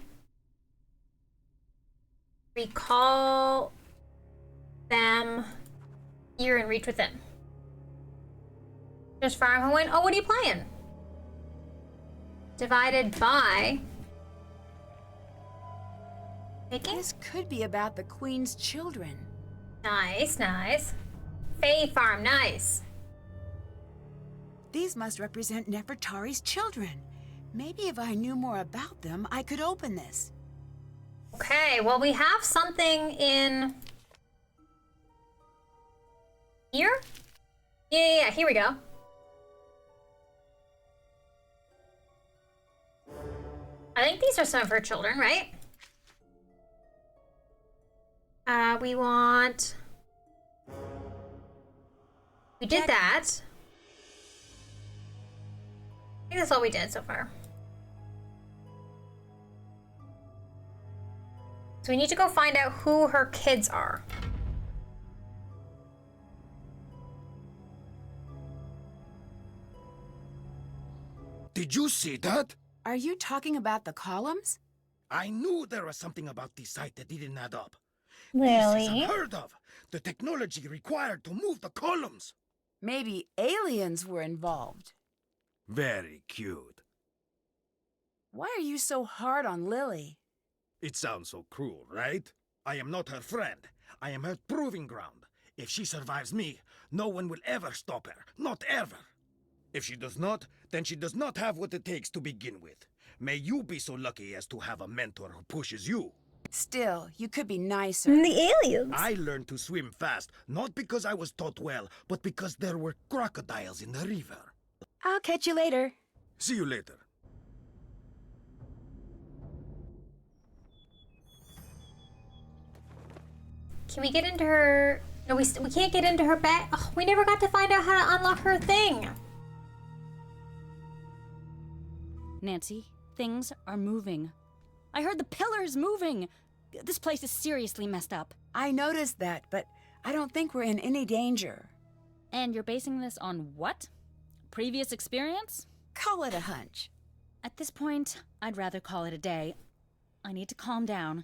Recall them. You're in reach within. Just fire home win. Oh, what are you playing? Divided by. Making? This could be about the Queen's children. Nice, nice. Fae farm, nice. These must represent Nefertari's children. Maybe if I knew more about them, I could open this. Okay, well, we have something in here? Yeah, here we go. I think these are some of her children, right? We want... We did that. I think that's all we did so far. So we need to go find out who her kids are. Did you see that? Are you talking about the columns? I knew there was something about this site that didn't add up. Really? This is unheard of. The technology required to move the columns. Maybe aliens were involved. Very cute. Why are you so hard on Lily? It sounds so cruel, right? I am not her friend. I am her proving ground. If she survives me, no one will ever stop her. Not ever. If she does not, then she does not have what it takes to begin with. May you be so lucky as to have a mentor who pushes you. Still, you could be nicer. The aliens. I learned to swim fast, not because I was taught well, but because there were crocodiles in the river. I'll catch you later. See you later. Can we get into her... No, we can't get into her bag. Oh, we never got to find out how to unlock her thing. Nancy, things are moving. I heard the pillars moving. This place is seriously messed up. I noticed that, but I don't think we're in any danger. And you're basing this on what? Previous experience? Call it a hunch. At this point, I'd rather call it a day. I need to calm down.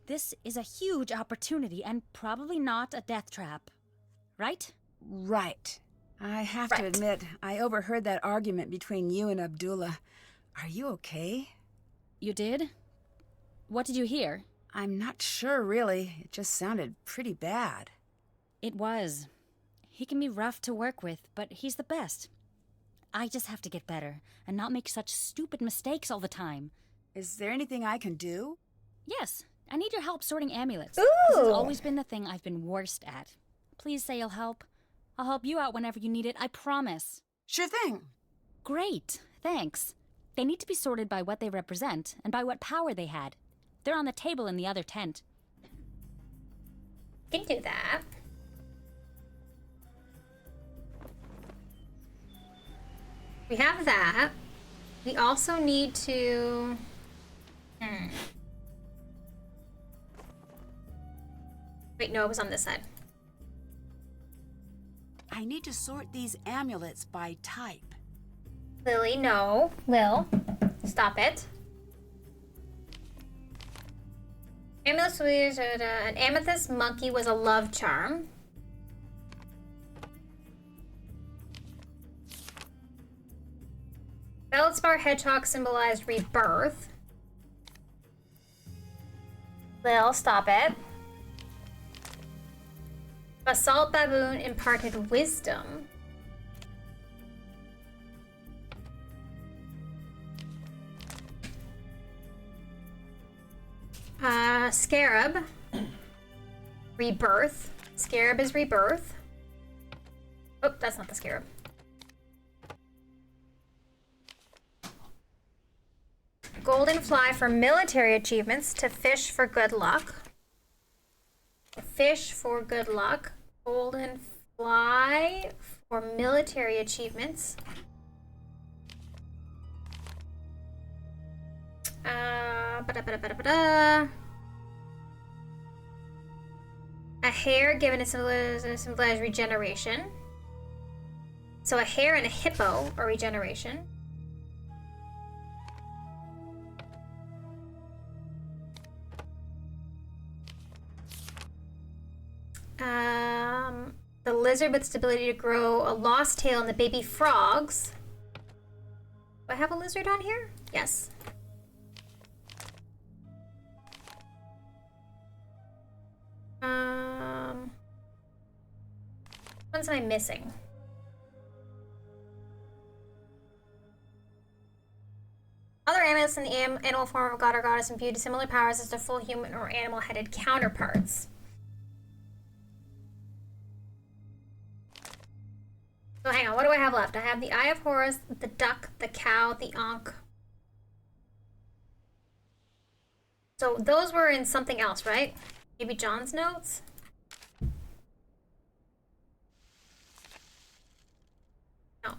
This is a huge opportunity and probably not a death trap. Right? Right. I have to admit, I overheard that argument between you and Abdullah. Are you okay? You did? What did you hear? I'm not sure, really. It just sounded pretty bad. It was. He can be rough to work with, but he's the best. I just have to get better and not make such stupid mistakes all the time. Is there anything I can do? Yes. I need your help sorting amulets. Ooh. This has always been the thing I've been worst at. Please say you'll help. I'll help you out whenever you need it, I promise. Sure thing. Great, thanks. They need to be sorted by what they represent and by what power they had. They're on the table in the other tent. Can do that. We have that. We also need to... Wait, no, it was on this side. I need to sort these amulets by type. Lily, no. Lil, stop it. Amulet was an amethyst monkey was a love charm. Feldspar hedgehog symbolized rebirth. Lil, stop it. Basalt baboon imparted wisdom. Scarab. Rebirth. Scarab is rebirth. Oh, that's not the scarab. Golden fly for military achievements. To fish for good luck. Fish for good luck. Golden fly for military achievements. A hare given a symbolized regeneration. So a hare and a hippo are regeneration. The lizard with its ability to grow a lost tail and the baby frogs. Do I have a lizard on here? Yes. What ones am I missing? Other amulets in the animal form of god or goddess imbued similar powers as their full human or animal-headed counterparts. So hang on, what do I have left? I have the Eye of Horus, the duck, the cow, the ankh. So those were in something else, right? Maybe John's notes? No.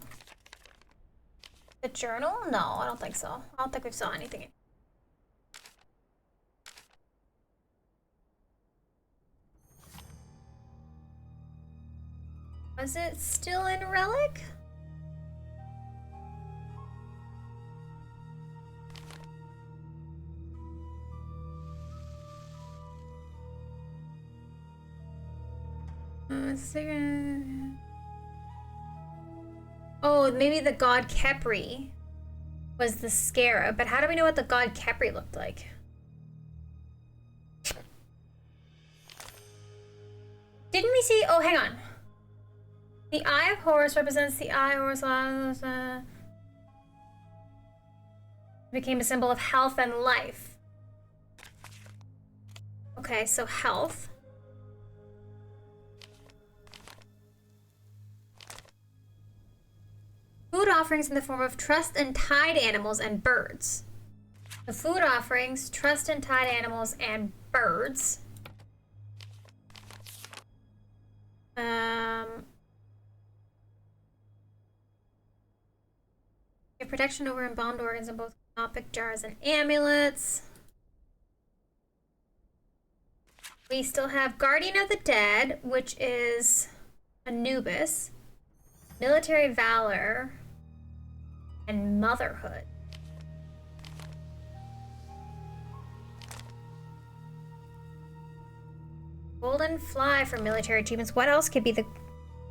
The journal? No, I don't think so. I don't think we saw anything. Was it still in Relic? Oh, maybe the god Kepri was the scarab, but how do we know what the god Kepri looked like? Didn't we see? Oh, hang on. The Eye of Horus represents the Eye of Horus. Became a symbol of health and life. Okay, so health. Food offerings in the form of trussed and tied animals and birds. The food offerings, trussed and tied animals, and birds. Give protection over embalmed organs in both canopic jars and amulets. We still have Guardian of the Dead, which is Anubis, military valor, and motherhood. Golden Fly for military achievements. What else could be the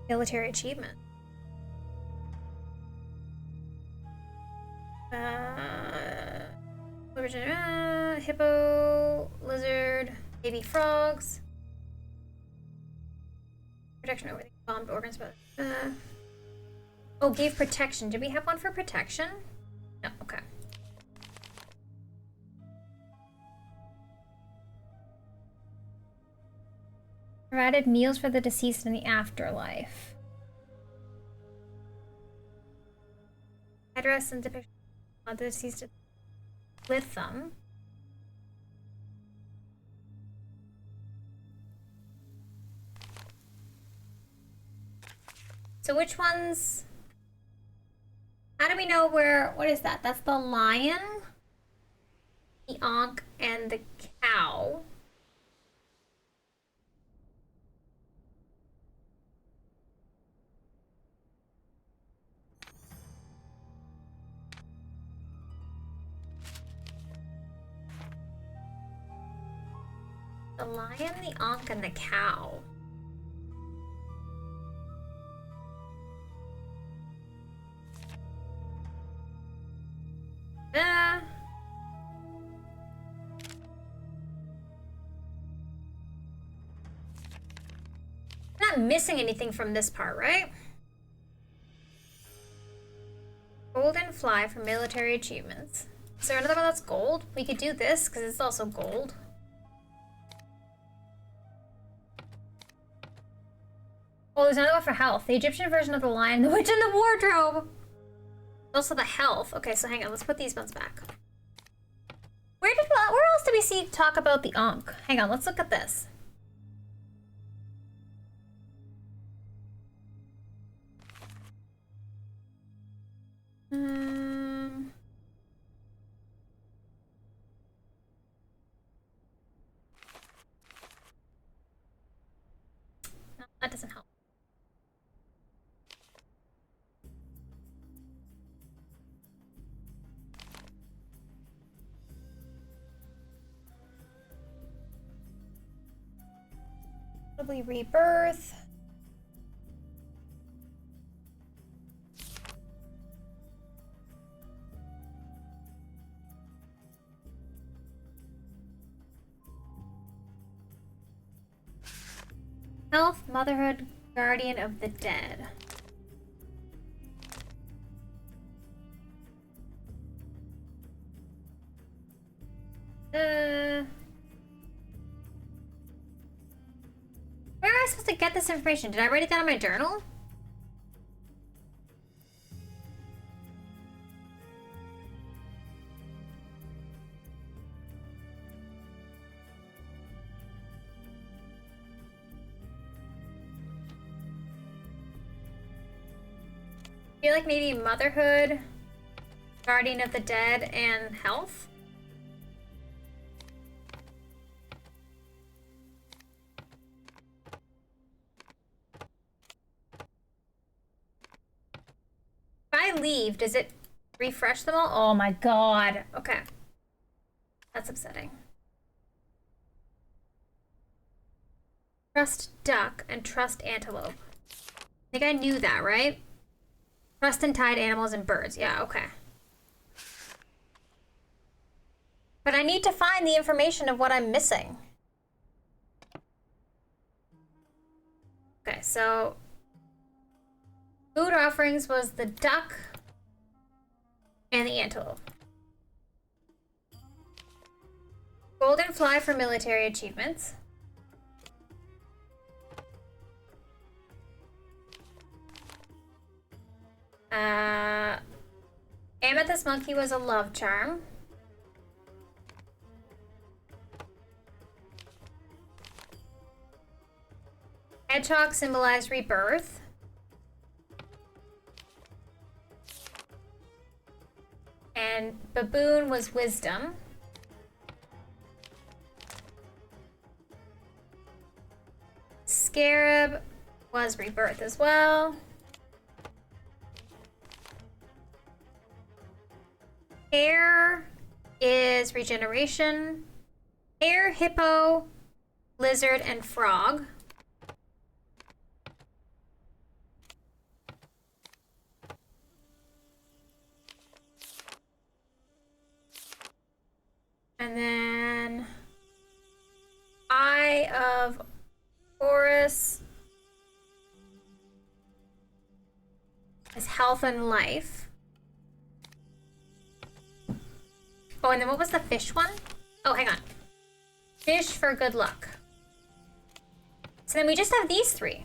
military achievement? Hippo, lizard, baby frogs. Protection over the bombed organs, but oh, gave protection. Did we have one for protection? No, okay. Provided meals for the deceased in the afterlife. Address and depiction of the deceased with them. So which ones? How do we know where? What is that? That's the lion, the ankh, and the cow. The lion, the ankh, and the cow. I'm not missing anything from this part, right? Golden Fly for military achievements. Is there another one that's gold? We could do this because it's also gold. Oh, there's another one for health. The Egyptian version of the lion, the witch, and the wardrobe. Also the health. Okay, so hang on. Let's put these ones back. Where else did we see talk about the ankh? Hang on. Let's look at this. No, that doesn't help. Probably rebirth. Health, motherhood, guardian of the dead. Where am I supposed to get this information? Did I write it down in my journal? I feel like maybe motherhood Guardian of the Dead and Health. If I leave, does it refresh them all? Oh my god. Okay. That's upsetting. Trust duck and trust antelope. I think I knew that, right? Trust and tied animals and birds. Yeah, okay. But I need to find the information of what I'm missing. Okay, so food offerings was the duck and the antelope. Golden fly for military achievements. Amethyst monkey was a love charm. Hedgehog symbolized rebirth. And baboon was wisdom. Scarab was rebirth as well. Hare is regeneration. Hare, hippo, lizard, and frog. And then Eye of Horus is health and life. Oh, and then what was the fish one? Oh, hang on. Fish for good luck. So then we just have these three.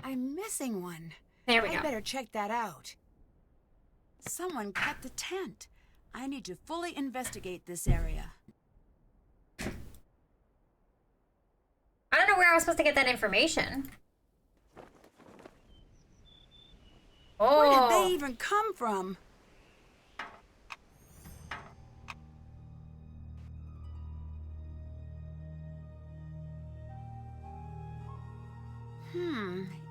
I'm missing one. There we go. I better check that out. Someone cut the tent. I need to fully investigate this area. I don't know where I was supposed to get that information. Oh. Where did they even come from?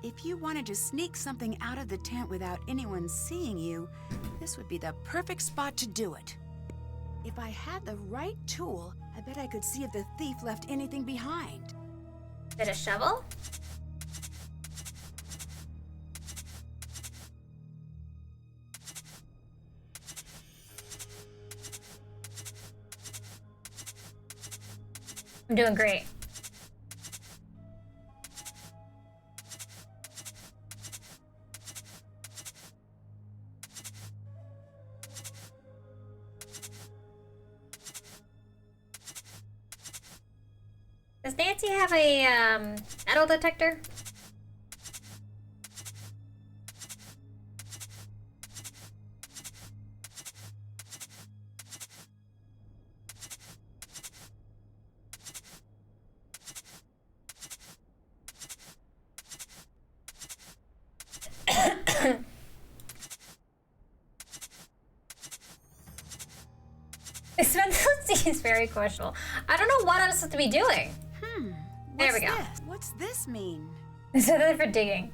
If you wanted to sneak something out of the tent without anyone seeing you, this would be the perfect spot to do it. If I had the right tool, I bet I could see if the thief left anything behind. Is it a shovel? I'm doing great. Does Nancy have a metal detector? This is very questionable. I don't know what I'm supposed to be doing. There we go. What's this mean? Is that for digging?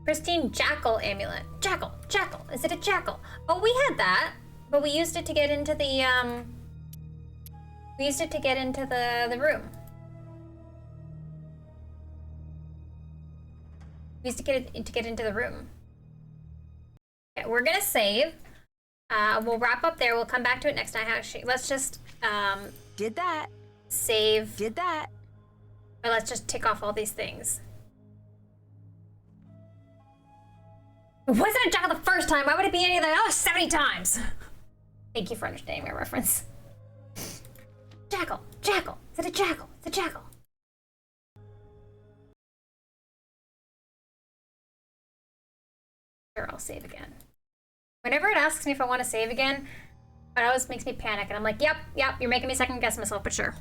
Pristine jackal amulet. Jackal. Is it a jackal? Oh, we had that, but we used it to get into the We used it to get into the room. We used to get into the room. Okay, we're gonna save. We'll wrap up there. We'll come back to it next time. Actually, let's just Did that. Save. Did that. Or let's just tick off all these things. It wasn't a jackal the first time. Why would it be any of the other 70 times? Thank you for understanding my reference. Jackal. Jackal. Is it a jackal? It's a jackal. Sure, I'll save again. Whenever it asks me if I want to save again, it always makes me panic, and I'm like, yep, you're making me second guess myself, but sure.